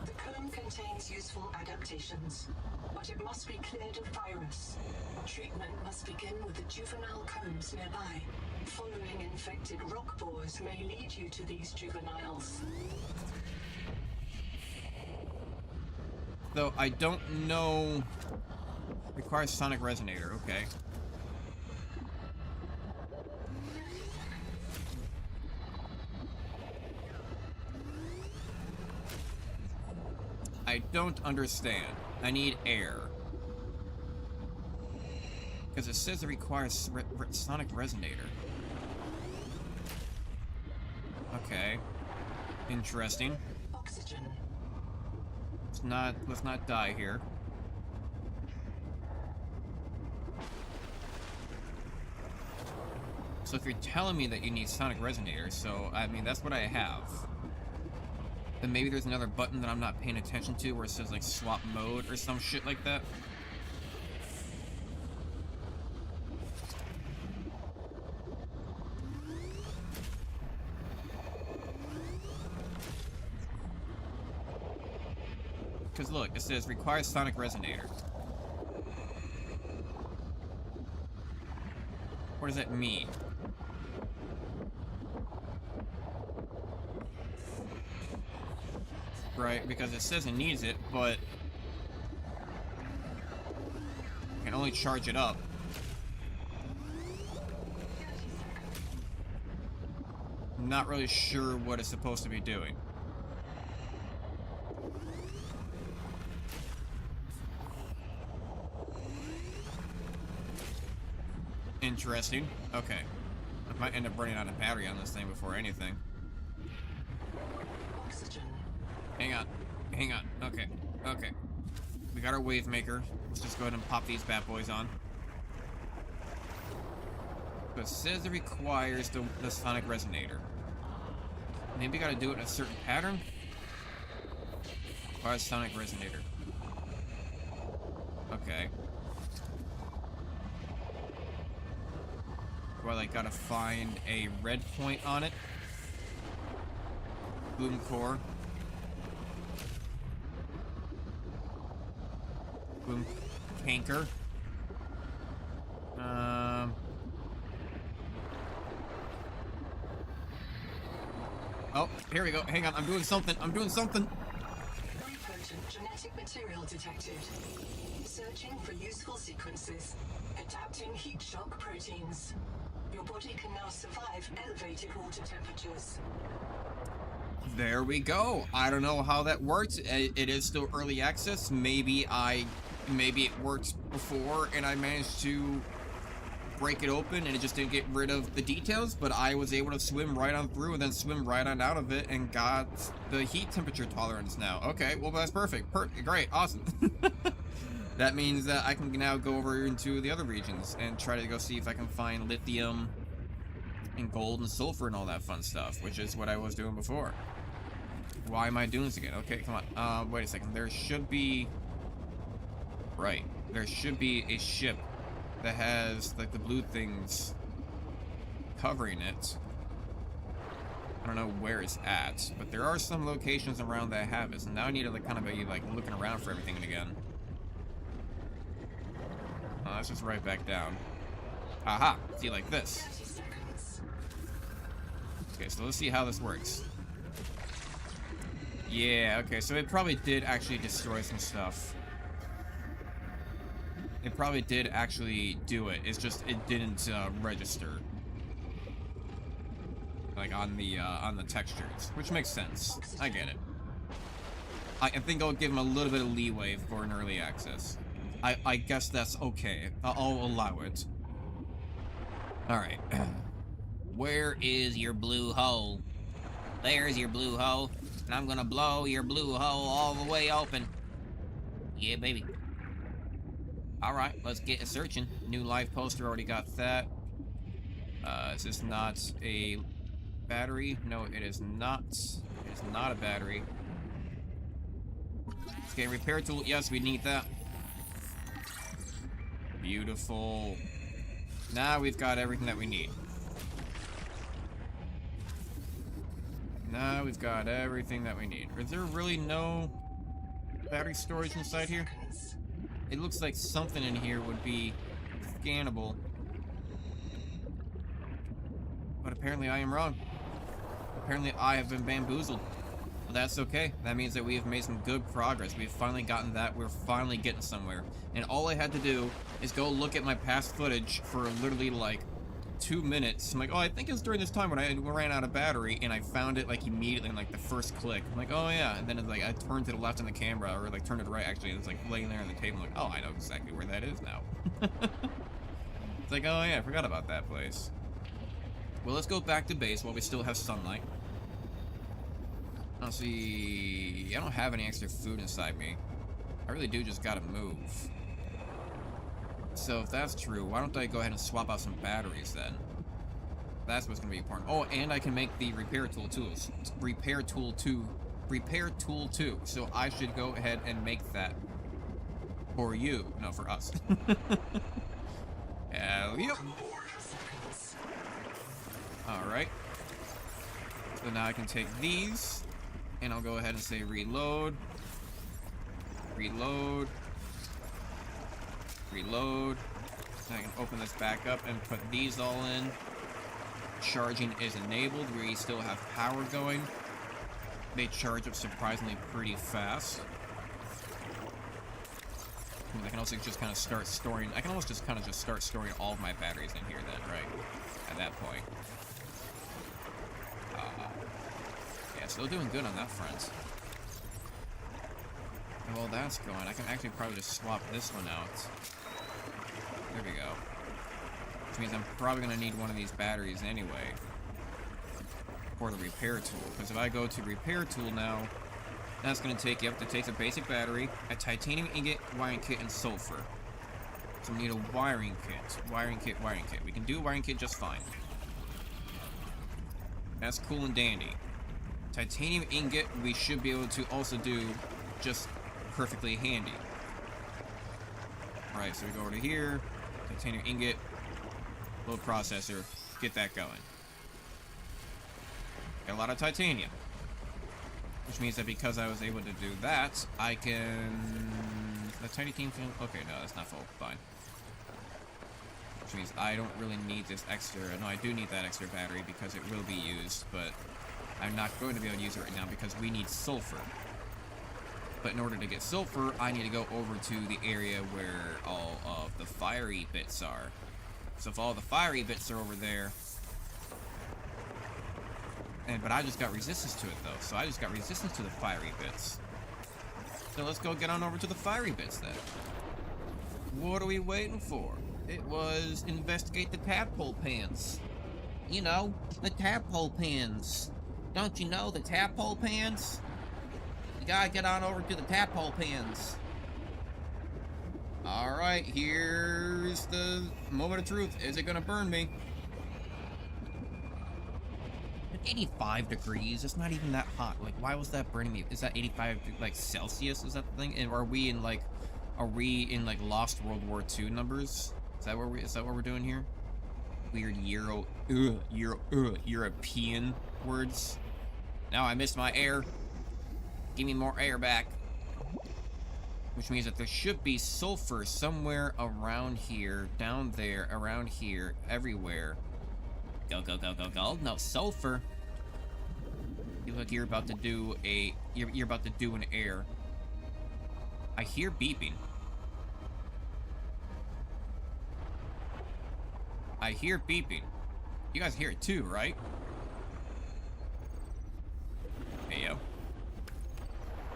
The comb contains useful adaptations, but but it must be cleared of virus. Treatment must begin with the juvenile combs nearby. Following infected rock boars may lead you to these juveniles. Though I don't know... Requires sonic resonator, okay. I don't understand. I need air. Because it says it requires sonic resonator. Okay. Interesting. Oxygen. Let's not die here. So if you're telling me that you need sonic resonator, so I mean that's what I have. Then maybe there's another button that I'm not paying attention to where it says like swap mode or some shit like that. Because look, it says requires sonic resonator. What does that mean? Right, because it says it needs it, but can only charge it up. I'm not really sure what it's supposed to be doing. Interesting. Okay. I might end up running out of battery on this thing before anything. Oxygen. Hang on. Hang on. Okay. Okay. We got our wave maker. Let's just go ahead and pop these bad boys on. But it says it requires the sonic resonator. Maybe we gotta do it in a certain pattern? Requires sonic resonator. Okay. Well, I gotta find a red point on it. Boom core. Boom canker. Oh, here we go. Hang on, I'm doing something. I'm doing something. Very potent genetic material detected. Searching for useful sequences. Adapting heat shock proteins. Your body can now survive elevated water temperatures. There we go. I don't know how that works. It is still early access. Maybe it worked before and I managed to break it open and it just didn't get rid of the details, but I was able to swim right on through and then swim right on out of it and got the heat temperature tolerance now. Okay, well that's perfect. Great, awesome. That means that I can now go over into the other regions and try to go see if I can find lithium and gold and sulfur and all that fun stuff, which is what I was doing before. Why am I doing this again? Okay, come on. Wait a second. There should be... Right. There should be a ship that has, like, the blue things covering it. I don't know where it's at, but there are some locations around that have it, so now I need to, like, kind of be, like, looking around for everything again. Let's just right back down. Aha! See, like this. Okay, so let's see how this works. Yeah, okay, so it probably did actually destroy some stuff. It probably did actually do it. It's just it didn't register, like on the textures, which makes sense. I get it. I think I'll give them a little bit of leeway for an early access. I guess that's okay. I'll allow it. All right. Where is your blue hole? There's your blue hole, and I'm gonna blow your blue hole all the way open. Yeah, baby. Alright, let's get searching. New live poster, already got that. Is this not a battery? No, it is not. It is not a battery. Okay, repair tool. Yes, we need that. Beautiful. Now we've got everything that we need. Now we've got everything that we need. Is there really no battery storage inside here? It looks like something in here would be scannable. But apparently I am wrong. Apparently I have been bamboozled. But that's okay. That means that we have made some good progress. We've finally gotten that. We're finally getting somewhere. And all I had to do is go look at my past footage for literally like 2 minutes. I'm like, oh, I think it was during this time when I ran out of battery, and I found it like immediately in like the first click. I'm like, oh yeah, and then it's like I turned to the left on the camera, or like turned to the right actually, and it's like laying there on the table. I'm like, oh, I know exactly where that is now. It's like, oh yeah, I forgot about that place. Well, let's go back to base while we still have sunlight. Let's see, I don't have any extra food inside me. I really do just gotta move. So if that's true, why don't I go ahead and swap out some batteries then? That's what's gonna be important. Oh, and I can make the repair tool tools. Repair tool 2. So I should go ahead and make that for you. No, for us. Hell yep. Alright. So now I can take these, and I'll go ahead and say reload. Reload. Reload. I can open this back up and put these all in. Charging is enabled. We still have power going. They charge up surprisingly pretty fast. I can also just kind of start storing. I can almost just kind of start storing all of my batteries in here then, right? At that point. Yeah, still doing good on that front. And while that's going, I can actually probably just swap this one out. There we go. Which means I'm probably going to need one of these batteries anyway. For the repair tool. Because if I go to repair tool now, that's going to take, you have to take a basic battery, a titanium ingot, wiring kit, and sulfur. So we need a wiring kit. Wiring kit, wiring kit. We can do a wiring kit just fine. That's cool and dandy. Titanium ingot, we should be able to also do just perfectly handy. Alright, so we go over to here. Titanium ingot. Load processor. Get that going. Got a lot of titanium. Which means that because I was able to do that, I can... The tiny team can... Okay, no, that's not full. Fine. Which means I don't really need this extra... No, I do need that extra battery because it will be used, but I'm not going to be able to use it right now because we need sulfur. But in order to get sulfur, I need to go over to the area where all of the fiery bits are. So if all the fiery bits are over there... But I just got resistance to it, though. So I just got resistance to the fiery bits. So let's go get on over to the fiery bits, then. What are we waiting for? It was investigate the tadpole pans. You know, the tadpole pans. Don't you know the tadpole pans? You gotta get on over to the tadpole pans. Alright, here's the moment of truth. Is it gonna burn me? 85 degrees. It's not even that hot. Like, why was that burning me? Is that 85 like Celsius? Is that the thing? And are we in like Lost World War II numbers? Is that what we're doing here? Weird European words. Now I missed my air. Give me more air back. Which means that there should be sulfur somewhere around here, down there, around here, everywhere. Go, go, go, go, go. No, sulfur. You look, you're about to do a... You're about to do an air. I hear beeping. I hear beeping. You guys hear it too, right? Hey, yo.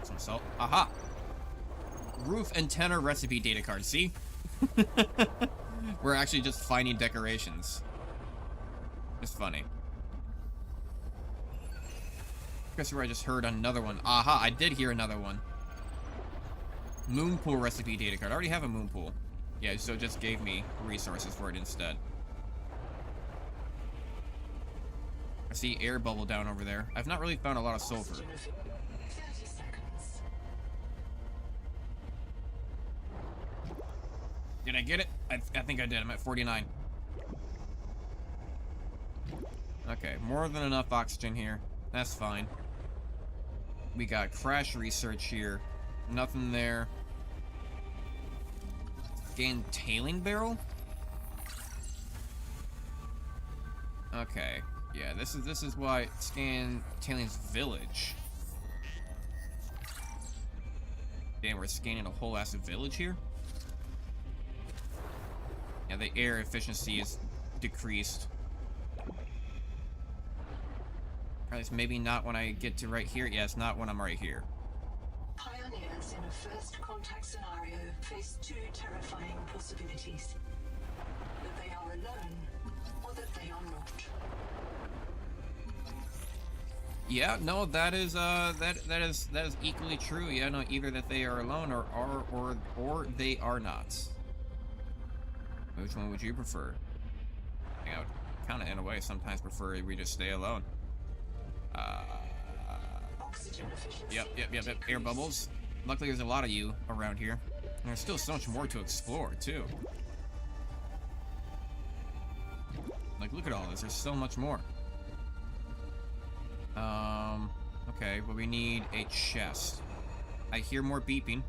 Some salt. Aha! Roof antenna recipe data card, see? We're actually just finding decorations. It's funny. Guess where I just heard another one. Aha, I did hear another one. Moon pool recipe data card. I already have a moon pool. Yeah, so it just gave me resources for it instead. I see air bubble down over there. I've not really found a lot of sulfur. 30 seconds. Did I get it? I think I did. I'm at 49. Okay, more than enough oxygen here. That's fine. We got crash research here. Nothing there. Scan tailing barrel? Okay. Yeah, this is why scan tailing's village. Damn, we're scanning a whole ass village here? Yeah, the air efficiency is decreased. Or at least maybe not when I get to right here. Yeah, it's not when I'm right here. Pioneers in a first contact scenario face two terrifying possibilities. That they are alone, or that they are not. Yeah, no, that is equally true. Yeah, no, either that they are alone or they are not. Which one would you prefer? I would kind of, in a way, sometimes prefer we just stay alone. Oxygen efficiency. Yep. Air bubbles. Luckily, there's a lot of you around here. And there's still so much more to explore, too. Like, look at all this. There's so much more. Okay, well, we need a chest. I hear more beeping.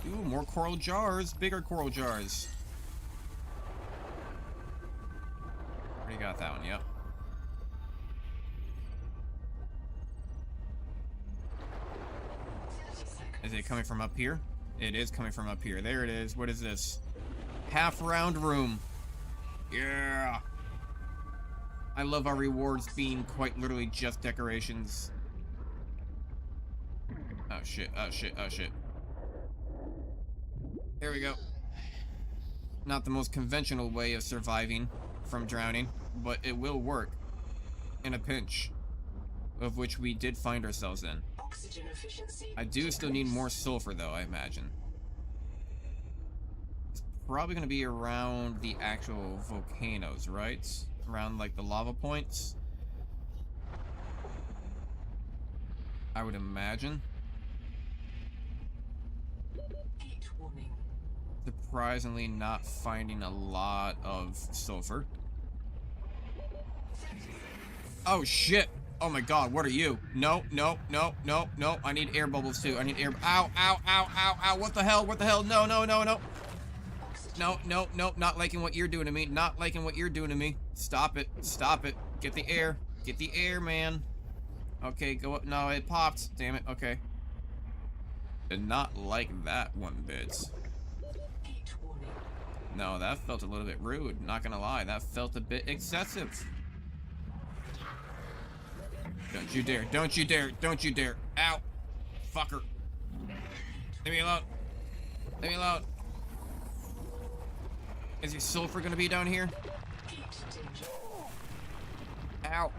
Ooh, more coral jars. Bigger coral jars. Already got that one, yep. Is it coming from up here? It is coming from up here. There it is. What is this? Half round room. Yeah. I love our rewards being quite literally just decorations. Oh shit, oh shit, oh shit. There we go. Not the most conventional way of surviving from drowning, but it will work in a pinch, of which we did find ourselves in. Oxygen efficiency. I do still need more sulfur though, I imagine. It's probably gonna be around the actual volcanoes, right? Around like the lava points, I would imagine. Heat warning. Surprisingly not finding a lot of sulfur. Oh shit, oh my god, what are you? No, I need air bubbles too. I need air. Ow, what the hell, no, not liking what you're doing to me. Not liking what you're doing to me. Stop it. Get the air, man. Okay, go up. No, it popped. Damn it, okay. Did not like that one bit. No, that felt a little bit rude. Not gonna lie, that felt a bit excessive. Don't you dare. Ow. Fucker. Leave me alone. Is your sulfur gonna be down here? Ow.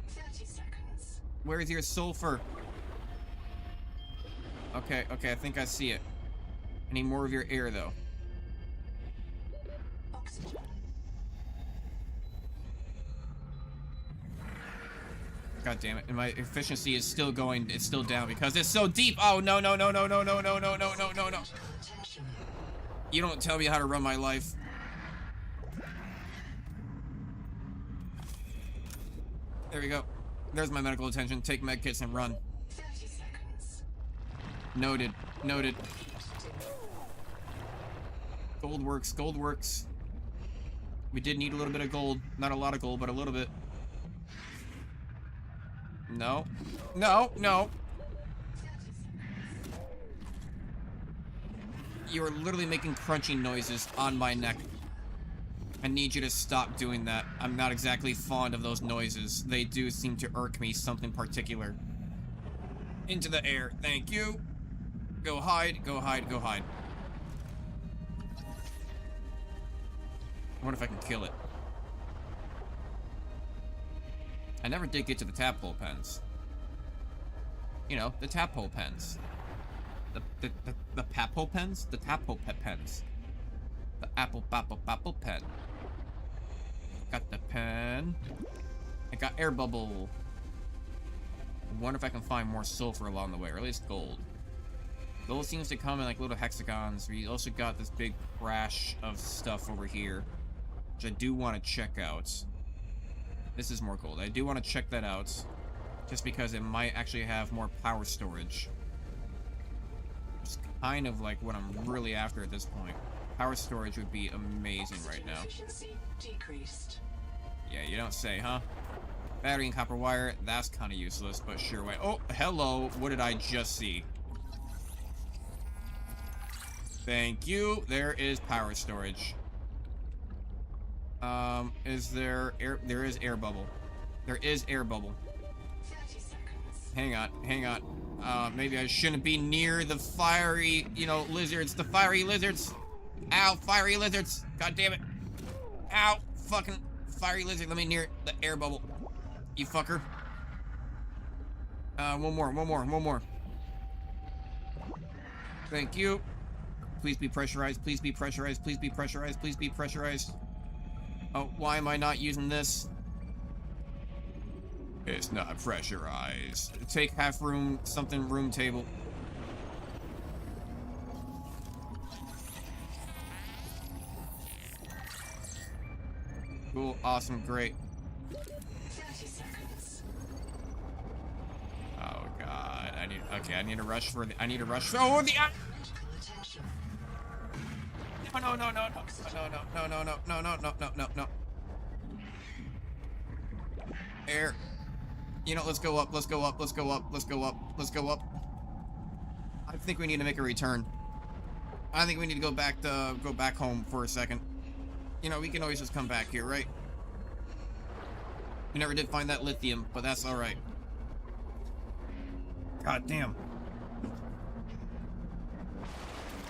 30 seconds. Where is your sulfur? Okay, I think I see it. I need more of your air, though. Oxygen. God damn it. And my efficiency is still going, it's still down because it's so deep. Oh, no. You don't tell me how to run my life. There we go. There's my medical attention. Take med kits and run. 30 seconds. Noted. Gold works. We did need a little bit of gold. Not a lot of gold, but a little bit. No. You are literally making crunching noises on my neck. I need you to stop doing that. I'm not exactly fond of those noises. They do seem to irk me something particular. Into the air. Thank you. Go hide. I wonder if I can kill it. I never did get to the tadpole pens. You know, the tadpole pens. The papo pens? The tadpole pens. The apple pen. Got the pen. I got air bubble. I wonder if I can find more sulfur along the way, or at least gold. Gold seems to come in like little hexagons. We also got this big crash of stuff over here, which I do want to check out. This is more gold. I do want to check that out, just because it might actually have more power storage. kind of like what I'm really after at this point. Power storage would be amazing right now. Efficiency decreased. Yeah, you don't say, huh? Battery and copper wire, that's kind of useless, but sure way. Oh, hello, what did I just see? Thank you, there is power storage. Is there air? There is air bubble. There is air bubble. 30 seconds. Hang on. Maybe I shouldn't be near the fiery, lizards. The fiery lizards. Ow, fiery lizards. God damn it. Ow, fucking fiery lizard. Let me near the air bubble. You fucker. One more. Thank you. Please be pressurized. Please be pressurized. Please be pressurized. Please be pressurized. Oh, why am I not using this? It's not pressurized. Take half room, something room table. Cool, awesome, great. 30 seconds. Oh god, I need to rush for the, oh, the, Critical attention. no. Air. Let's go up. I think we need to make a return. I think we need to go back home for a second. We can always just come back here, right? We never did find that lithium, but that's alright. God damn.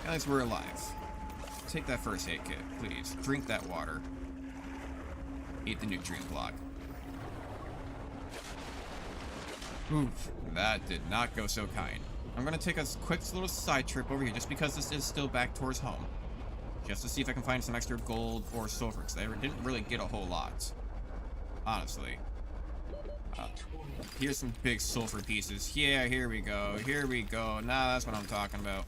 At least we're alive. Take that first aid kit, please. Drink that water. Eat the nutrient block. Oof, that did not go so kind. I'm gonna take a quick little side trip over here just because this is still back towards home. Just to see if I can find some extra gold or sulfur, because I didn't really get a whole lot. Honestly. Here's some big sulfur pieces. Yeah, here we go. Nah, that's what I'm talking about.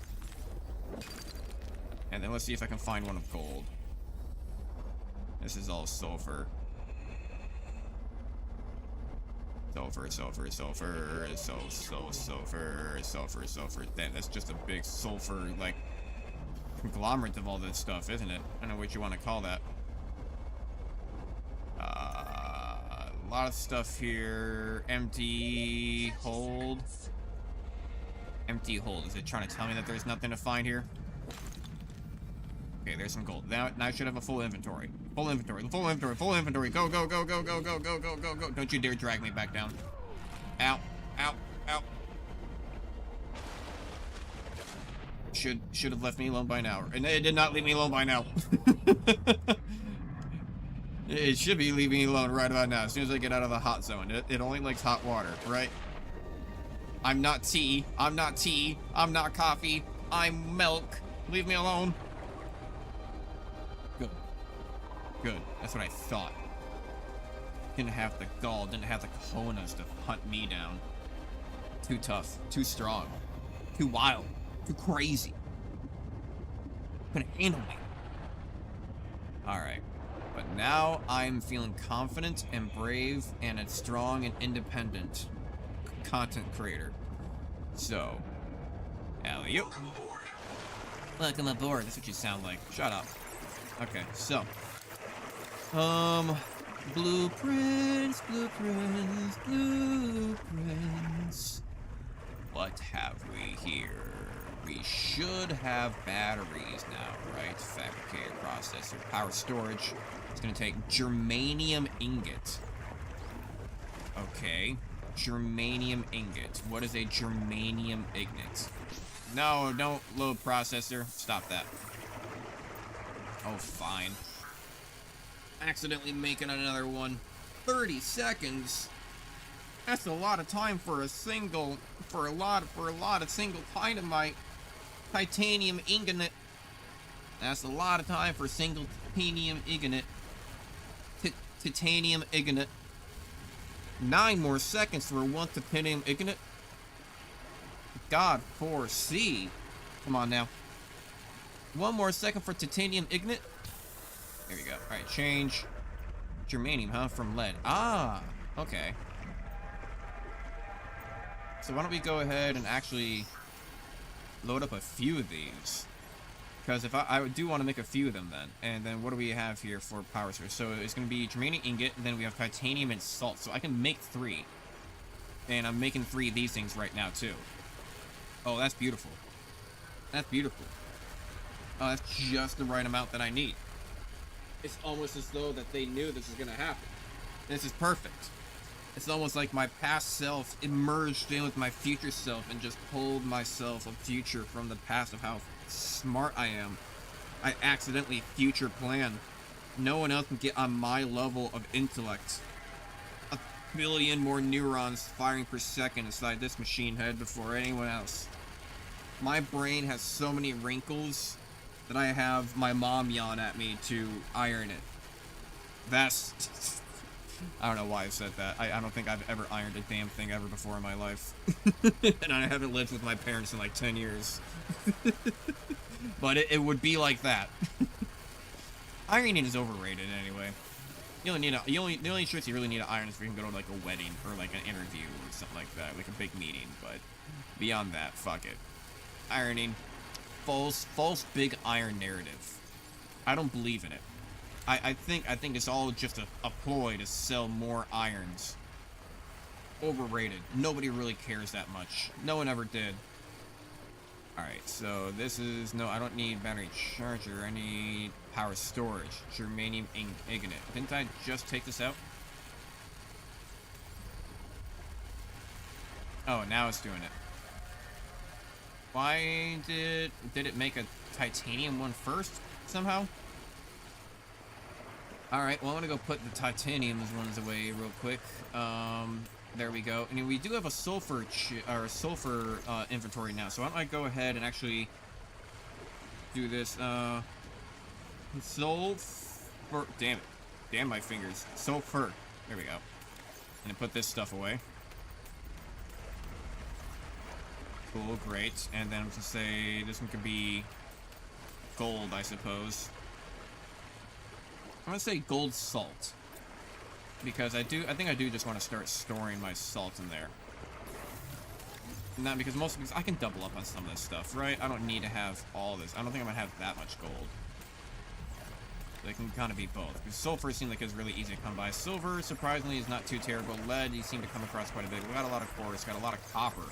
And then let's see if I can find one of gold. This is all sulfur. Sulfur. Then that's just a big sulfur, like, conglomerate of all this stuff, isn't it? I don't know what you want to call that. A lot of stuff here. Empty hold. Is it trying to tell me that there's nothing to find here? Okay, there's some gold. Now I should have a full inventory. Full inventory. Go. Don't you dare drag me back down. Ow. Should have left me alone by now. And it did not leave me alone by now. It should be leaving me alone right about now. As soon as I get out of the hot zone. It only likes hot water, right? I'm not tea. I'm not coffee. I'm milk. Leave me alone. Good. That's what I thought. Didn't have the gall, didn't have the cojones to hunt me down. Too tough, too strong, too wild, too crazy. Couldn't handle me. Alright. But now I'm feeling confident and brave and a strong and independent content creator. So, alley-oop. Welcome aboard. That's what you sound like. Shut up. Okay, so. Blueprints. What have we here? We should have batteries now, right? Fabricator processor, power storage. It's gonna take germanium ingot. Okay, germanium ingot. What is a germanium ingot? No, don't load processor. Stop that. Oh, fine. Accidentally making another one. 30 seconds. That's a lot of time for a lot of single dynamite. Titanium ingot. That's a lot of time for single titanium ingot. Titanium ingot. 9 more seconds for one titanium ingot. God foresee. Come on now. 1 more second for titanium ingot. There we go. Alright, change. Germanium, huh? From lead. Ah, okay. So why don't we go ahead and actually load up a few of these. Because if I do want to make a few of them then. And then what do we have here for power source? So it's going to be germanium ingot, and then we have titanium and salt. So I can make 3. And I'm making 3 of these things right now too. Oh, that's beautiful. That's beautiful. Oh, that's just the right amount that I need. It's almost as though that they knew this was going to happen. This is perfect. It's almost like my past self merged in with my future self and just pulled myself a future from the past of how smart I am. I accidentally future plan. No one else can get on my level of intellect. A billion more neurons firing per second inside this machine head before anyone else. My brain has so many wrinkles that I have my mom yawn at me to iron it. That's... I don't know why I said that. I don't think I've ever ironed a damn thing ever before in my life. And I haven't lived with my parents in like 10 years. But it would be like that. Ironing is overrated anyway. You only need the only shirts you really need to iron is if you can go to like a wedding or like an interview or something like that, like a big meeting. But beyond that, fuck it. Ironing, false big iron narrative. I don't believe in it. I think it's all just a ploy to sell more irons. Overrated. Nobody really cares that much. No one ever did. Alright, so this is... No, I don't need battery charger. I need power storage. Germanium ingot. Didn't I just take this out? Oh, now it's doing it. Why did it make a titanium one first, somehow? Alright, well, I'm gonna go put the titanium ones away real quick. There we go. And we do have a sulfur inventory now, so why don't I go ahead and actually do this, sulfur, damn it. Damn my fingers. Sulfur. There we go. And then put this stuff away. Cool, great. And then I'm gonna say this one could be gold, I suppose. I'm gonna say gold salt. Because I think I do just want to start storing my salt in there. Not because I can double up on some of this stuff, right? I don't need to have all this. I don't think I'm gonna have that much gold. They can kind of be both. Because sulfur seems like it's really easy to come by. Silver, surprisingly, is not too terrible. Lead, you seem to come across quite a bit. We got a lot of quartz, got a lot of copper.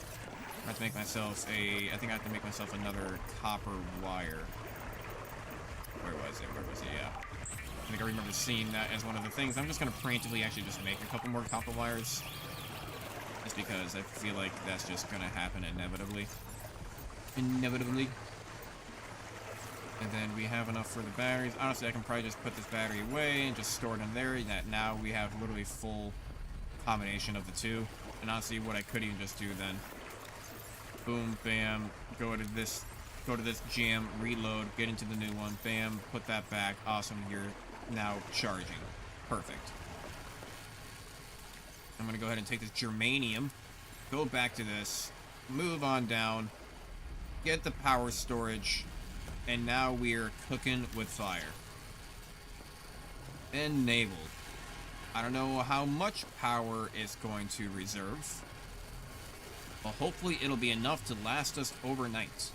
I have to make myself I think I have to make myself another copper wire. Where was it? Yeah. I think I remember seeing that as one of the things. I'm just going to preemptively actually just make a couple more copper wires. Just because I feel like that's just going to happen inevitably. And then we have enough for the batteries. Honestly, I can probably just put this battery away and just store it in there. That now we have literally full combination of the two. And honestly, what I could even just do then. Boom, bam, go to this jam, reload, get into the new one, bam, put that back. Awesome, you're now charging. Perfect. I'm gonna go ahead and take this germanium, go back to this, move on down, get the power storage, and now we're cooking with fire. Enabled. I don't know how much power it's going to reserve, but hopefully it'll be enough to last us overnight.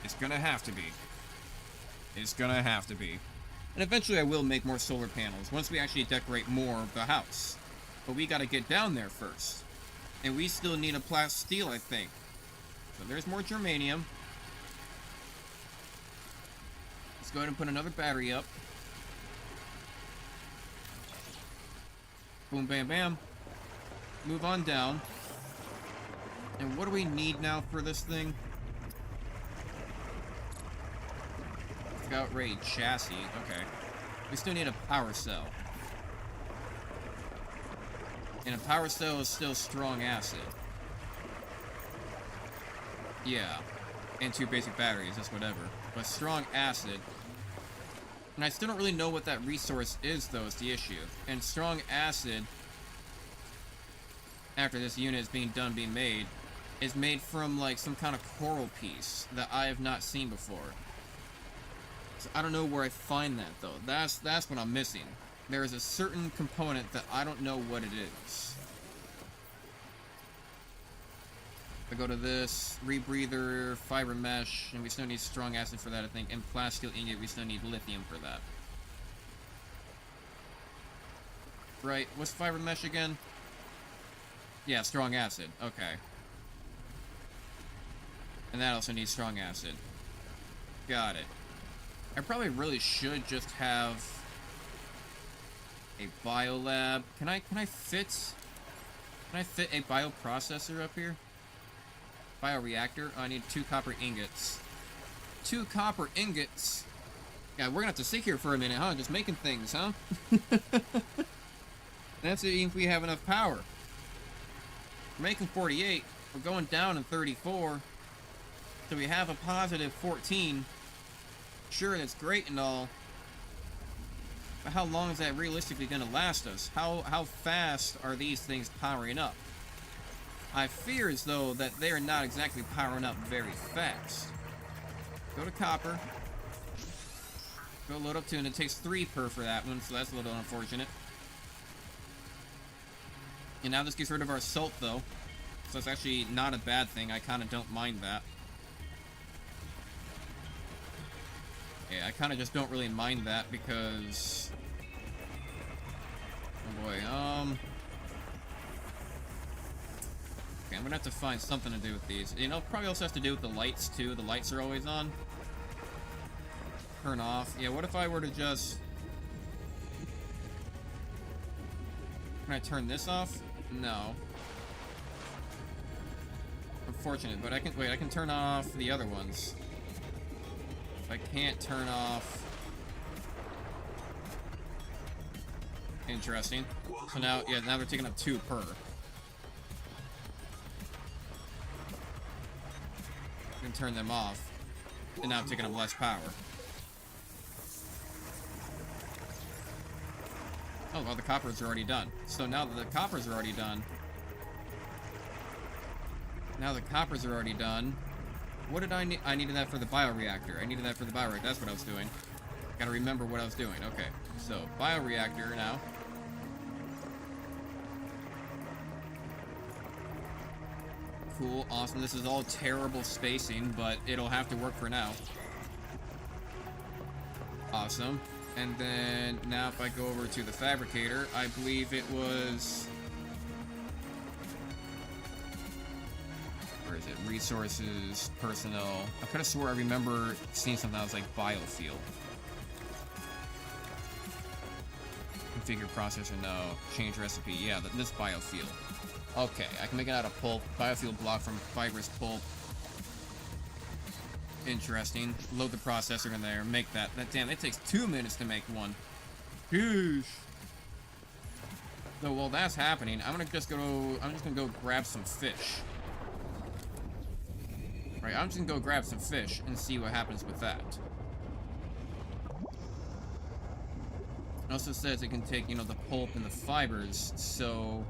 It's gonna have to be. It's gonna have to be. And eventually I will make more solar panels once we actually decorate more of the house. But we gotta get down there first. And we still need a plasteel, I think. So there's more germanium. Let's go ahead and put another battery up. Boom, bam, bam. Move on down. And what do we need now for this thing? Outrage chassis. Okay. We still need a power cell. And a power cell is still strong acid. Yeah. And 2 basic batteries, that's whatever. But strong acid. And I still don't really know what that resource is, though, is the issue. And strong acid, after this unit is being made, is made from, like, some kind of coral piece that I have not seen before. So I don't know where I find that, though. That's what I'm missing. There is a certain component that I don't know what it is. I go to this, rebreather, fiber mesh, and we still need strong acid for that, I think, and plasteel ingot, we still need lithium for that. Right, what's fiber mesh again? Yeah, strong acid, okay. And that also needs strong acid. Got it. I probably really should just have a biolab. Can I fit a bioprocessor up here? Bioreactor? Oh, I need 2 copper ingots. 2 copper ingots? Yeah, we're gonna have to sit here for a minute, huh? Just making things, huh? That's if we have enough power. We're making 48. We're going down in 34. So we have a positive 14. Sure, that's great and all. But how long is that realistically going to last us? How fast are these things powering up? I fear as though that they are not exactly powering up very fast. Go to copper. Go load up 2, and it takes 3 per for that one, so that's a little unfortunate. And now this gets rid of our salt, though. So it's actually not a bad thing. I kind of don't mind that. Yeah, I kind of just don't really mind that because... Oh boy, Okay, I'm gonna have to find something to do with these. You know, probably also has to do with the lights, too. The lights are always on. Turn off. Yeah, what if I were to just... Can I turn this off? No. Unfortunate, but I can... Wait, I can turn off the other ones. I can't turn off... Interesting. So now, yeah, now we're taking up 2 per. I can turn them off. And now I'm taking up less power. Oh, well, the coppers are already done. So now that the coppers are already done... Now the coppers are already done... What did I need? I needed that for the bioreactor. I needed that for the bioreactor. That's what I was doing. Gotta remember what I was doing. Okay. So, bioreactor now. Cool. Awesome. This is all terrible spacing, but it'll have to work for now. Awesome. And then, now if I go over to the fabricator, I believe it was... Where is it? Resources, personnel. I could have swore I remember seeing something that was like biofuel. Configure processor, no. Change recipe, yeah, this biofuel. Okay, I can make it out of pulp. Biofuel block from fibrous pulp. Interesting. Load the processor in there, make that. Damn, that takes 2 minutes to make one. Sheesh. So while that's happening, I'm just gonna go grab some fish. Right, I'm just gonna go grab some fish and see what happens with that. It also says it can take, you know, the pulp and the fibers, so...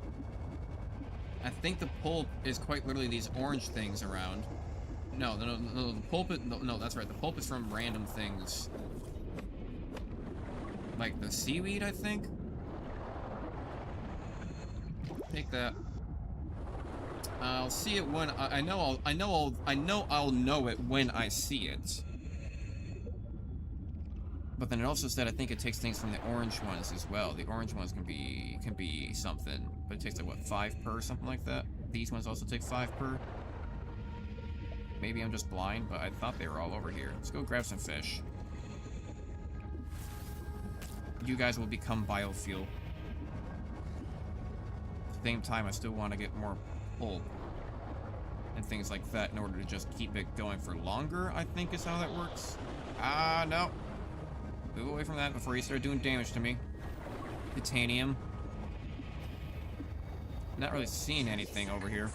I think the pulp is quite literally these orange things around. No, the pulp is... No, that's right, the pulp is from random things. Like the seaweed, I think? Take that. I'll see it when I know I'll know it when I see it. But then it also said I think it takes things from the orange ones as well. The orange ones can be something, but it takes like what, 5 per, something like that. These ones also take 5 per. Maybe I'm just blind, but I thought they were all over here. Let's go grab some fish. You guys will become biofuel. At the same time, I still want to get more pulp and things like that in order to just keep it going for longer, I think is how that works. No. Move away from that before you start doing damage to me. Titanium. Not really seeing anything over here.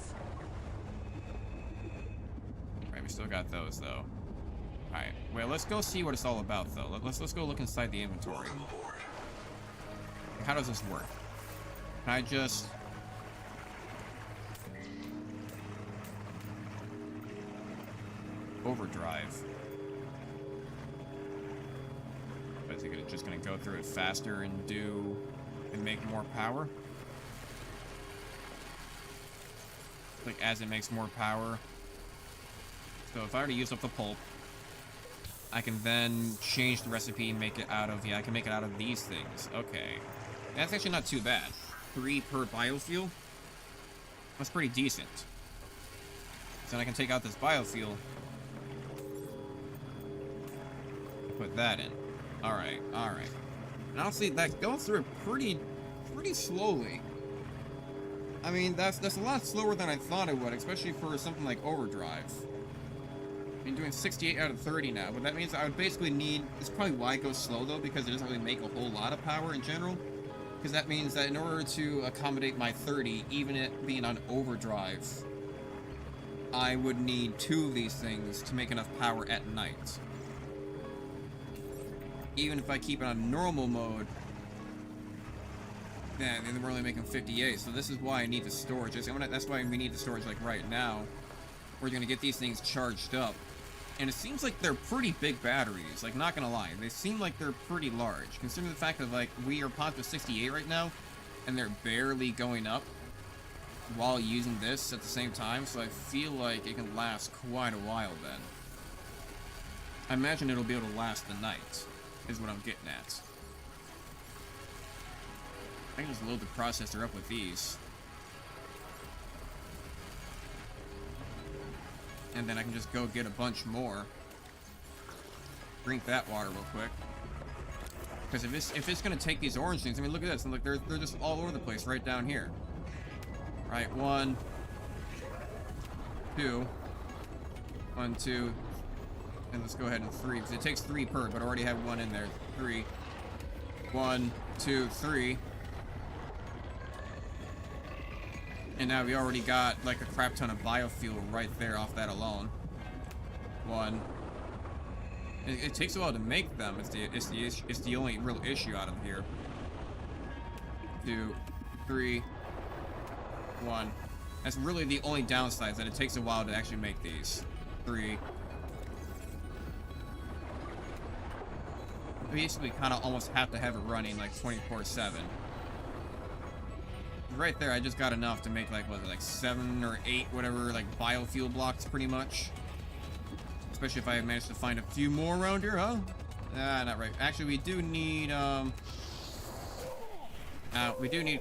Right, we still got those, though. Alright, well, let's go see what it's all about, though. Let's go look inside the inventory. How does this work? Can I just... overdrive? But is it just gonna go through it faster and make more power? like as it makes more power. So if I already use up the pulp, I can then change the recipe and make it out of, yeah, I can make it out of these things. Okay. That's actually not too bad. 3 per biofuel? That's pretty decent. So then I can take out this biofuel. Put that in. Alright, alright. And honestly, that's going through pretty slowly. I mean, that's a lot slower than I thought it would, especially for something like overdrive. I'm doing 68 out of 30 now, but that means I would basically need... It's probably why it goes slow, though, because it doesn't really make a whole lot of power in general. Because that means that in order to accommodate my 30, even it being on overdrive, I would need 2 of these things to make enough power at night. Even if I keep it on normal mode, then we're only making 58. So this is why I need the storage. That's why we need the storage, like, right now. We're going to get these things charged up. And it seems like they're pretty big batteries. Like, not gonna lie. They seem like they're pretty large. Considering the fact that, like, we are positive 68 right now, and they're barely going up while using this at the same time. So I feel like it can last quite a while then. I imagine it'll be able to last the night, is what I'm getting at. I can just load the processor up with these. And then I can just go get a bunch more. Drink that water real quick. Because if it's gonna take these orange things, I mean, look at this. Look, they're just all over the place right down here. Right, 1, 2, 1, 2, and let's go ahead and 3. Because it takes 3 per, but I already have 1 in there. 3, 1, 2, 3. And now we already got like a crap ton of biofuel right there off that alone. 1. It takes a while to make them. It's the only real issue out of here. 2, 3, 1. That's really the only downside, that it takes a while to actually make these. 3. Basically, kind of almost have to have it running like 24/7. Right there, I just got enough to make, like, what was it, like 7 or 8, whatever, like, biofuel blocks, pretty much. Especially if I manage to find a few more around here, huh? Not right. Actually, we do need a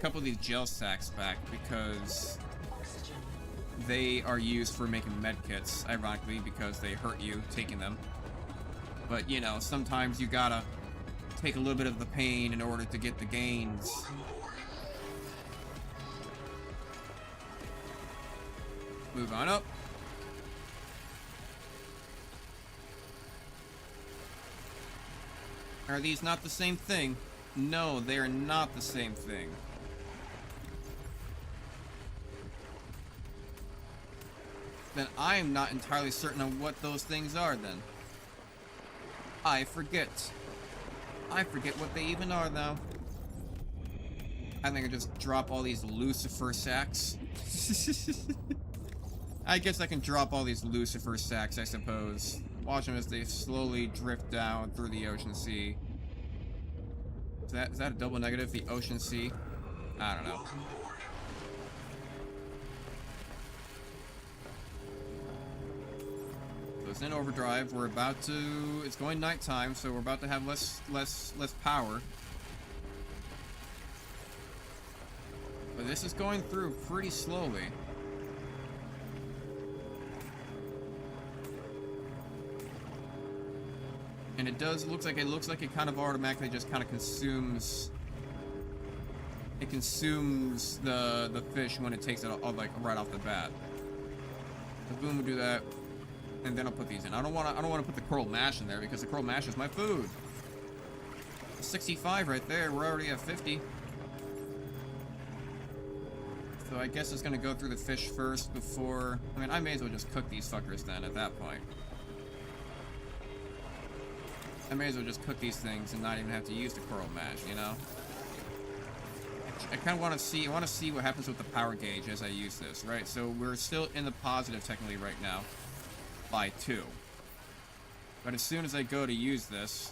couple of these gel sacks back, because they are used for making medkits, ironically, because they hurt you taking them. But, you know, sometimes you gotta take a little bit of the pain in order to get the gains. Move on up. Are these not the same thing? No, they are not the same thing. Then I am not entirely certain on what those things are then. I forget. I forget what they even are now. I think I just drop all these Lucifer sacks. I guess I can drop all these Lucifer sacks, I suppose. Watch them as they slowly drift down through the ocean sea. Is that a double negative? The ocean sea? I don't know. So it's in overdrive. We're about to... It's going nighttime, so we're about to have less power. But this is going through pretty slowly. And it looks like it kind of automatically just kind of consumes. It consumes the fish when it takes it like right off the bat. So boom, we'll do that, and then I'll put these in. I don't want to put the coral mash in there because the coral mash is my food. 65 right there. We're already at 50. So I guess it's gonna go through the fish first before. I mean, I may as well just cook these fuckers then at that point. I may as well just cook these things and not even have to use the coral mash, you know? I kind of want to see what happens with the power gauge as I use this, right? So we're still in the positive technically right now by 2. But as soon as I go to use this,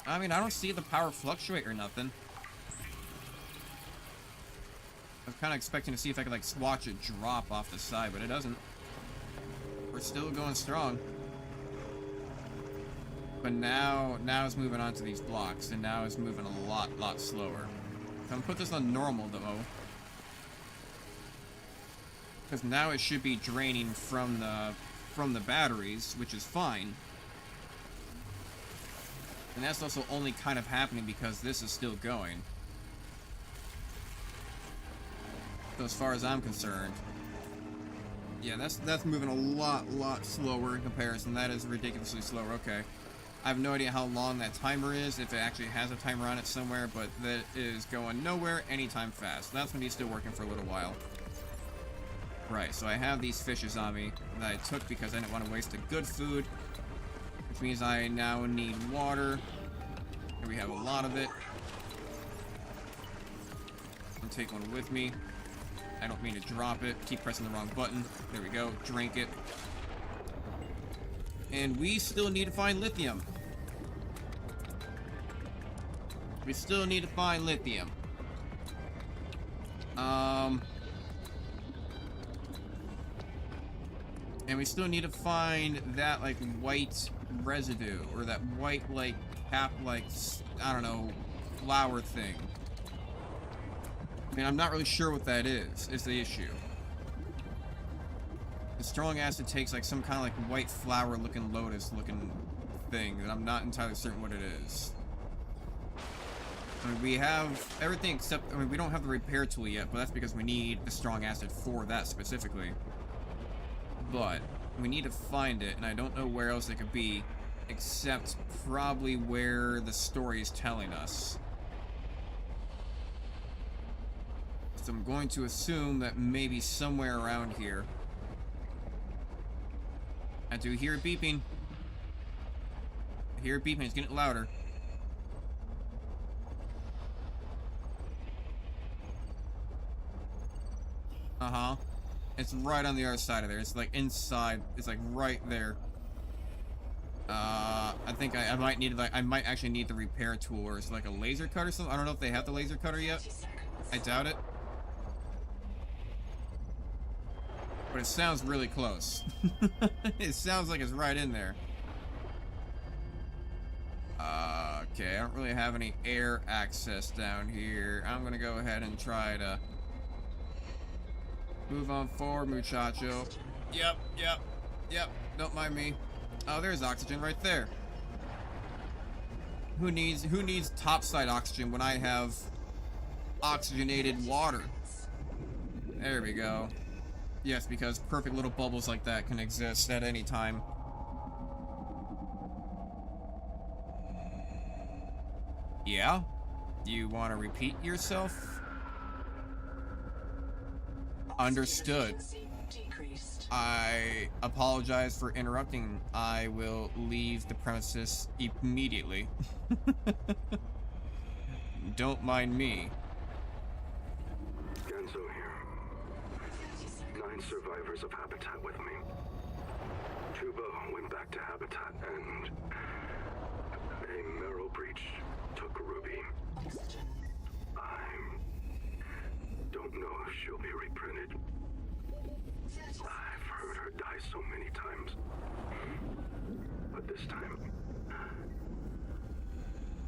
I mean, I don't see the power fluctuate or nothing. kind of expecting to see if I could, like, watch it drop off the side, but it doesn't. We're still going strong. But now it's moving on to these blocks, and now it's moving a lot slower. So I'm gonna put this on normal, though. Because now it should be draining from the batteries, which is fine. And that's also only kind of happening because this is still going. So as far as I'm concerned, yeah, that's moving a lot slower in comparison. That is ridiculously slower. Okay. I have no idea how long that timer is, if it actually has a timer on it somewhere, but that is going nowhere anytime fast. That's going to be still working for a little while. Right, so I have these fishes on me that I took because I didn't want to waste a good food, which means I now need water. Here we have a lot of it. I'll take one with me. I don't mean to drop it. Keep pressing the wrong button. There we go. Drink it. And we still need to find lithium. We still need to find lithium. And we still need to find that, like, white residue, or that white, like, like, I don't know, flower thing. I mean, I'm not really sure what that is the issue. The strong acid takes, like, some kind of, like, white flower-looking, lotus-looking thing that I'm not entirely certain what it is. I mean, we have everything except, I mean, we don't have the repair tool yet, but that's because we need the strong acid for that specifically. But we need to find it, and I don't know where else it could be, except probably where the story is telling us. So I'm going to assume that maybe somewhere around here. I do hear it beeping. I hear it beeping, it's getting louder. Uh-huh. It's right on the other side of there. It's like inside. It's like right there. I think I might need, like, I might actually need the repair tool, or it's like a laser cut or something. I don't know if they have the laser cutter yet. I doubt it. But it sounds really close. It sounds like it's right in there. Okay, I don't really have any air access down here. I'm gonna go ahead and try to move on forward, muchacho. Yep. Don't mind me. Oh, there's oxygen right there. Who needs topside oxygen when I have oxygenated water? There we go. Yes, because perfect little bubbles like that can exist at any time. Yeah? You want to repeat yourself? Understood. I apologize for interrupting. I will leave the premises immediately. Don't mind me. Genzo here. 9 survivors of Habitat with me. Tuba went back to Habitat, and a marrow breach took Ruby. I don't know if she'll be reprinted. I've heard her die so many times. But this time,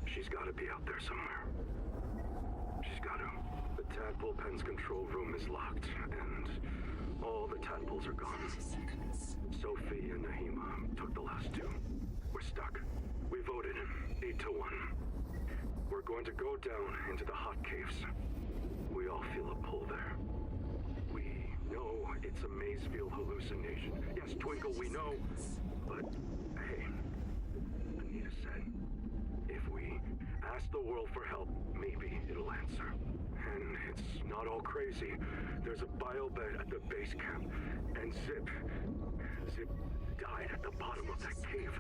she's gotta be out there somewhere. She's gotta. The tadpole pen's control room is locked, and all the tadpoles are gone. Sophie and Nahima took the last 2. We're stuck. We voted 8-1. We're going to go down into the hot caves. We all feel a pull there. We know it's a Mazefield hallucination. Yes, Twinkle, we know. But, hey, Anita said, if we ask the world for help, maybe it'll answer. And it's not all crazy. There's a biobed at the base camp, and Zip died at the bottom of that cave.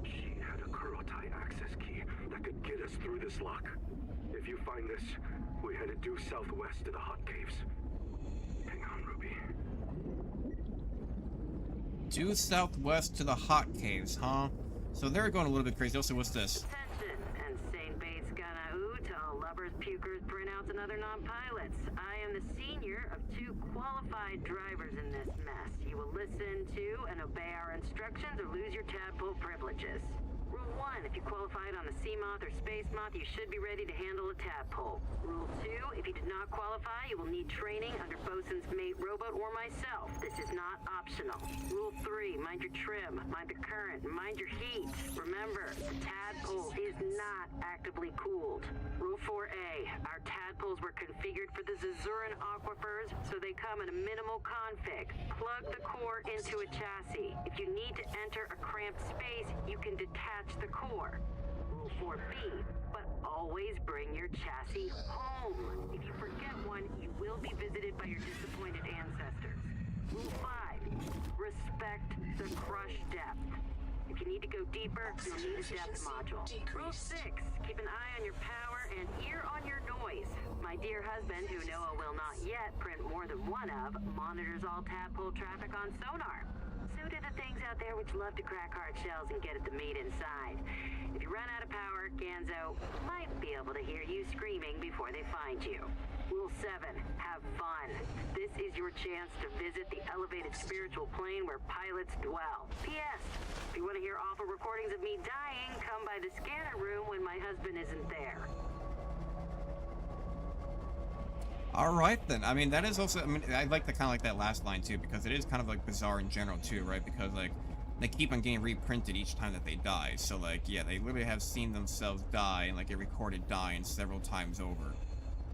She had a Kurotai access key that could get us through this lock. If you find this, we headed due southwest to the hot caves. Hang on, Ruby. Due southwest to the hot caves, huh? So they're going a little bit crazy. Also, what's this? Attention, and St. Bates gonna to all stoppers, pukers, printouts, and other non-pilots. I am the senior of 2 qualified drivers in this mess. You will listen to and obey our instructions or lose your tadpole privileges. Rule 1, if you qualified on a sea moth or space moth, you should be ready to handle a tadpole. Rule 2, if you did not qualify, you will need training under bosun's mate robot or myself. This is not optional. Rule 3, mind your trim, mind the current, mind your heat. Remember, the tadpole is not actively cooled. Rule 4A, our tadpoles were configured for the Zazuran aquifers, so they come in a minimal config. Plug the core into a chassis. If you need to enter a cramped space, you can detach the core. Rule 4B, but always bring your chassis home. If you forget one, you will be visited by your disappointed ancestors. Rule 5, respect the crush depth. If you need to go deeper, you'll need a depth module. Rule 6, keep an eye on your power and ear on your noise. My dear husband, who Noah will not yet print more than one of, monitors all tadpole traffic on sonar. So do the things out there which love to crack hard shells and get at the meat inside. If you run out of power, Ganzo might be able to hear you screaming before they find you. Rule 7, have fun. This is your chance to visit the elevated spiritual plane where pilots dwell. P.S. If you want to hear awful recordings of me dying, come by the scanner room when my husband isn't there. All right then. I mean, that is also. I mean, I like the kind of like that last line too, because it is kind of like bizarre in general too, right? Because like they keep on getting reprinted each time that they die. So like, yeah, they literally have seen themselves die and like get recorded dying several times over,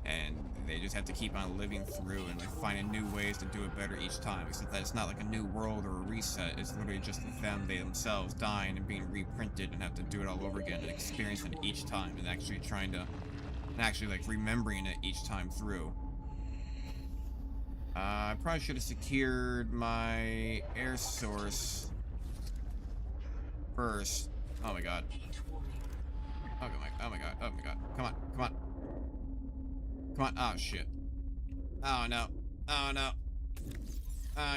and they just have to keep on living through and like finding new ways to do it better each time. Except that it's not like a new world or a reset. It's literally just them, they themselves dying and being reprinted and have to do it all over again and experiencing it each time and actually trying to, and actually like remembering it each time through. I probably should have secured my air source first. Oh my god. Oh my god. Oh my god. Come on. Come on. Come on. Oh shit. Oh no. Oh no.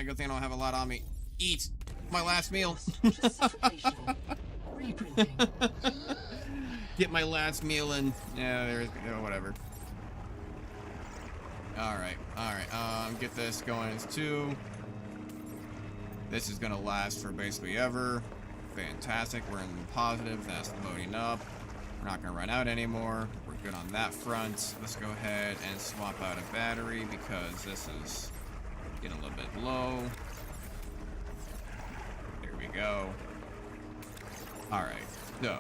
Good thing I don't have a lot on me. Eat my last meal. Get my last meal in. Yeah, there's whatever. Alright, get this going as 2. This is gonna last for basically ever. Fantastic, we're in the positive, that's loading up. We're not gonna run out anymore. We're good on that front. Let's go ahead and swap out a battery because this is getting a little bit low. There we go. Alright, so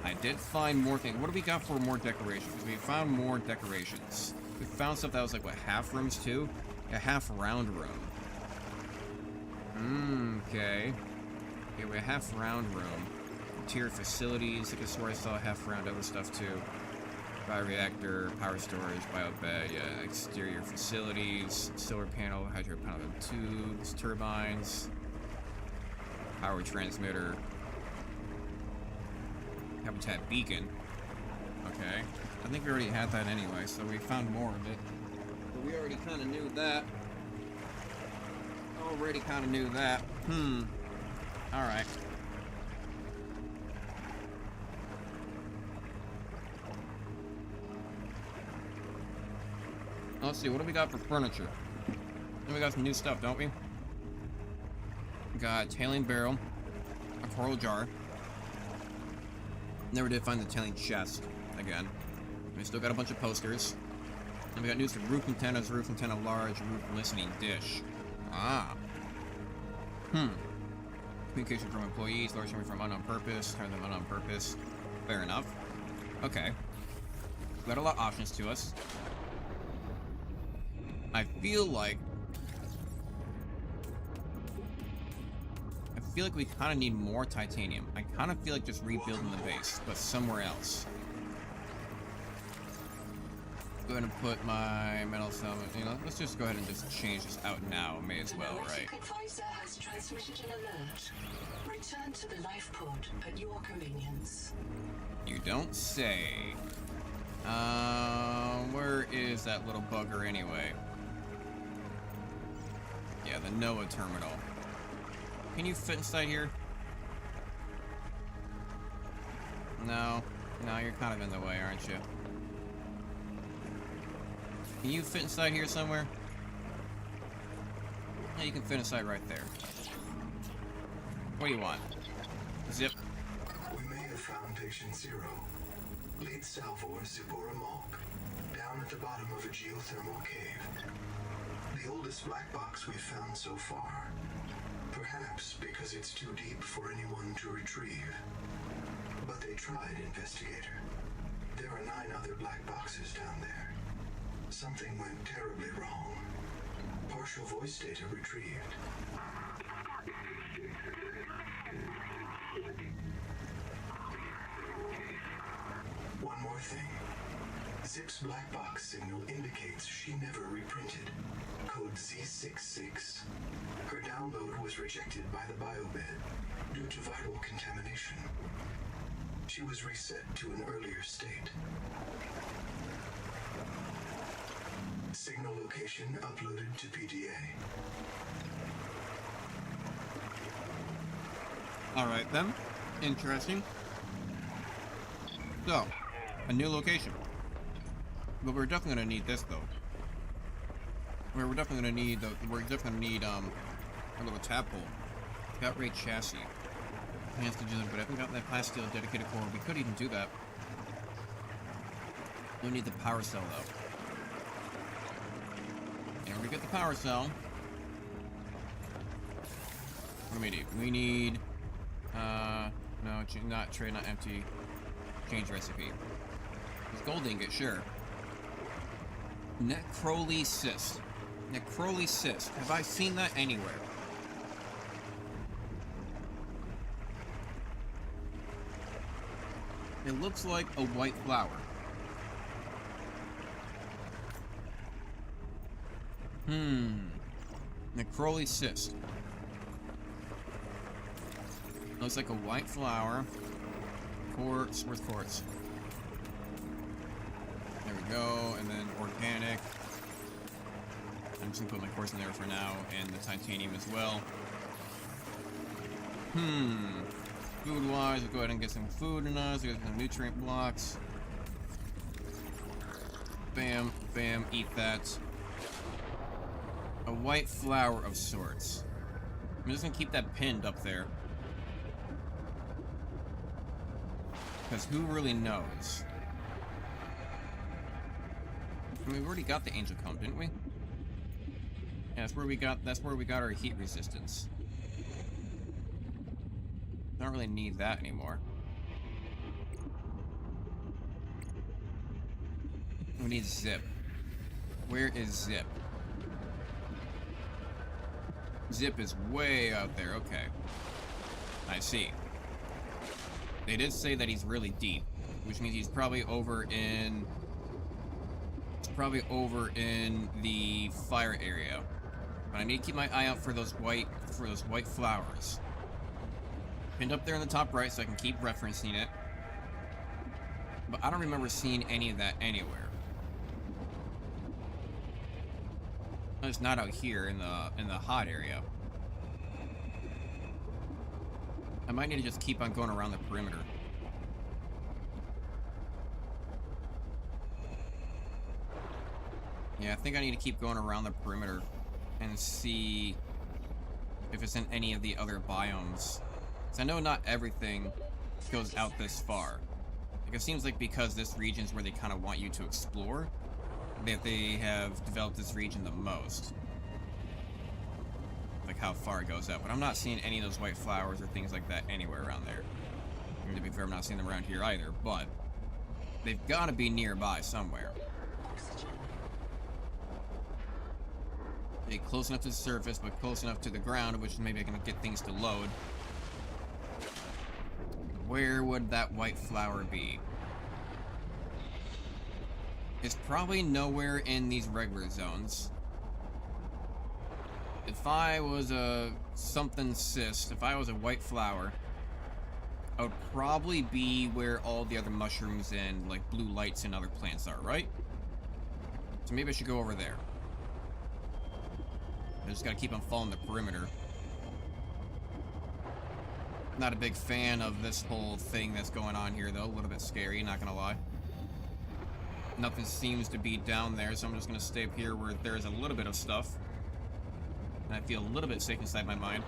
I did find more things. What do we got for more decorations? We found more decorations. We found stuff that was like, what, half rooms too? A half round room. Okay. Okay, we have a half round room. Interior facilities. I guess where I saw a half round other stuff too. Bioreactor, power storage, biobed, yeah, exterior facilities, solar panel, hydro panel tubes, turbines, power transmitter. Habitat beacon. Okay. I think we already had that anyway, so we found more of it. But we already kind of knew that. Alright. Let's see, what do we got for furniture? Then we got some new stuff, don't we? We got a tailing barrel, a coral jar. Never did find the tailing chest again. We still got a bunch of posters. And we got news for roof antennas, roof antenna large, roof listening dish. Ah. Communication from employees, large number from unknown purpose, turn them on purpose. Fair enough. Okay. Got a lot of options to us. I feel like we kind of need more titanium. I kind of feel like just rebuilding the base, but somewhere else. Go ahead and put my metal cell. You know, let's just go ahead and just change this out now. May as well, right? Advisor has transmitted an alert. Return to the life pod at your convenience. You don't say. Where is that little bugger anyway? Yeah, the NOAA terminal. Can you fit inside here? No. No, you're kind of in the way, aren't you? Can you fit inside here somewhere? Yeah, you can fit inside right there. What do you want? Zip. We may have found Patient Zero, lead Salvor Zipora Malk, down at the bottom of a geothermal cave. The oldest black box we've found so far. Perhaps because it's too deep for anyone to retrieve. But they tried, investigator. There are 9 other black boxes down there. Something went terribly wrong. Partial voice data retrieved. One more thing. Zip's black box signal indicates she never reprinted. Code Z66. Her download was rejected by the biobed due to vital contamination. She was reset to an earlier state. Signal location uploaded to PDA. Alright then. Interesting. So, a new location. But we're definitely gonna need this though. We're definitely gonna need a little tadpole. Got Ray chassis. Plans to do that, but I haven't got that plasteel dedicated core. We could even do that. We'll need the power cell though. And we get the power cell. What do we need? We need no, not tray, not empty. Change recipe. It's gold ingot, sure. Necroly cyst. Necroly cyst. Have I seen that anywhere? It looks like a white flower. Necroly cyst. Looks like a white flower. Quartz. Where's quartz? There we go. And then organic. I'm just gonna put my quartz in there for now, and the titanium as well. Food-wise, we'll go ahead and get some food in us. We got some nutrient blocks. Bam, bam, eat that. A white flower of sorts. I'm just gonna keep that pinned up there. Because who really knows? I mean, we already got the angel comb, didn't we? Yeah, that's where we got our heat resistance. Don't really need that anymore. We need Zip. Where is Zip? Zip is way out there, okay. I see. They did say that he's really deep, which means he's probably over in... the fire area. But I need to keep my eye out for those white flowers. Pinned up there in the top right so I can keep referencing it. But I don't remember seeing any of that anywhere. It's not out here in the hot area. I might need to just keep on going around the perimeter. Yeah, I think I need to keep going around the perimeter and see if it's in any of the other biomes. Because I know not everything goes out this far. Like, it seems like because this region is where they kind of want you to explore, that they have developed this region the most. Like how far it goes out. But I'm not seeing any of those white flowers or things like that anywhere around there. And to be fair, I'm not seeing them around here either, but they've got to be nearby somewhere. Close enough to the surface, but close enough to the ground, which maybe I can get things to load. Where would that white flower be? It's probably nowhere in these regular zones. If I was a something cyst, if I was a white flower, I would probably be where all the other mushrooms and like blue lights and other plants are, right? So maybe I should go over there. I just gotta keep on following the perimeter. Not a big fan of this whole thing that's going on here, though. A little bit scary, not gonna lie. Nothing seems to be down there, so I'm just gonna stay up here where there's a little bit of stuff. And I feel a little bit safe inside my mind.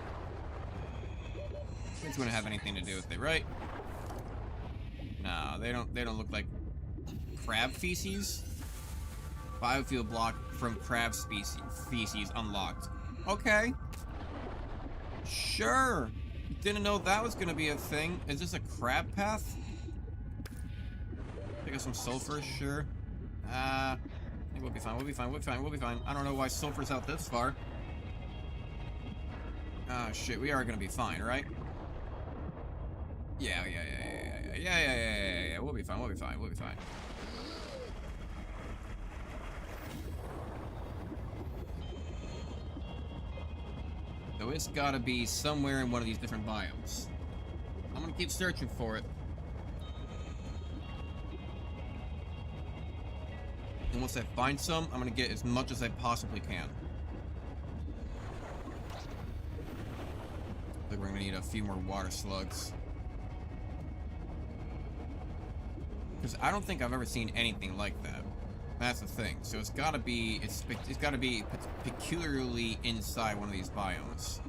It's gonna have anything to do with it, right? No, they don't look like crab feces. Biofuel block from crab feces unlocked. Okay. Sure. Didn't know that was gonna be a thing. Is this a crab path? I guess some sulfur, sure. I think we'll be fine, we'll be fine, we'll be fine, we'll be fine. I don't know why sulfur's out this far. Ah, shit, we are gonna be fine, right? Yeah, we'll be fine, we'll be fine, we'll be fine. So it's gotta be somewhere in one of these different biomes. I'm gonna keep searching for it. And once I find some, I'm gonna get as much as I possibly can. I think we're gonna need a few more water slugs. Because I don't think I've ever seen anything like that. That's the thing. So it's gotta be, it's gotta be peculiarly inside one of these biomes.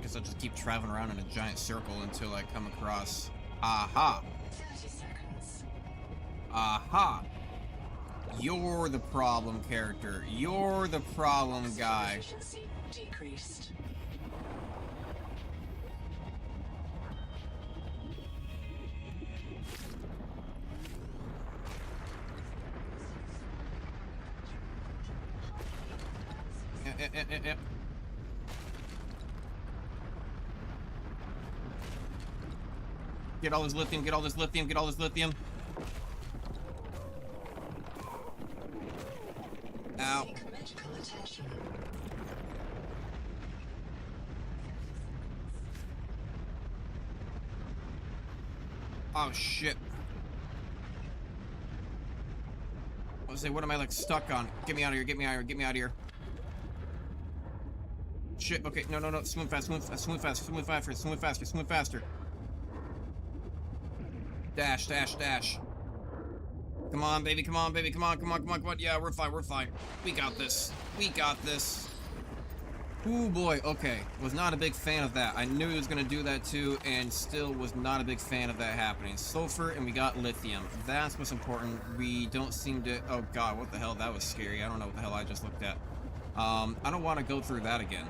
Guess I'll just keep traveling around in a giant circle until I come across. Aha! 30 seconds. Aha! You're the problem character. You're the problem guy. Efficiency decreased. Yeah. Get all this lithium, get all this lithium, get all this lithium. Ow. Seek medical attention. Oh shit. I was say, what am I like stuck on? Get me out of here, get me out of here, get me out of here. Shit, okay, no, swim fast, swim faster, swim faster, swim faster. Dash. Come on, baby, come on, baby, come on. Yeah, we're fine. We got this. Ooh, boy, okay. Was not a big fan of that. I knew he was gonna do that too, and still was not a big fan of that happening. Sulfur, and we got lithium. That's what's important. We don't seem to... Oh, God, what the hell? That was scary. I don't know what the hell I just looked at. I don't want to go through that again.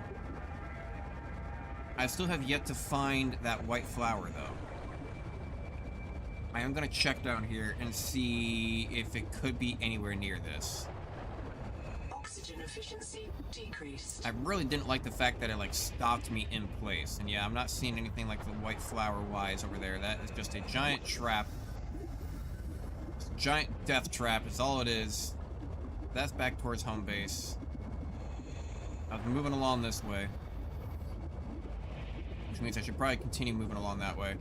I still have yet to find that white flower, though. I am gonna check down here and see if it could be anywhere near this. Oxygen efficiency decreased. I really didn't like the fact that it like stopped me in place. And yeah, I'm not seeing anything like the white flower wise over there. That is just a giant trap. It's a giant death trap is all it is. That's back towards home base. I was moving along this way. Which means I should probably continue moving along that way.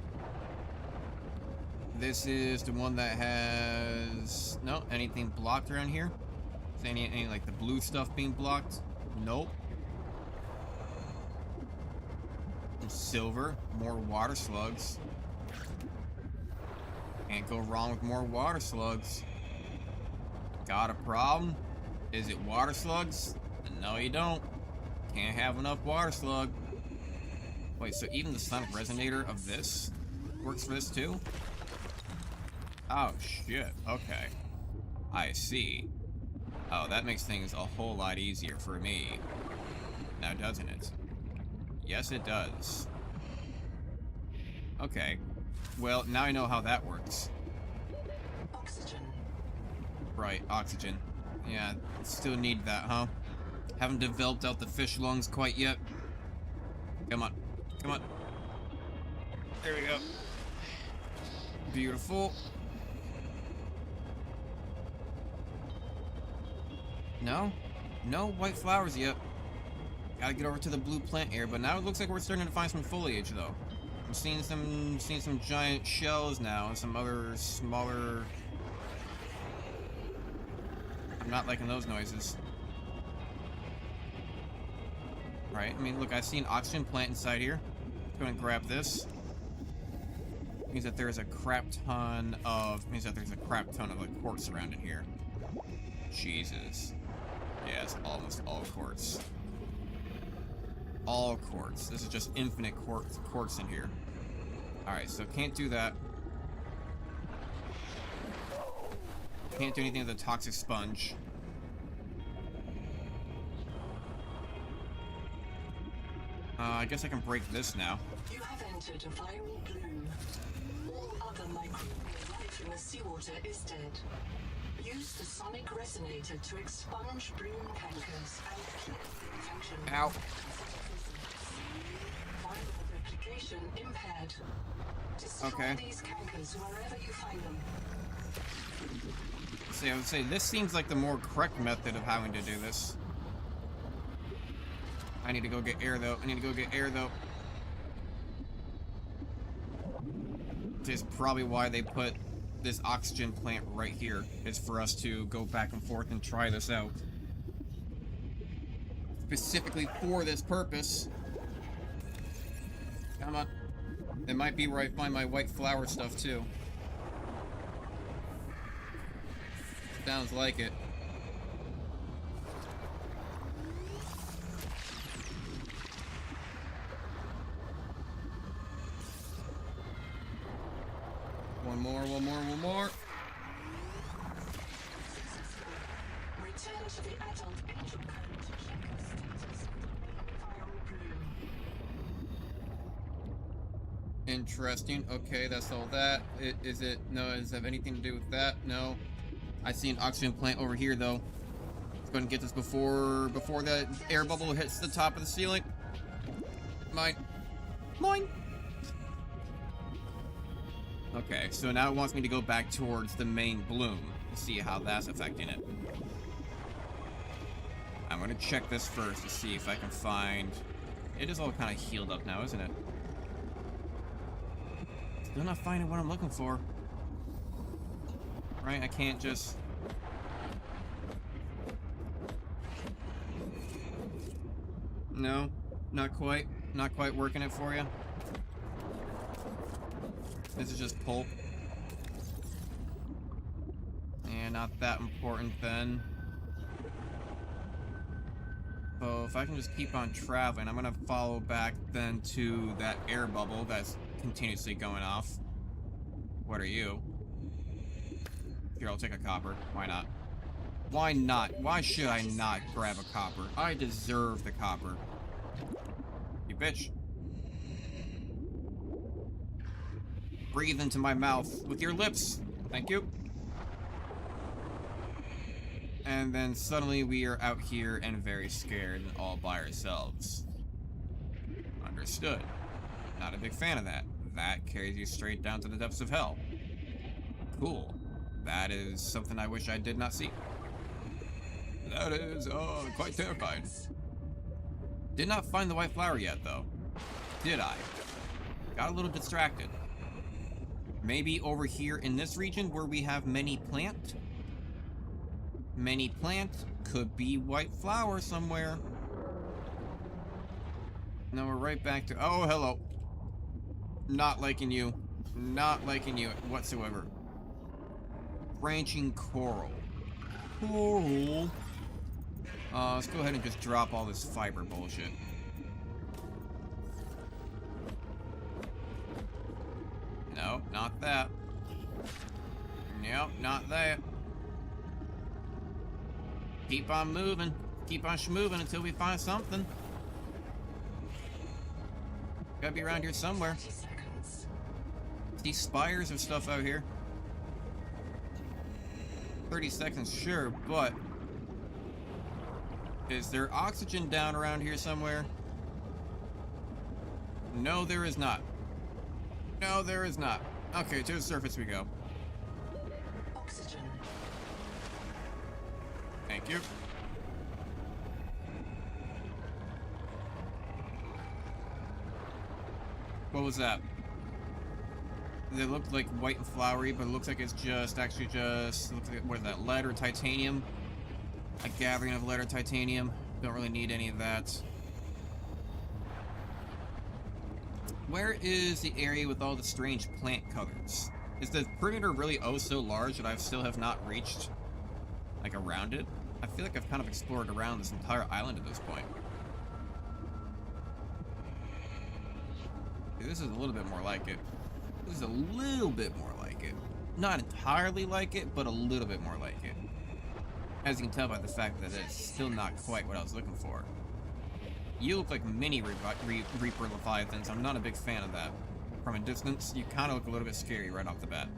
This is the one that has... No, anything blocked around here? Is any like the blue stuff being blocked? Nope. Some silver, more water slugs. Can't go wrong with more water slugs. Got a problem? Is it water slugs? No, you don't. Can't have enough water slug. Wait, so even the sonic resonator of this works for this too? Oh, shit. Okay. I see. Oh, that makes things a whole lot easier for me. Now, doesn't it? Yes, it does. Okay. Well, now I know how that works. Oxygen. Right, oxygen. Yeah, still need that, huh? Haven't developed out the fish lungs quite yet. Come on. There we go. Beautiful. No white flowers yet. Gotta get over to the blue plant here, but now it looks like we're starting to find some foliage though. I'm seeing some giant shells now and some other smaller... I'm not liking those noises. Right? I mean, look, I see an oxygen plant inside here. Go and grab this. Means that there's a crap ton of like quartz around in here. Jesus. Yeah, it's almost all quartz. All quartz. This is just infinite quartz in here. Alright, so can't do that. Can't do anything with the toxic sponge. I guess I can break this now. You have entered a viral bloom. All other microbial life in the seawater is dead. Use the sonic resonator to expunge bloom cankers and clear the infection. Ow. Viral replication impaired. Destroy these cankers wherever you find them. See, I would say this seems like the more correct method of having to do this. I need to go get air, though. This is probably why they put this oxygen plant right here, is for us to go back and forth and try this out. Specifically for this purpose. Come on. It might be where I find my white flower stuff, too. Sounds like it. One more. Return to the adult angel code to check the status of the viral bloom. Interesting. Okay, that's all that. Does it have anything to do with that? No. I see an oxygen plant over here, though. Let's go ahead and get this before the air bubble hits the top of the ceiling. Mine. Okay, so now it wants me to go back towards the main bloom to see how that's affecting it. I'm gonna check this first to see if I can find... It is all kind of healed up now, isn't it? Still not finding what I'm looking for. Right, I can't just... No, not quite. Not quite working it for you. This is just pulp. And not that important then. So if I can just keep on traveling, I'm gonna follow back then to that air bubble that's continuously going off. What are you? Here, I'll take a copper. Why not? Why not? Why should I not grab a copper? I deserve the copper. You bitch. Breathe into my mouth with your lips. Thank you. And then suddenly we are out here and very scared and all by ourselves. Understood. Not a big fan of that. That carries you straight down to the depths of hell. Cool. That is something I wish I did not see. That is, quite terrifying. Did not find the white flower yet, though. Did I? Got a little distracted. Maybe over here in this region where we have many plant? Many plant could be white flower somewhere. Now we're right back to... Oh, hello. Not liking you. Not liking you whatsoever. Branching coral. Coral. Let's go ahead and just drop all this fiber bullshit. No, not that. Nope, not that. Keep on moving. Keep on schmoving until we find something. Gotta be around here somewhere. These spires of stuff out here. 30 seconds, sure, but... Is there oxygen down around here somewhere? No, there is not. No, there is not. Okay, to the surface we go. Oxygen. Thank you. What was that? They look like white and flowery, but it looks like it's just actually just looks like, what is that, lead or titanium? A gathering of lead or titanium. Don't really need any of that. Where is the area with all the strange plant colors? Is the perimeter really oh so large that I still have not reached, like, around it? I feel like I've kind of explored around this entire island at this point. This is a little bit more like it. This is a little bit more like it. Not entirely like it, but a little bit more like it. As you can tell by the fact that it's still not quite what I was looking for. You look like mini Reaper Leviathans. I'm not a big fan of that. From a distance, you kind of look a little bit scary right off the bat.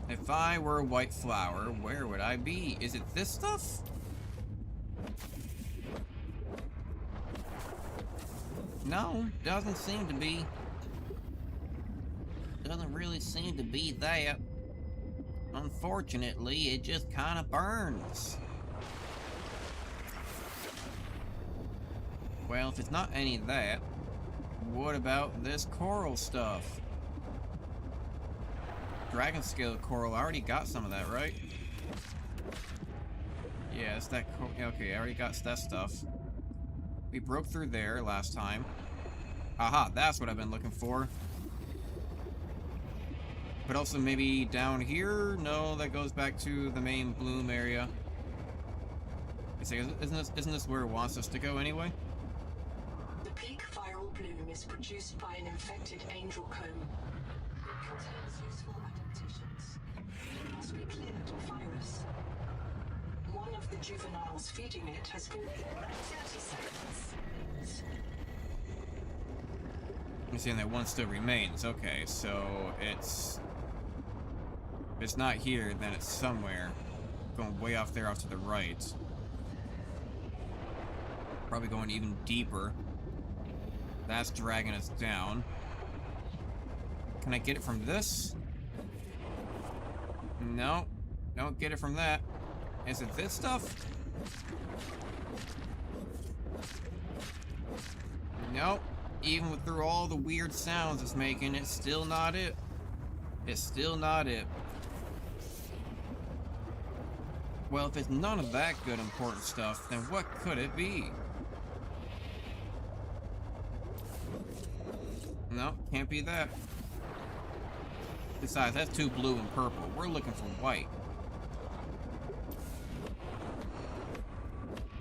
If I were a white flower, where would I be? Is it this stuff? No, doesn't seem to be. Doesn't really seem to be that. Unfortunately, it just kind of burns. Well, if it's not any of that, what about this coral stuff? Dragon scale coral, I already got some of that, right? Yeah, it's that okay, I already got that stuff. We broke through there last time. Aha, that's what I've been looking for. But also maybe down here? No, that goes back to the main bloom area. Isn't this where it wants us to go anyway? The peak viral bloom is produced by an infected angel comb. It contains useful adaptations. It must be cleared of virus. One of the juveniles feeding it has been eaten in 30 seconds. I'm saying that one still remains. Okay, so it's... if it's not here, then it's somewhere. Going way off there, off to the right. Probably going even deeper. That's dragging us down. Can I get it from this? No. Don't get it from that. Is it this stuff? Nope. Even through all the weird sounds it's making, it's still not it. It's still not it. Well, if it's none of that good important stuff, then what could it be? No, can't be that. Besides, that's too blue and purple. We're looking for white.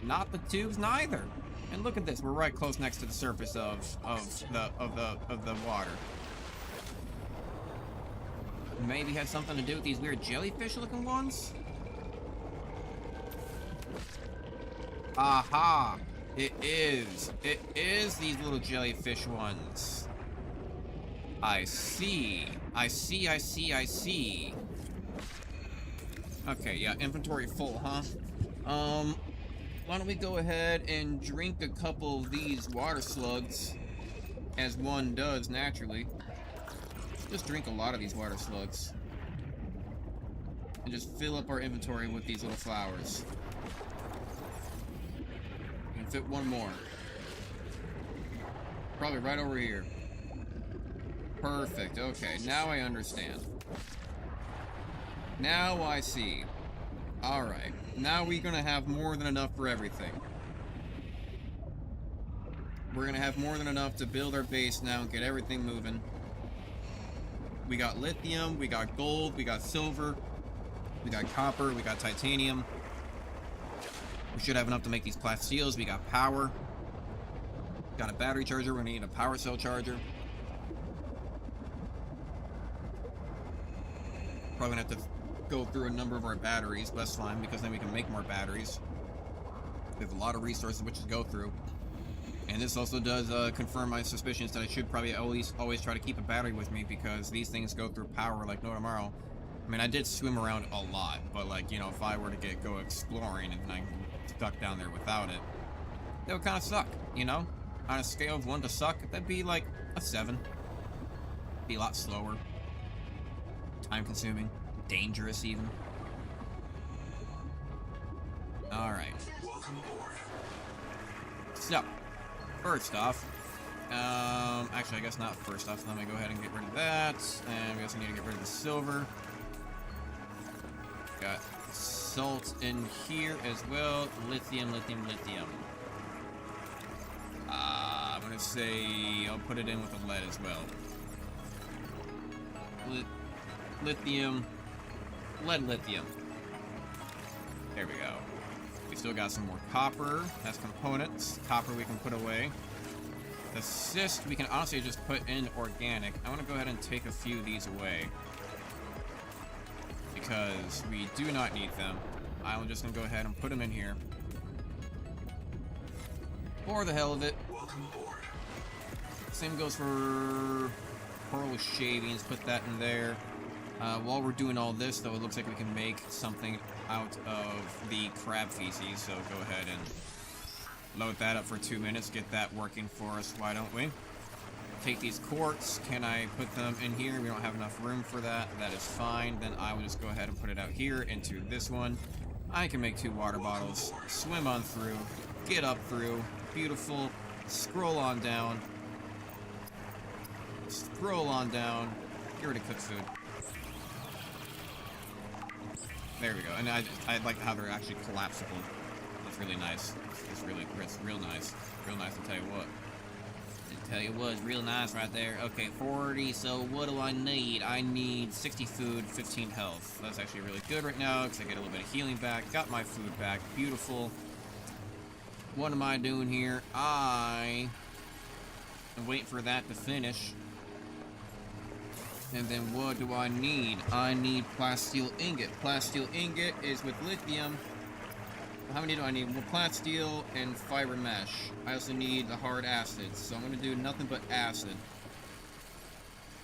Not the tubes, neither. And look at this. We're right close next to the surface of the water. Maybe has something to do with these weird jellyfish-looking ones. Aha! It is. It is these little jellyfish ones. I see. I see, I see, I see. Okay, yeah, inventory full, huh? Why don't we go ahead and drink a couple of these water slugs, as one does naturally. Just drink a lot of these water slugs. And just fill up our inventory with these little flowers. And fit one more. Probably right over here. Perfect, okay, now I understand. Now I see. Alright, now we're gonna have more than enough for everything. We're gonna have more than enough to build our base now and get everything moving. We got lithium, we got gold, we got silver, we got copper, we got titanium. We should have enough to make these plastiles. We got power. Got a battery charger, we're gonna need a power cell charger. Probably gonna have to go through a number of our batteries, but that's fine because then we can make more batteries. We have a lot of resources which to go through. And this also does confirm my suspicions that I should probably always try to keep a battery with me because these things go through power like no tomorrow. I mean, I did swim around a lot, but like, you know, if I were to go exploring and I'm stuck down there without it, that would kind of suck, you know? On a scale of 1 to suck, that'd be like a 7. Be a lot slower. Time consuming. Dangerous even. Alright. Welcome aboard. So, first off, actually I guess not first off, so let me go ahead and get rid of that, and we also need to get rid of the silver. Got salt in here as well, lithium. gonna say I'll put it in with the lead as well. Lithium. Lead, lithium. There we go. We still got some more copper. That's components. Copper we can put away. The cyst we can honestly just put in organic. I want to go ahead and take a few of these away, because we do not need them. I'm just going to go ahead and put them in here. For the hell of it. Welcome aboard. Same goes for pearl shavings. Put that in there. While we're doing all this, though, it looks like we can make something out of the crab feces. So go ahead and load that up for 2 minutes. Get that working for us, why don't we? Take these quartz. Can I put them in here? We don't have enough room for that. That is fine. Then I will just go ahead and put it out here into this one. I can make 2 water bottles. Swim on through. Get up through. Beautiful. Scroll on down. Scroll on down. Get rid of cooked food. There we go. And I like how they're actually collapsible. That's really nice. It's real nice. Real nice, to tell you what. It's real nice right there. Okay, 40, so what do I need? I need 60 food, 15 health. That's actually really good right now, because I get a little bit of healing back. Got my food back. Beautiful. What am I doing here? I am waiting for that to finish. And then what do I need? I need plasteel ingot. Plasteel ingot is with lithium. How many do I need? Well, plasteel and fiber mesh. I also need the hard acids. So I'm going to do nothing but acid.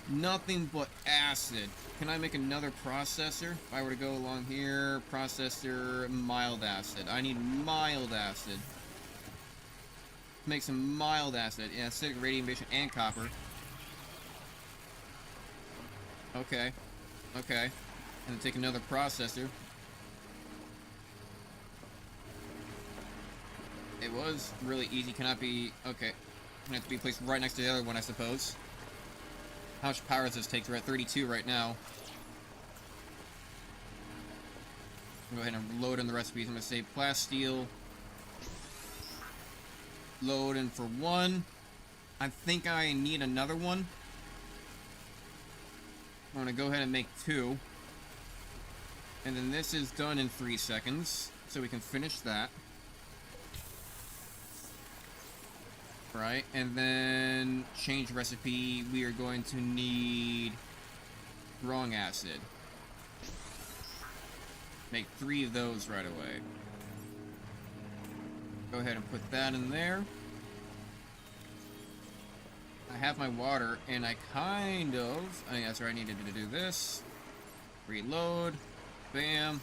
Nothing but acid. Can I make another processor? If I were to go along here, processor, mild acid. I need mild acid. Make some mild acid. Yeah, acidic radiation and copper. Okay. Okay. And then take another processor. It was really easy. Cannot be... Okay. Can have to be placed right next to the other one, I suppose. How much power does this take? We're at 32 right now. Go ahead and load in the recipes. I'm going to say plasteel. Load in for 1. I think I need another one. I'm going to go ahead and make 2. And then this is done in 3 seconds. So we can finish that. Right, and then change recipe. We are going to need wrong acid. Make 3 of those right away. Go ahead and put that in there. I have my water, and I kind of... I think that's where I needed to do this. Reload. Bam.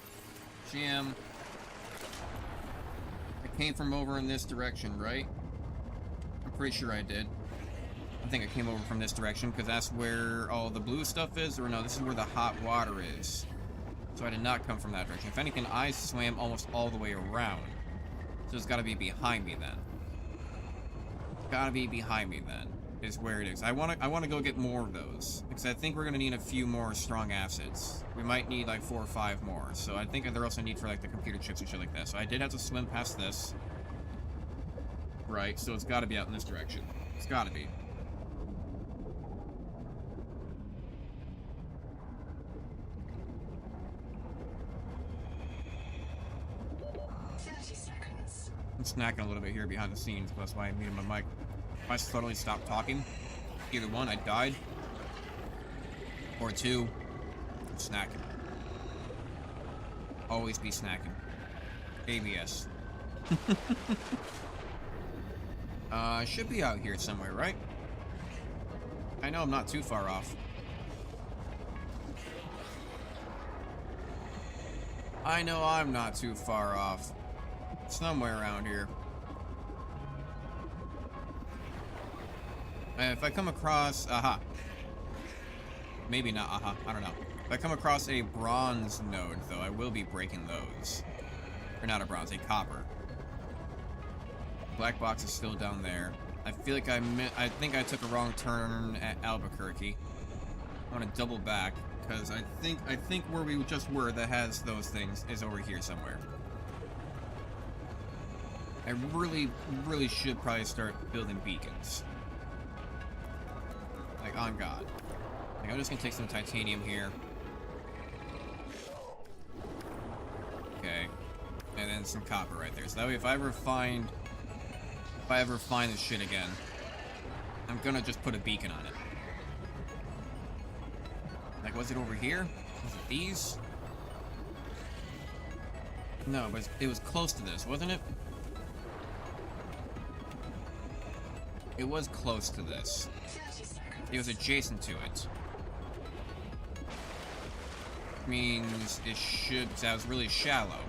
Jam. I came from over in this direction, right? I'm pretty sure I did. I think I came over from this direction, because that's where all the blue stuff is. Or no, this is where the hot water is. So I did not come from that direction. If anything, I swam almost all the way around. So it's gotta be behind me then. Gotta be behind me then. Is where it is. I wanna go get more of those, because I think we're gonna need a few more strong acids. We might need like 4 or 5 more. So I think they're also need for like the computer chips and shit like that. So I did have to swim past this. Right, so it's gotta be out in this direction. It's gotta be. I'm snacking a little bit here behind the scenes, that's why I muted my mic. If I suddenly stopped talking, either one, I died, or 2, I'm snacking. Always be snacking. ABS. I should be out here somewhere, right? I know I'm not too far off. I know I'm not too far off. Somewhere around here. If I come across... Aha. Maybe not aha. I don't know. If I come across a bronze node, though, I will be breaking those. Or not a bronze, a copper. Black box is still down there. I feel like I think I took a wrong turn at Albuquerque. I want to double back, because I think where we just were that has those things is over here somewhere. I really should probably start building beacons. Like, on God. Like, I'm just gonna take some titanium here. Okay. And then some copper right there. So that way, if I ever find this shit again, I'm gonna just put a beacon on it. Like, was it over here? Was it these? No, but it was close to this, wasn't it? It was close to this. It was adjacent to it. Means it should, that was really shallow.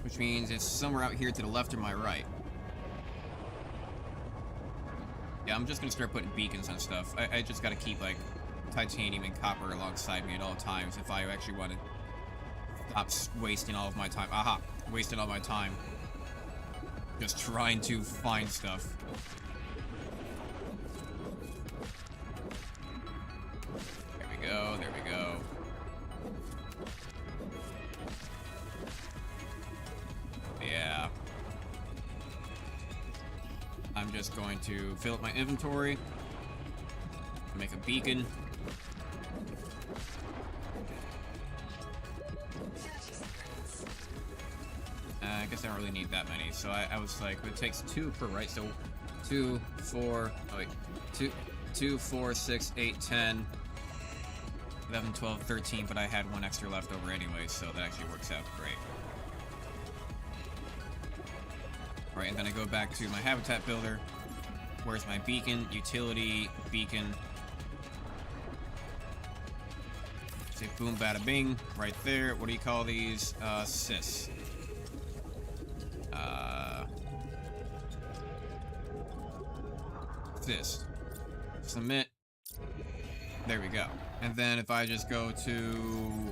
Which means it's somewhere out here to the left or my right. Yeah, I'm just gonna start putting beacons on stuff. I just gotta keep, like, titanium and copper alongside me at all times if I actually want to stop wasting all of my time. Aha! Wasting all my time just trying to find stuff. There we go, there we go. Yeah. I'm just going to fill up my inventory, make a beacon. I guess I don't really need that many, so I was like, it takes 2 per, right? So 2, 4, oh wait, 2, 4, 6, 8, 10, 11, 12, 13, but I had 1 extra left over anyway, so that actually works out great. Alright, and then I go back to my habitat builder. Where's my beacon? Utility, beacon. Say boom, bada, bing, right there. What do you call these? Sys. This. Submit. There we go. And then if I just go to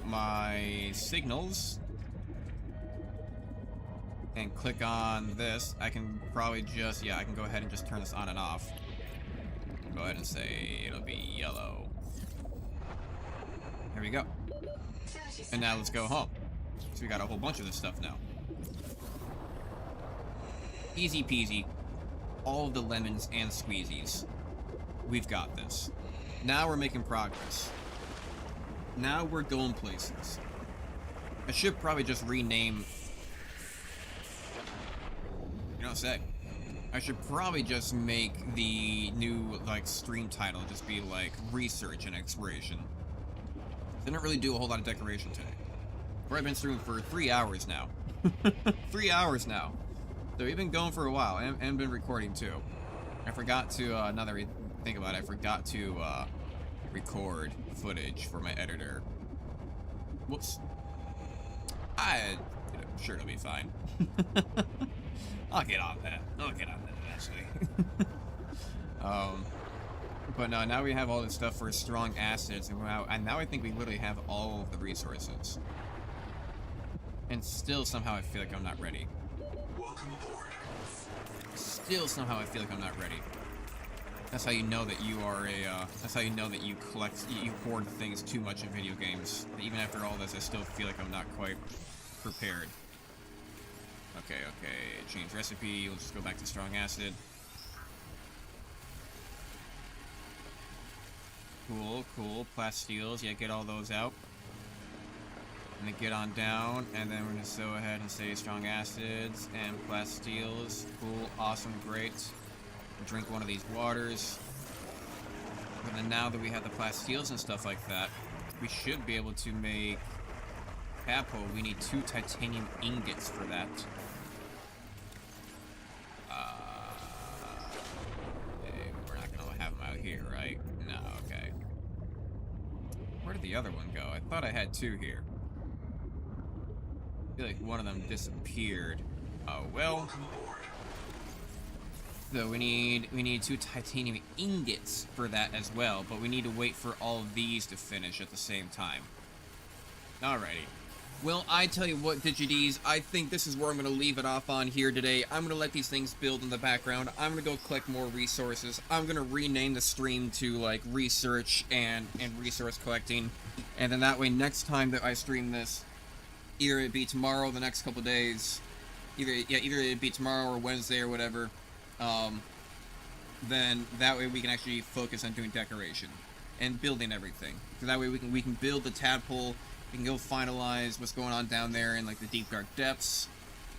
my signals and click on this, I can probably just, yeah, I can go ahead and just turn this on and off. Go ahead and say it'll be yellow. There we go. And now let's go home. So we got a whole bunch of this stuff now. Easy peasy. All of the lemons and squeezies. We've got this. Now we're making progress. Now we're going places. I should probably just rename... You know what I'm saying? I should probably just make the new, like, stream title just be, like, research and exploration. I didn't really do a whole lot of decoration today. I've been streaming for 3 hours now. 3 hours now. So we've been going for a while, and been recording too. I forgot to, now that I think about it, I forgot to, record footage for my editor. Whoops. I'm sure it'll be fine. I'll get on that. I'll get on that eventually. But no, now we have all this stuff for strong acids, and now I think we literally have all of the resources. And still, somehow, I feel like I'm not ready. Welcome aboard. Still, somehow, I feel like I'm not ready. That's how you know that you are a, that's how you know that you hoard things too much in video games. Even after all this, I still feel like I'm not quite prepared. Okay, change recipe, we'll just go back to strong acid. Cool, plastiles, yeah, get all those out. And then get on down, and then we're gonna go ahead and say strong acids and plastiles. Cool, awesome, great. Drink one of these waters. And then now that we have the plastiles and stuff like that, we should be able to make capo. We need 2 titanium ingots for that. Okay, we're not gonna have them out here, right? No, okay. Where did the other one go? I thought I had 2 here. I feel like one of them disappeared. Oh, well. So we need 2 titanium ingots for that as well, but we need to wait for all of these to finish at the same time. Alrighty. Well, I tell you what, DigiDs, I think this is where I'm going to leave it off on here today. I'm going to let these things build in the background. I'm going to go collect more resources. I'm going to rename the stream to, like, research and resource collecting. And then that way, next time that I stream this, either it be tomorrow, the next couple days, either it'd be tomorrow or Wednesday or whatever, then that way we can actually focus on doing decoration and building everything. So that way we can build the tadpole, we can go finalize what's going on down there in like the deep dark depths.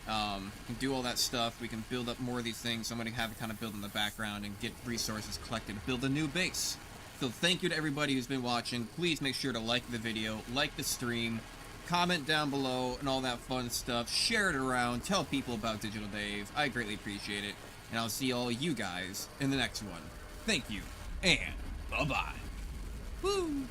We can do all that stuff. We can build up more of these things. So I'm going to have it kind of build in the background and get resources collected, build a new base. So thank you to everybody who's been watching. Please make sure to like the video, like the stream, comment down below, and all that fun stuff. Share it around. Tell people about Digital Dave. I greatly appreciate it. And I'll see all you guys in the next one. Thank you, and bye-bye. Woo!